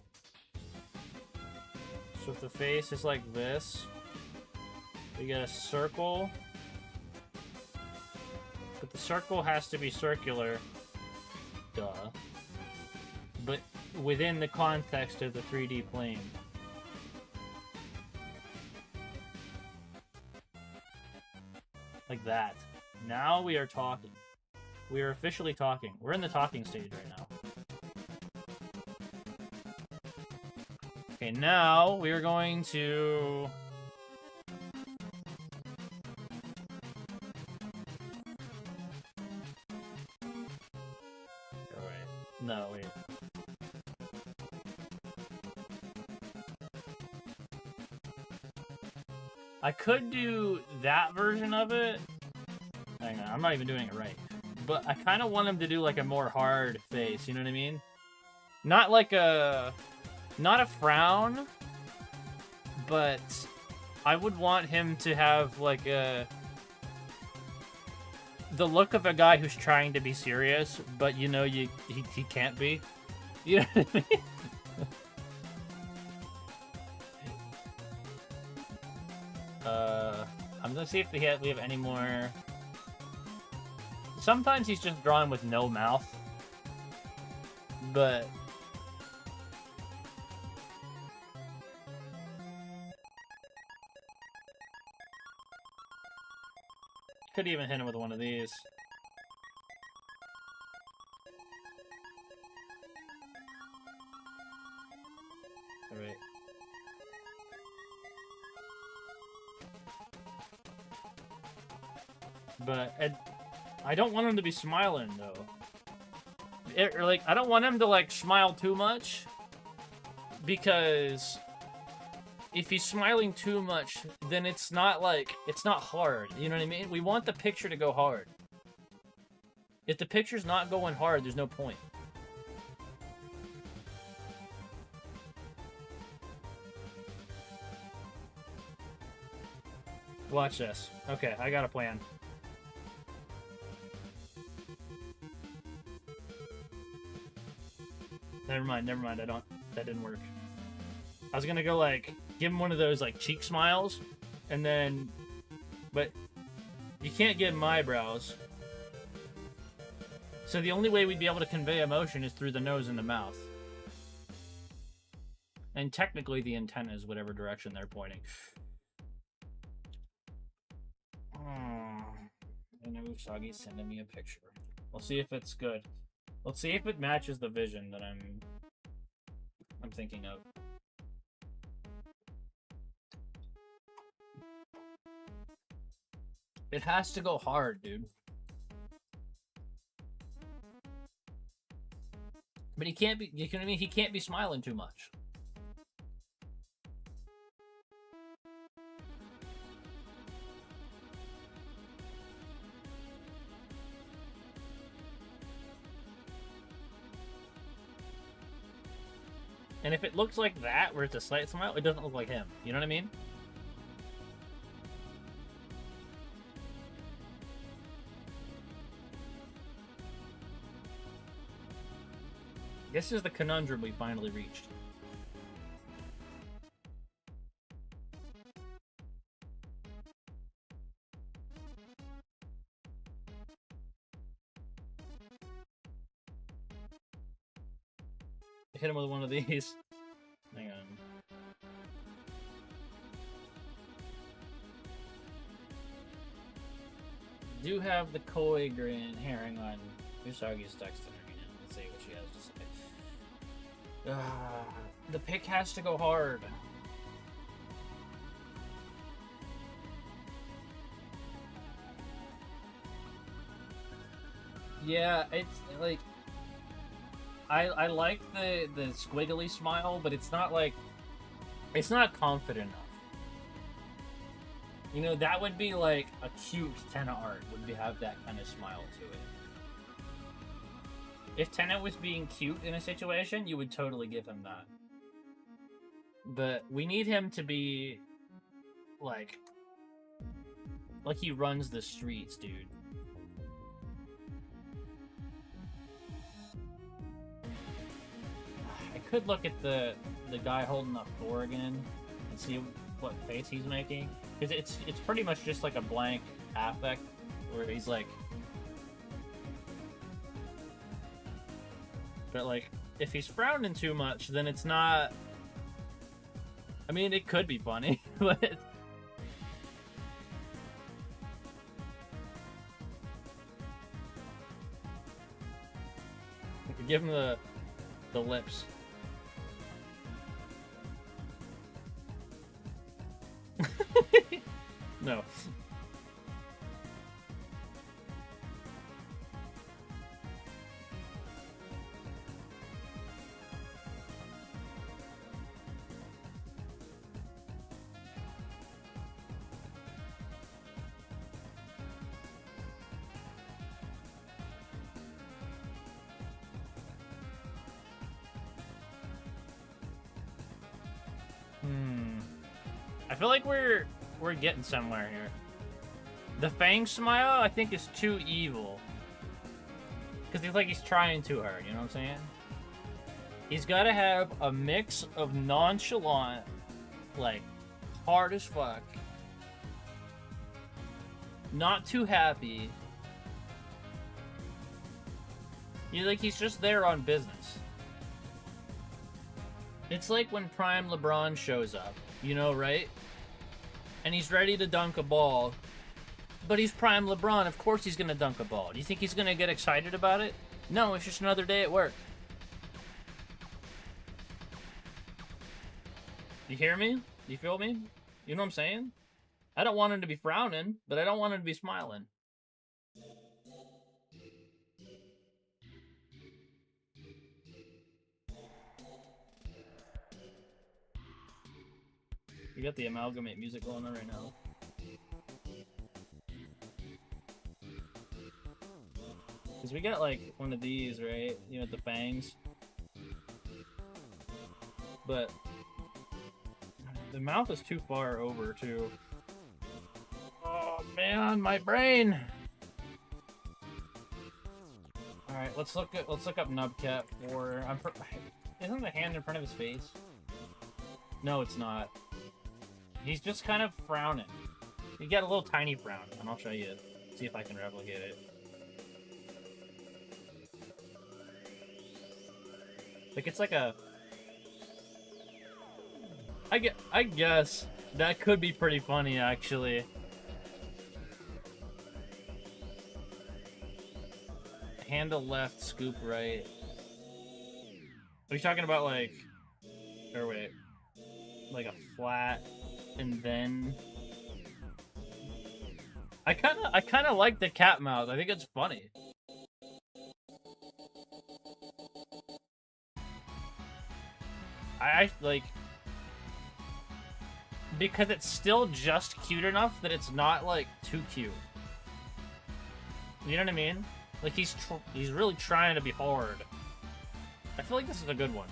So if the face is like this, we get a circle. But the circle has to be circular. Duh. But within the context of the 3D plane. Like that. Now we are talking. We are officially talking. We're in the talking stage right now. Okay, now we are going to... Oh, wait. No, wait. I could do that version of it. Hang on, I'm not even doing it right. But I kind of want him to do like a more hard face, you know what I mean? Not like a... Not a frown, but I would want him to have like a... The look of a guy who's trying to be serious, but you know he can't be. You know what I mean? I'm gonna see if we have any more... Sometimes he's just drawn with no mouth. But... Could even hit him with one of these. Alright. But I don't want him to be smiling though. I don't want him to like smile too much, because if he's smiling too much, then it's not hard. You know what I mean? We want the picture to go hard. If the picture's not going hard, there's no point. Watch this. Okay, I got a plan. Never mind, that didn't work. I was gonna go, like, give him one of those, like, cheek smiles, and then... But you can't give him eyebrows. So the only way we'd be able to convey emotion is through the nose and the mouth. And technically the intent is whatever direction they're pointing. I know Usagi's sending me a picture. We'll see if it's good. Let's see if it matches the vision that I'm thinking of. It has to go hard, dude. But he can't be, you know what I mean? He can't be smiling too much. And if it looks like that, where it's a slight smile, it doesn't look like him. You know what I mean? This is the conundrum we finally reached. Hit him with one of these. Hang on. Do have the coy grin herring on Usagi's texting her again. Let's see what she has to say. The pick has to go hard. Yeah, it's like... I like the squiggly smile, but it's not like... It's not confident enough. You know, that would be like a cute Tenna art, would have that kind of smile to it. If Tenna was being cute in a situation, you would totally give him that. But we need him to be... Like he runs the streets, dude. Could look at the guy holding up Thor again and see what face he's making, because it's pretty much just like a blank affect where he's like, but like if he's frowning too much, then it's not. I mean, it could be funny, but Give him the lips. No. I feel like we're getting somewhere here. The Fang smile, I think, is too evil. Because he's like he's trying too hard, you know what I'm saying? He's got to have a mix of nonchalant, like, hard as fuck, not too happy. Like, he's just there on business. It's like when Prime LeBron shows up, you know, right? And he's ready to dunk a ball. But he's Prime LeBron. Of course he's going to dunk a ball. Do you think he's going to get excited about it? No, it's just another day at work. You hear me? You feel me? You know what I'm saying? I don't want him to be frowning, but I don't want him to be smiling. You got the Amalgamate music going on right now. Because we got, like, one of these, right? You know, with the fangs. But the mouth is too far over, too. Oh, man, my brain! Alright, let's look up Nubcap for... Isn't the hand in front of his face? No, it's not. He's just kind of frowning. You got a little tiny frown, and I'll show you. See if I can replicate it. Like, it's like a... I guess that could be pretty funny, actually. Handle left, scoop right. Are you talking about, like... Or wait. Like a flat... And then I kind of like the cat mouth. I think it's funny. I like because it's still just cute enough that it's not like too cute. You know what I mean? Like he's really trying to be hard. I feel like this is a good one.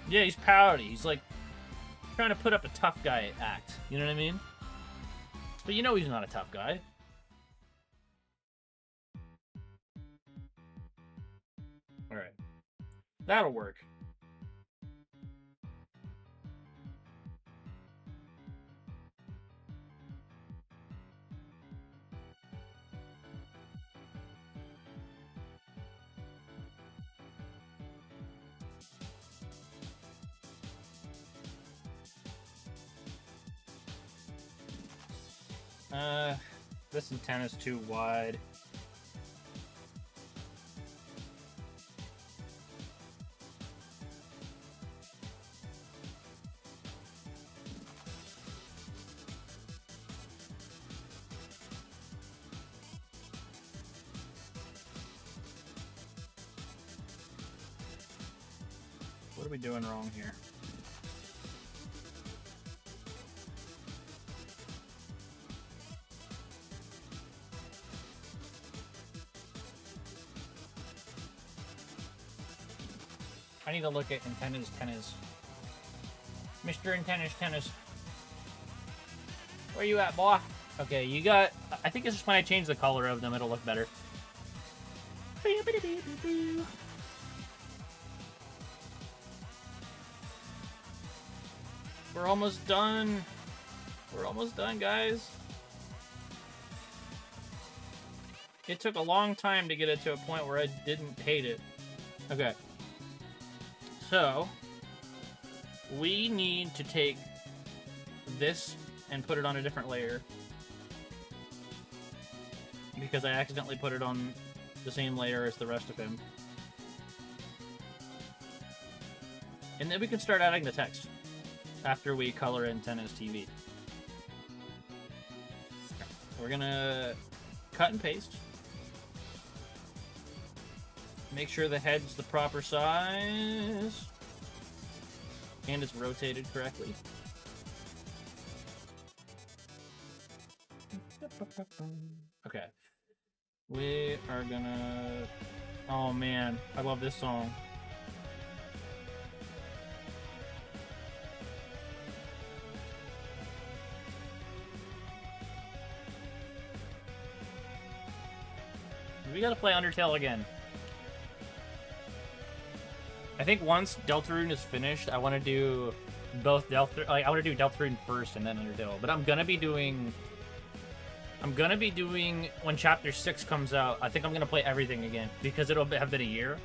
Yeah, he's pouty. He's like trying to put up a tough guy act. You know what I mean? But you know he's not a tough guy. Alright. That'll work. This antenna's too wide. What are we doing wrong here? I need to look at Antenna's tennis. Mr. Antenna's tennis. Where you at, boy? Okay, you got... I think it's just when I change the color of them, it'll look better. We're almost done. We're almost done, guys. It took a long time to get it to a point where I didn't hate it. Okay. So, we need to take this and put it on a different layer. because I accidentally put it on the same layer as the rest of him. And then we can start adding the text after we color in Tenna's TV. We're gonna cut and paste. Make sure the head's the proper size. And it's rotated correctly. Okay. We are gonna... Oh man, I love this song. We gotta play Undertale again. I think once Deltarune is finished, I want to do both Deltarune. Like, I want to do Deltarune first and then Undertale. But I'm gonna be doing when Chapter 6 comes out. I think I'm gonna play everything again because it'll have been a year.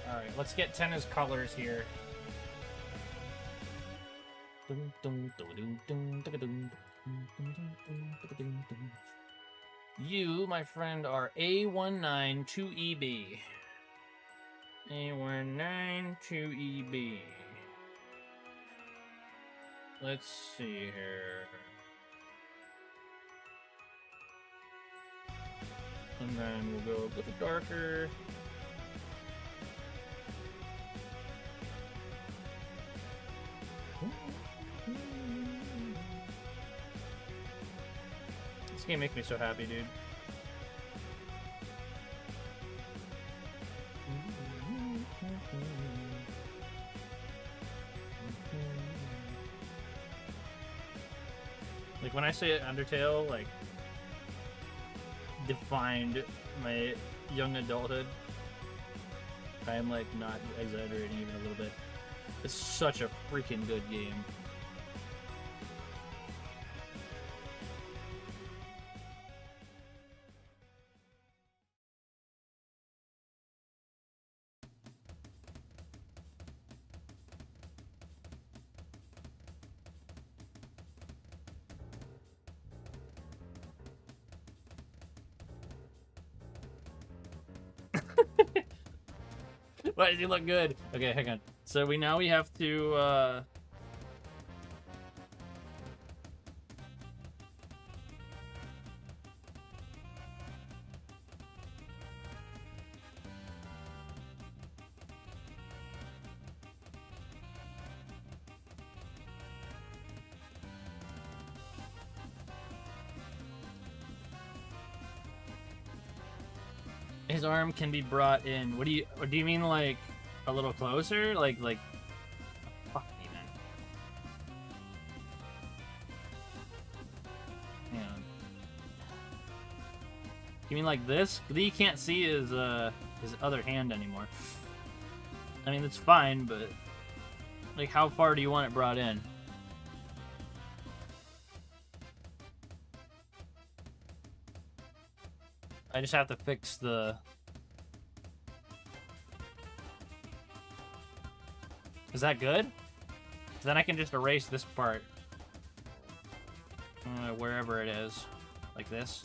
All right, let's get Tenna's colors here. You, my friend, are A192EB. A192EB. Let's see here. And then we'll go a little darker. This game makes me so happy, dude. Like, when I say Undertale, like, defined my young adulthood, I'm, like, not exaggerating even a little bit. It's such a freaking good game. Why does he look good? Okay, hang on. So we have to his arm can be brought in. What do you mean, like a little closer? Like fuck me, man. Hang on. You mean like this? You can't see his other hand anymore. I mean, that's fine, but like, how far do you want it brought in? I just have to fix the... Is that good? Then I can just erase this part. Wherever it is. Like this.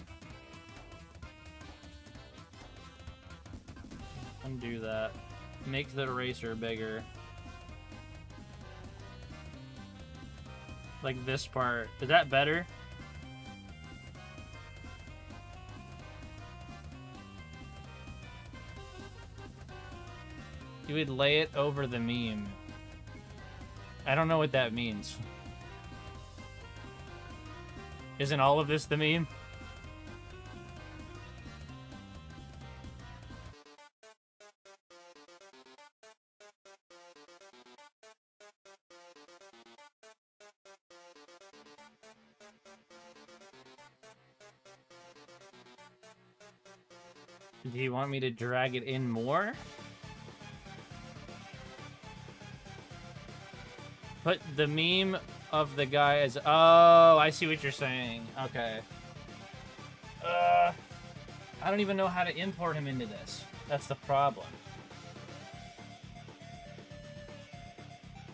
Undo that. Make the eraser bigger. Like this part. Is that better? You would lay it over the meme. I don't know what that means. Isn't all of this the meme? Do you want me to drag it in more? Put the meme of the guy as... Oh, I see what you're saying. Okay. I don't even know how to import him into this. That's the problem.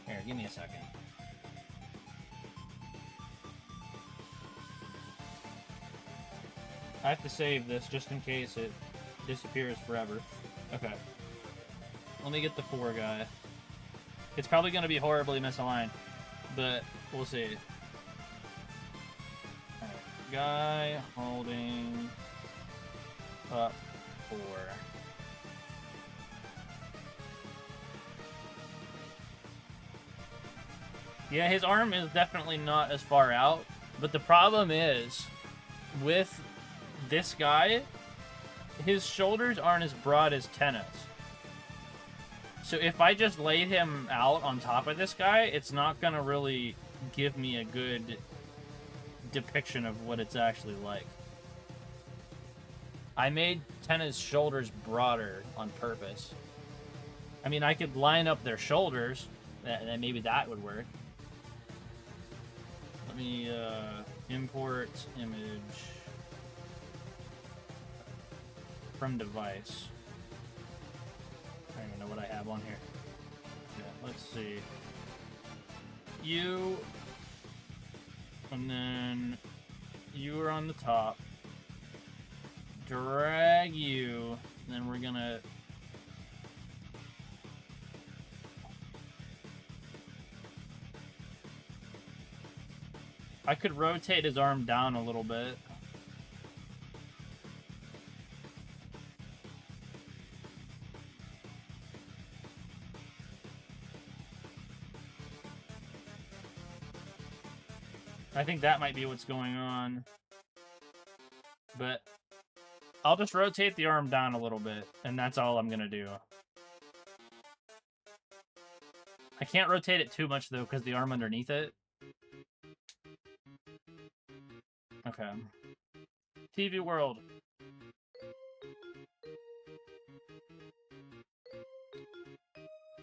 Here, give me a second. I have to save this just in case it disappears forever. Okay. Let me get the 4 guy. It's probably going to be horribly misaligned, but we'll see. Alright. Guy holding up 4. Yeah, his arm is definitely not as far out, but the problem is, with this guy, his shoulders aren't as broad as Tenna's. So if I just laid him out on top of this guy, it's not gonna really give me a good depiction of what it's actually like. I made Tenna's shoulders broader on purpose. I mean, I could line up their shoulders, and maybe that would work. Let me import image from device. I don't even know what I have on here. Yeah, let's see. You, and then you are on the top. Drag you, and then we're gonna I could rotate his arm down a little bit. I think that might be what's going on. But I'll just rotate the arm down a little bit, and that's all I'm gonna do. I can't rotate it too much, though, because the arm underneath it. Okay. TV World.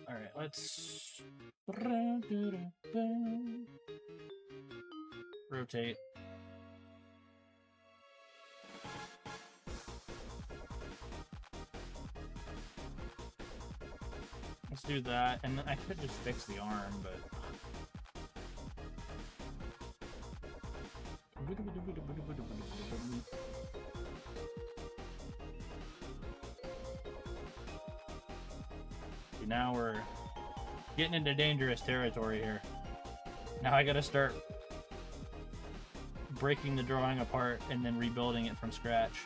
Alright, let's... rotate. Let's do that, and I could just fix the arm, but... Now we're getting into dangerous territory here. Now I gotta start breaking the drawing apart and then rebuilding it from scratch.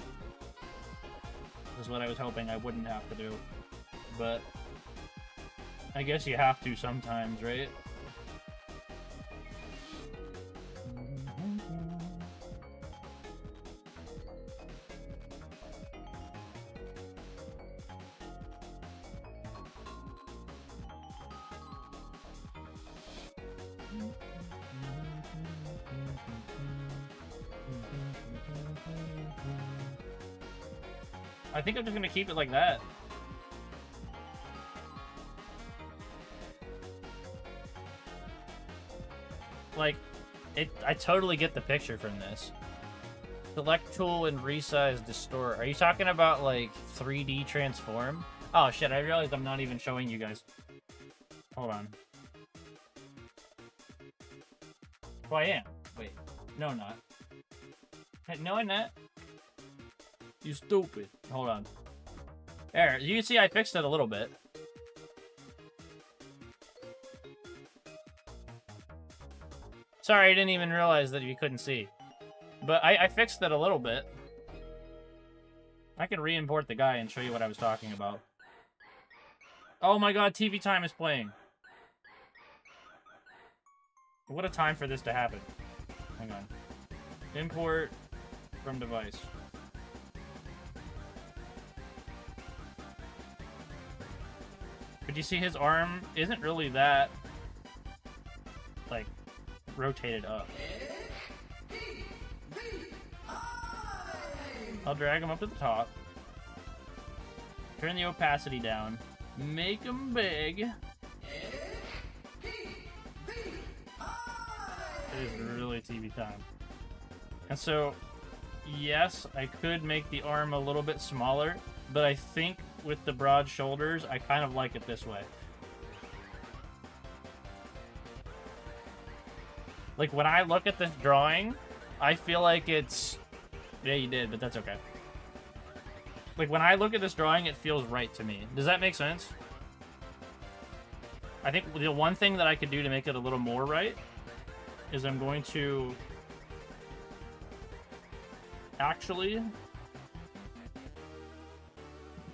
This is what I was hoping I wouldn't have to do. But I guess you have to sometimes, right? I think I'm just gonna keep it like that. Like, I totally get the picture from this. Select tool and resize distort. Are you talking about, like, 3D transform? Oh, shit, I realized I'm not even showing you guys. Hold on. Oh, I am. Wait. No, I'm not. No, I'm not. You stupid. Hold on. There, you can see I fixed it a little bit. Sorry, I didn't even realize that you couldn't see. But I fixed it a little bit. I can re-import the guy and show you what I was talking about. Oh my god, TV time is playing. What a time for this to happen. Hang on. Import from device. But you see his arm isn't really that, like, rotated up. I'll drag him up to the top. Turn the opacity down. Make him big. It is really TV time. And so, yes, I could make the arm a little bit smaller, but I think with the broad shoulders, I kind of like it this way. Like, when I look at this drawing, I feel like it's Yeah, you did, but that's okay. Like, when I look at this drawing, it feels right to me. Does that make sense? I think the one thing that I could do to make it a little more right is I'm going to actually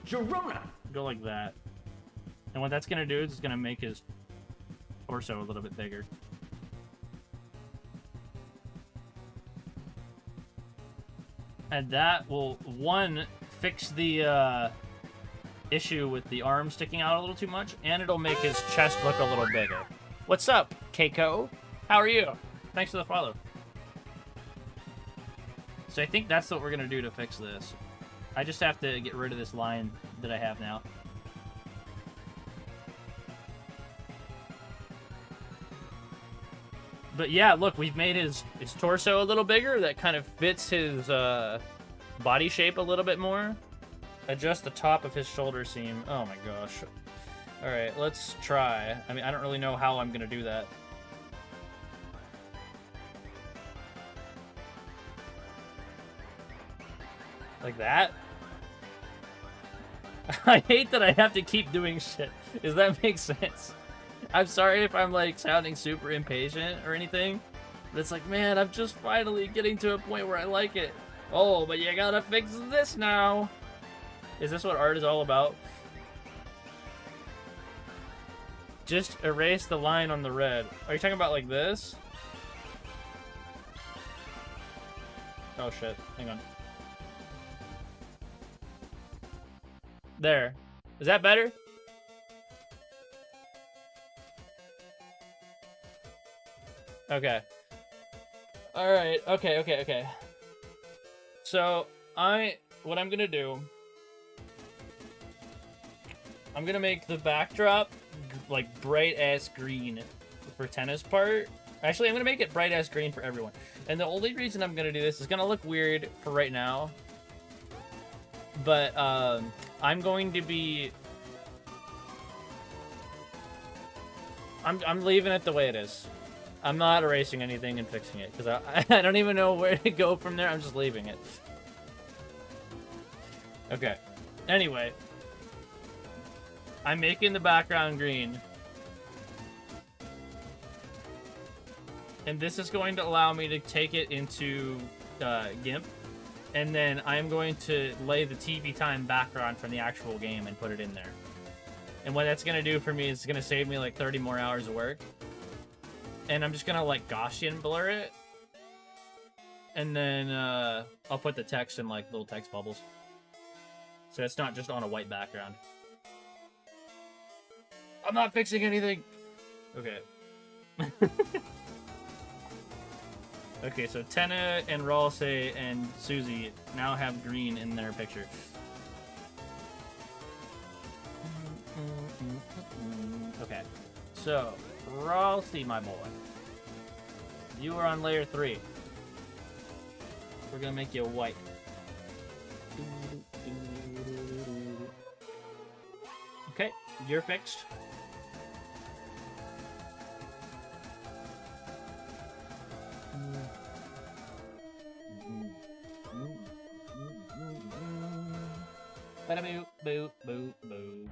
Girona. go like that. And what that's going to do is it's going to make his torso a little bit bigger. And that will, one, fix the issue with the arm sticking out a little too much, and it'll make his chest look a little bigger. What's up, Keiko? How are you? Thanks for the follow. So I think that's what we're going to do to fix this. I just have to get rid of this line that I have now. But yeah, look, we've made his torso a little bigger. That kind of fits his body shape a little bit more. Adjust the top of his shoulder seam. Oh my gosh. All right, let's try. I mean, I don't really know how I'm going to do that. Like that? I hate that I have to keep doing shit. Does that make sense? I'm sorry if I'm, like, sounding super impatient or anything. But it's like, man, I'm just finally getting to a point where I like it. Oh, but you gotta fix this now. Is this what art is all about? Just erase the line on the red. Are you talking about like this? Oh, shit. Hang on. There. Is that better? Okay. Alright, okay. So, what I'm gonna do, I'm gonna make the backdrop, like, bright-ass green for Tenna's part. Actually, I'm gonna make it bright-ass green for everyone. And the only reason I'm gonna do this is gonna look weird for right now. But, I'm going to be... I'm leaving it the way it is. I'm not erasing anything and fixing it, because I don't even know where to go from there. I'm just leaving it. Okay. Anyway. I'm making the background green. And this is going to allow me to take it into GIMP. And then I'm going to lay the TV time background from the actual game and put it in there. And what that's going to do for me is it's going to save me like 30 more hours of work. And I'm just going to like Gaussian blur it. And then I'll put the text in like little text bubbles. So it's not just on a white background. I'm not fixing anything. Okay. Okay, so Tenna and Ralsei and Susie now have green in their picture. Okay, so Ralsei, my boy, you are on layer 3. We're gonna make you white. Okay, you're fixed. Bada boo, boo, boo, boo.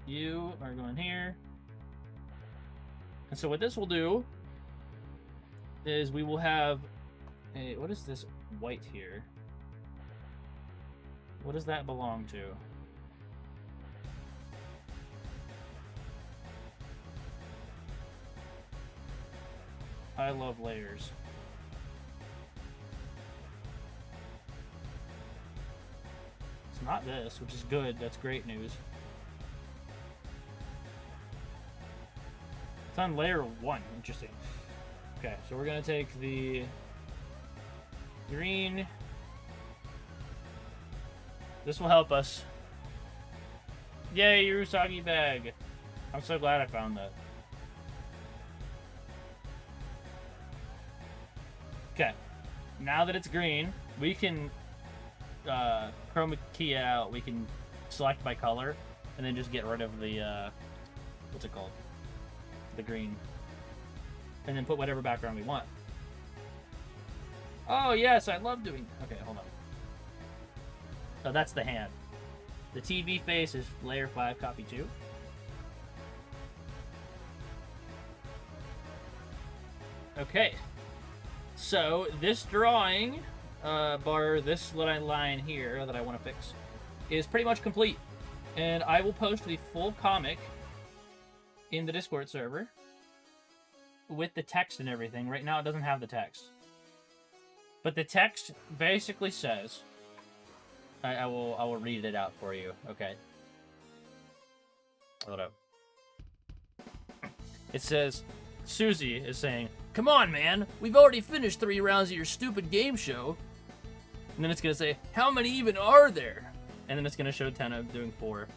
You are going here. And so what this will do is we will have a, what is this white here? What does that belong to? I love layers. It's not this, which is good. That's great news. It's on layer 1. Interesting. Okay, so we're going to take the green. This will help us. Yay, Urusagi bag. I'm so glad I found that. Okay, now that it's green, we can chroma key it out. We can select by color, and then just get rid of the, what's it called? The green. And then put whatever background we want. Oh, yes, I love doing... Okay, hold on. Oh, that's the hand. The TV face is layer 5, copy 2. Okay. So, this drawing, bar this little line here that I want to fix, is pretty much complete. And I will post the full comic in the Discord server with the text and everything. Right now it doesn't have the text. But the text basically says... I will read it out for you, okay? Hold up. It says, Susie is saying, "Come on, man! We've already finished 3 rounds of your stupid game show." And then it's gonna say, "How many even are there?" And then it's gonna show Tenna doing 4.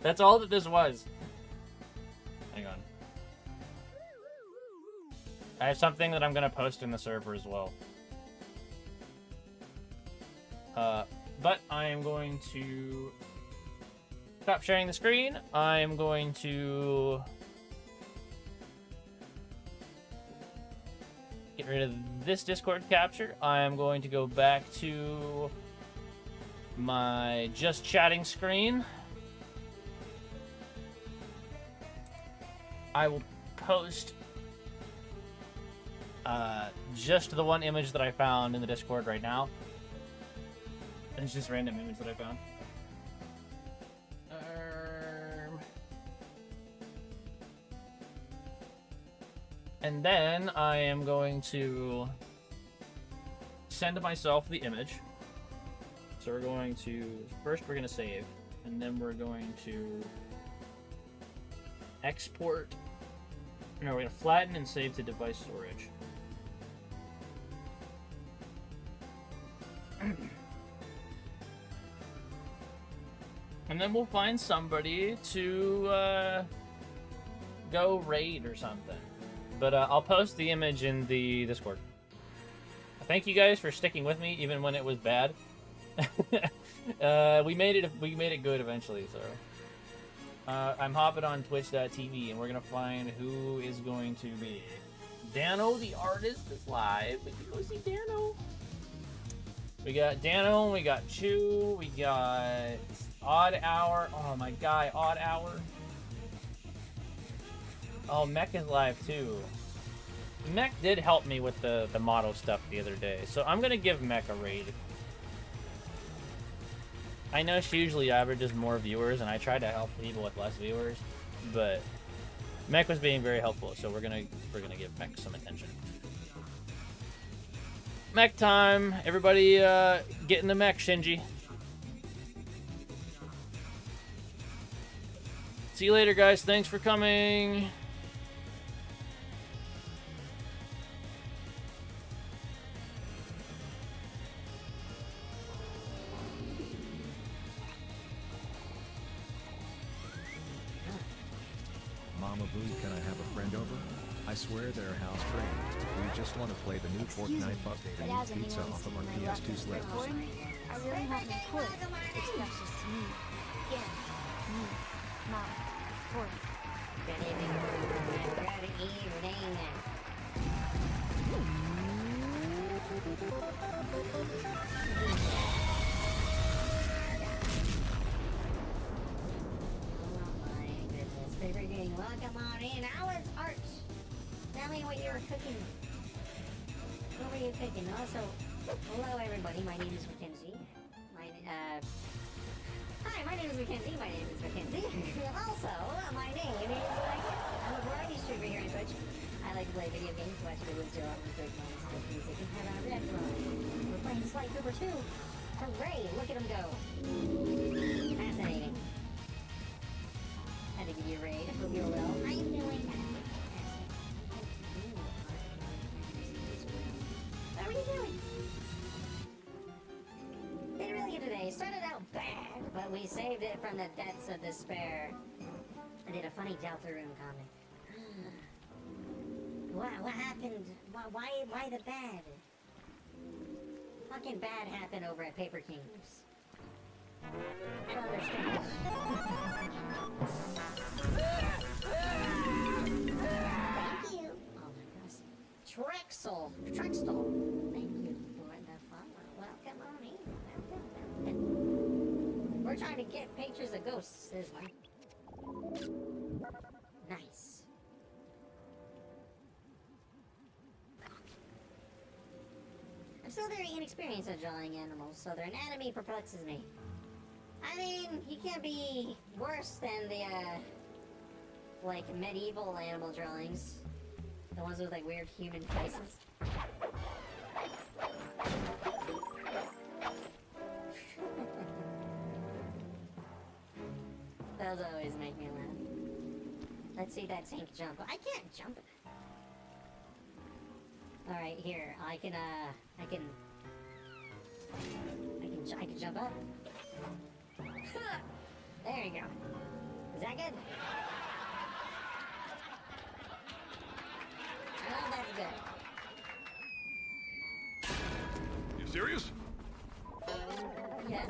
That's all that this was. Hang on. I have something that I'm gonna post in the server as well. But I am going to stop sharing the screen. I am going to get rid of this Discord capture. I am going to go back to my just chatting screen. I will post just the one image that I found in the Discord right now. And it's just random image that I found. And then I am going to send myself the image. So we're going to, first we're going to save, and then we're going to export. No, we're going to flatten and save to device storage. And then we'll find somebody to go raid or something. But I'll post the image in the Discord. Thank you guys for sticking with me, even when it was bad. We made it good eventually. So I'm hopping on Twitch.tv, and we're gonna find who is going to be. Dano, the artist, is live. We can go see Dano. We got Dano, we got Chew, we got Odd Hour. Oh my guy, Odd Hour. Oh, Mech is live too. Mech did help me with the model stuff the other day, so I'm gonna give Mech a raid. I know she usually averages more viewers, and I try to help people with less viewers, but Mech was being very helpful, so we're gonna give Mech some attention. Mech time! Everybody, get in the mech, Shinji. See you later, guys. Thanks for coming. Mama Boo, can I have a friend over? I swear they're house trained. We just want to play the new Fortnite update and eat pizza off of our PS2 slips. I really want to quit. It's precious to me. Yeah, me, Mom, Tori. Good evening. Welcome on in. How was art? Tell me what you were cooking. What were you cooking? Also, hello everybody. My name is Mackenzie. Hi, my name is Mackenzie. My name is Mackenzie. Also, my name is I'm a variety streamer here on Twitch. I like to play video games, watch videos, draw, record games, make music, and have a red run. We're playing Sly Cooper 2. Hooray! Look at him go. Fascinating. Had to give you a raid. I hope you're well. I'm doing that. What are you doing? Did really good today. Started out bad, but we saved it from the depths of despair. I did a funny Deltarune comic. What happened? Why the bad? Fucking bad happened over at Paper Kings. I don't understand. Thank you. Oh my gosh. Trex ghosts. There's one. Nice. I'm still very inexperienced at drawing animals, so their anatomy perplexes me. I mean, you can't be worse than the, like, medieval animal drawings. The ones with, like, weird human faces. Those always make me laugh. Let's see that tank jump. I can't jump. Alright, here. I can jump up. There you go. Is that good? Oh, that's good. You serious? Yes.